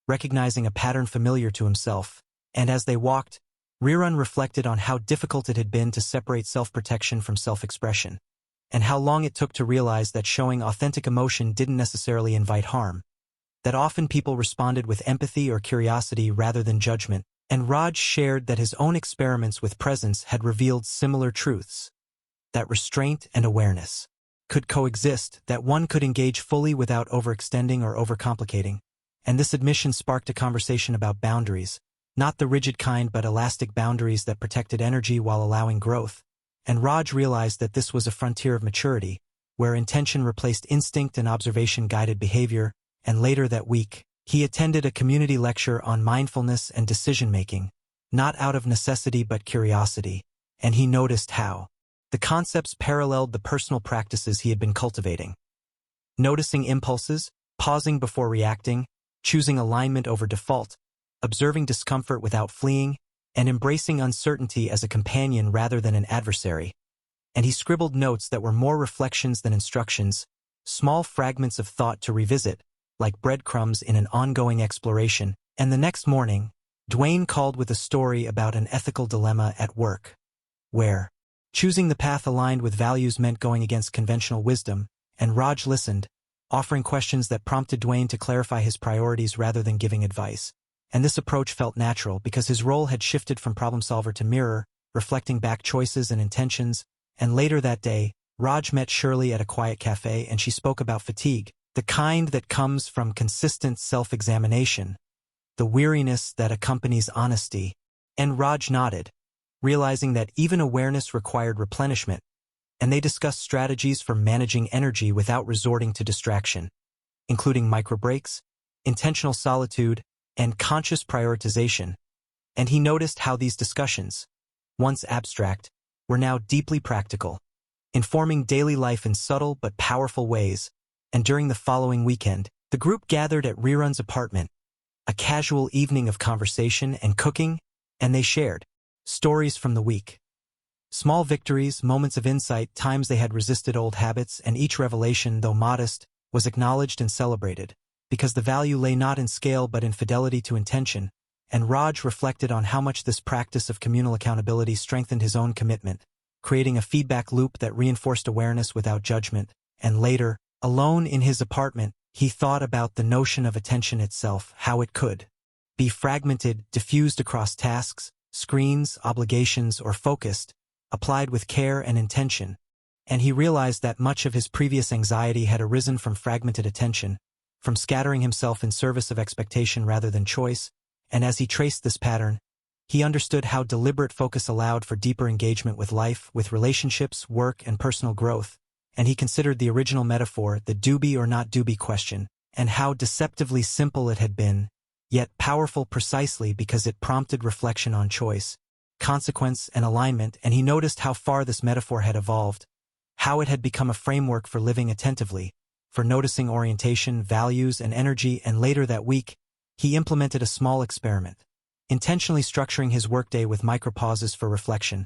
recognizing a pattern familiar to himself, and as they walked, Rerun reflected on how difficult it had been to separate self-protection from self-expression, and how long it took to realize that showing authentic emotion didn't necessarily invite harm, that often people responded with empathy or curiosity rather than judgment, and Raj shared that his own experiments with presence had revealed similar truths, that restraint and awareness could coexist, that one could engage fully without overextending or overcomplicating, and this admission sparked a conversation about boundaries, not the rigid kind but elastic boundaries that protected energy while allowing growth. And Raj realized that this was a frontier of maturity, where intention replaced instinct and observation-guided behavior, and later that week, he attended a community lecture on mindfulness and decision-making, not out of necessity but curiosity, and he noticed how the concepts paralleled the personal practices he had been cultivating. Noticing impulses, pausing before reacting, choosing alignment over default, observing discomfort without fleeing, and embracing uncertainty as a companion rather than an adversary. And he scribbled notes that were more reflections than instructions, small fragments of thought to revisit, like breadcrumbs in an ongoing exploration. And the next morning, Dwayne called with a story about an ethical dilemma at work, where choosing the path aligned with values meant going against conventional wisdom, and Raj listened, offering questions that prompted Dwayne to clarify his priorities rather than giving advice. And this approach felt natural because his role had shifted from problem solver to mirror, reflecting back choices and intentions. And later that day, Raj met Shirley at a quiet cafe and she spoke about fatigue, the kind that comes from consistent self-examination, the weariness that accompanies honesty. And Raj nodded, realizing that even awareness required replenishment, and they discussed strategies for managing energy without resorting to distraction, including microbreaks, intentional solitude, and conscious prioritization. And he noticed how these discussions, once abstract, were now deeply practical, informing daily life in subtle but powerful ways. And during the following weekend, the group gathered at Rerun's apartment, a casual evening of conversation and cooking, and they shared stories from the week. Small victories, moments of insight, times they had resisted old habits, and each revelation, though modest, was acknowledged and celebrated, because the value lay not in scale but in fidelity to intention. And Raj reflected on how much this practice of communal accountability strengthened his own commitment, creating a feedback loop that reinforced awareness without judgment. And later, alone in his apartment, he thought about the notion of attention itself, how it could be fragmented, diffused across tasks, screens, obligations, or focused, applied with care and intention. And he realized that much of his previous anxiety had arisen from fragmented attention, from scattering himself in service of expectation rather than choice. And as he traced this pattern, he understood how deliberate focus allowed for deeper engagement with life, with relationships, work, and personal growth. And he considered the original metaphor, the Doobie or not Doobie question, and how deceptively simple it had been, yet powerful precisely because it prompted reflection on choice, consequence, and alignment. And he noticed how far this metaphor had evolved, how it had become a framework for living attentively, for noticing orientation, values, and energy. And later that week, he implemented a small experiment, intentionally structuring his workday with micropauses for reflection,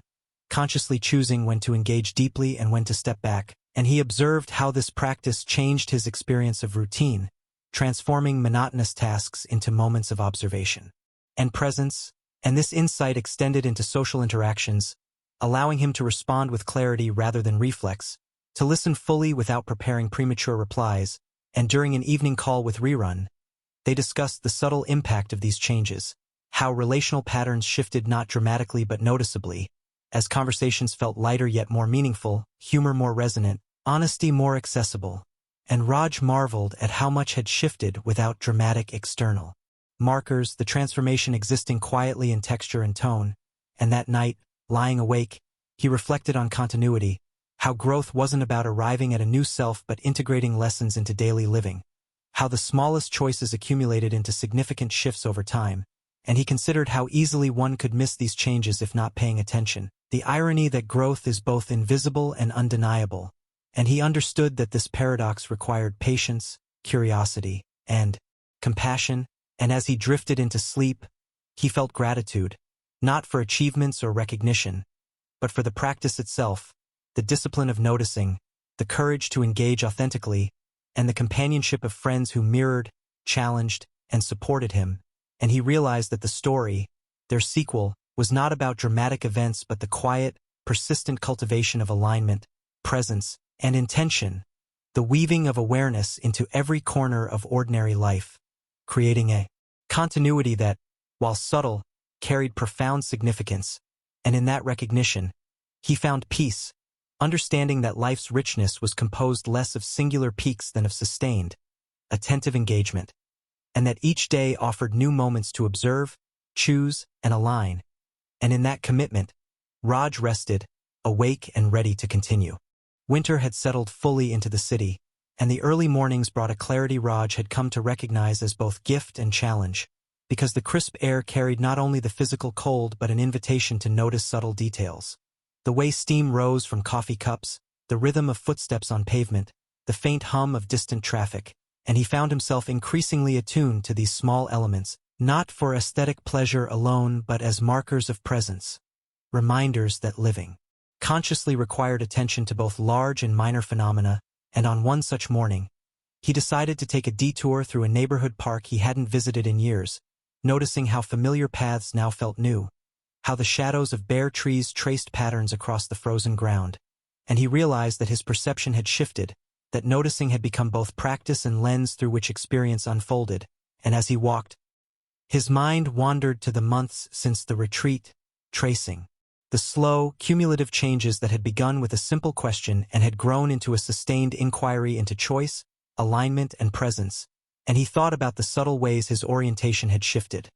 consciously choosing when to engage deeply and when to step back. And he observed how this practice changed his experience of routine, transforming monotonous tasks into moments of observation and presence. And this insight extended into social interactions, allowing him to respond with clarity rather than reflex, to listen fully without preparing premature replies. And during an evening call with Rerun, they discussed the subtle impact of these changes, how relational patterns shifted not dramatically but noticeably, as conversations felt lighter yet more meaningful, humor more resonant, honesty more accessible. And Raj marveled at how much had shifted without dramatic external markers, the transformation existing quietly in texture and tone. And that night, lying awake, he reflected on continuity, how growth wasn't about arriving at a new self but integrating lessons into daily living, how the smallest choices accumulated into significant shifts over time. And he considered how easily one could miss these changes if not paying attention, the irony that growth is both invisible and undeniable. And he understood that this paradox required patience, curiosity, and compassion. And as he drifted into sleep, he felt gratitude, not for achievements or recognition, but for the practice itself, the discipline of noticing, the courage to engage authentically, and the companionship of friends who mirrored, challenged, and supported him. And he realized that the story, their sequel, was not about dramatic events but the quiet, persistent cultivation of alignment, presence, and intention, the weaving of awareness into every corner of ordinary life, creating a continuity that, while subtle, carried profound significance. And in that recognition, he found peace, understanding that life's richness was composed less of singular peaks than of sustained, attentive engagement, and that each day offered new moments to observe, choose, and align. And in that commitment, Raj rested, awake and ready to continue. Winter had settled fully into the city, and the early mornings brought a clarity Raj had come to recognize as both gift and challenge, because the crisp air carried not only the physical cold but an invitation to notice subtle details, The way steam rose from coffee cups, the rhythm of footsteps on pavement, the faint hum of distant traffic, and he found himself increasingly attuned to these small elements, not for aesthetic pleasure alone but as markers of presence, reminders that living consciously required attention to both large and minor phenomena, and on one such morning, he decided to take a detour through a neighborhood park he hadn't visited in years, noticing how familiar paths now felt new, how the shadows of bare trees traced patterns across the frozen ground, and he realized that his perception had shifted, that noticing had become both practice and lens through which experience unfolded, and as he walked, his mind wandered to the months since the retreat, tracing the slow, cumulative changes that had begun with a simple question and had grown into a sustained inquiry into choice, alignment, and presence, and he thought about the subtle ways his orientation had shifted.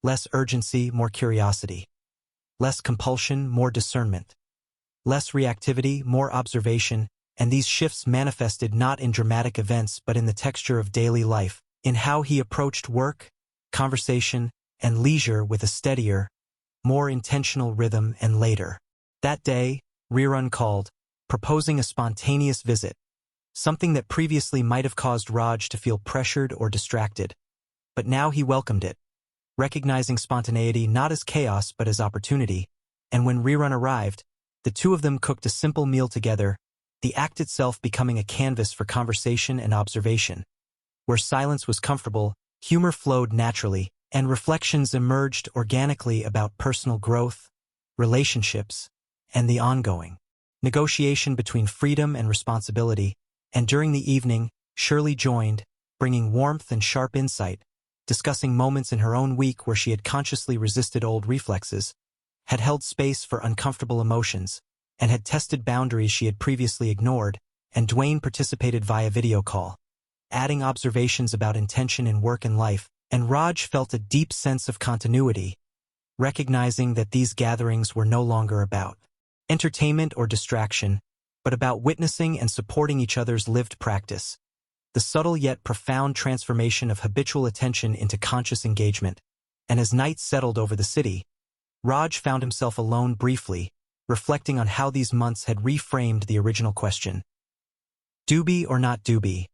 Less urgency, more curiosity. Less compulsion, more discernment. Less reactivity, more observation, and these shifts manifested not in dramatic events but in the texture of daily life, in how he approached work, conversation, and leisure with a steadier, more intentional rhythm. And later that day, Rerun called, proposing a spontaneous visit, something that previously might have caused Raj to feel pressured or distracted. But now he welcomed it, recognizing spontaneity not as chaos but as opportunity, and when Rerun arrived, the two of them cooked a simple meal together, the act itself becoming a canvas for conversation and observation. Where silence was comfortable, humor flowed naturally, and reflections emerged organically about personal growth, relationships, and the ongoing negotiation between freedom and responsibility. And during the evening, Shirley joined, bringing warmth and sharp insight, discussing moments in her own week where she had consciously resisted old reflexes, had held space for uncomfortable emotions, and had tested boundaries she had previously ignored, and Dwayne participated via video call, adding observations about intention in work and life, and Raj felt a deep sense of continuity, recognizing that these gatherings were no longer about entertainment or distraction, but about witnessing and supporting each other's lived practice. The subtle yet profound transformation of habitual attention into conscious engagement, and as night settled over the city, Raj found himself alone briefly, reflecting on how these months had reframed the original question. Doobie or not Doobie?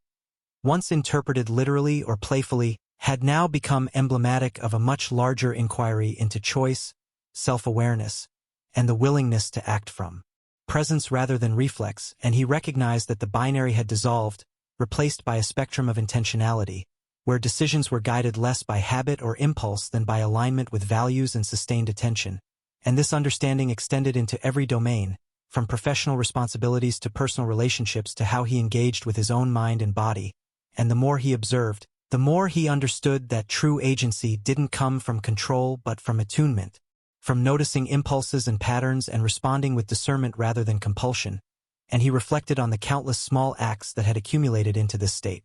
Once interpreted literally or playfully, had now become emblematic of a much larger inquiry into choice, self-awareness, and the willingness to act from presence rather than reflex, and he recognized that the binary had dissolved, replaced by a spectrum of intentionality, where decisions were guided less by habit or impulse than by alignment with values and sustained attention. And this understanding extended into every domain, from professional responsibilities to personal relationships to how he engaged with his own mind and body. And the more he observed, the more he understood that true agency didn't come from control but from attunement, from noticing impulses and patterns and responding with discernment rather than compulsion. And he reflected on the countless small acts that had accumulated into this state.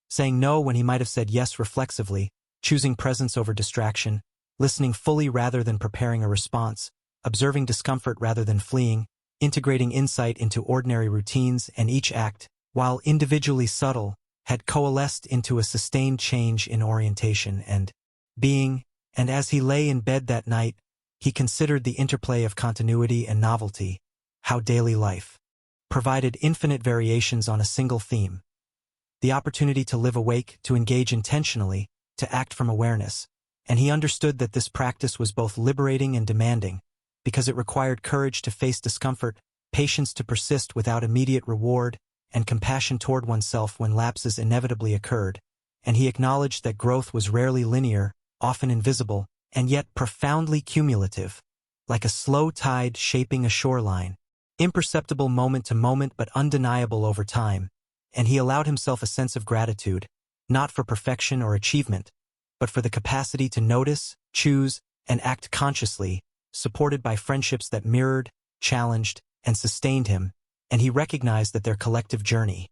Saying no when he might have said yes reflexively, choosing presence over distraction, listening fully rather than preparing a response, observing discomfort rather than fleeing, integrating insight into ordinary routines, and each act, while individually subtle, had coalesced into a sustained change in orientation and being, and as he lay in bed that night, he considered the interplay of continuity and novelty, how daily life provided infinite variations on a single theme. The opportunity to live awake, to engage intentionally, to act from awareness, and he understood that this practice was both liberating and demanding, because it required courage to face discomfort, patience to persist without immediate reward, and compassion toward oneself when lapses inevitably occurred, and he acknowledged that growth was rarely linear, often invisible, and yet profoundly cumulative, like a slow tide shaping a shoreline, imperceptible moment to moment but undeniable over time, and he allowed himself a sense of gratitude, not for perfection or achievement, but for the capacity to notice, choose, and act consciously, supported by friendships that mirrored, challenged, and sustained him, and he recognized that their collective journey,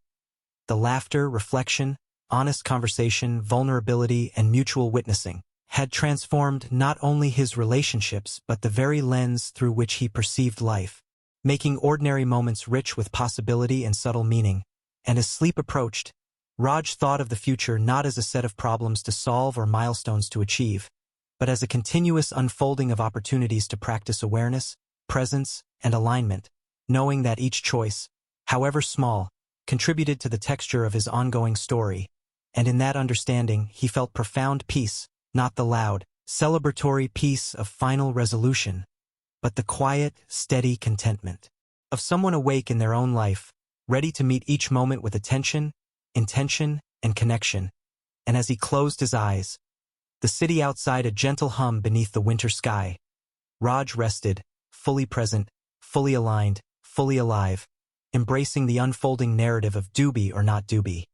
the laughter, reflection, honest conversation, vulnerability, and mutual witnessing, had transformed not only his relationships but the very lens through which he perceived life, making ordinary moments rich with possibility and subtle meaning. And as sleep approached, Raj thought of the future not as a set of problems to solve or milestones to achieve, but as a continuous unfolding of opportunities to practice awareness, presence, and alignment, knowing that each choice, however small, contributed to the texture of his ongoing story, and in that understanding he felt profound peace, not the loud, celebratory peace of final resolution, but the quiet, steady contentment of someone awake in their own life, ready to meet each moment with attention, intention, and connection. And as he closed his eyes, the city outside a gentle hum beneath the winter sky, Raj rested, fully present, fully aligned, fully alive, embracing the unfolding narrative of Doobie or not Doobie.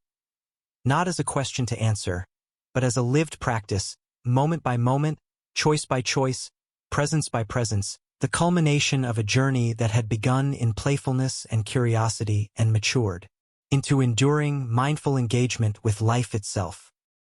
Not as a question to answer, but as a lived practice, moment by moment, choice by choice, presence by presence, the culmination of a journey that had begun in playfulness and curiosity and matured into enduring, mindful engagement with life itself.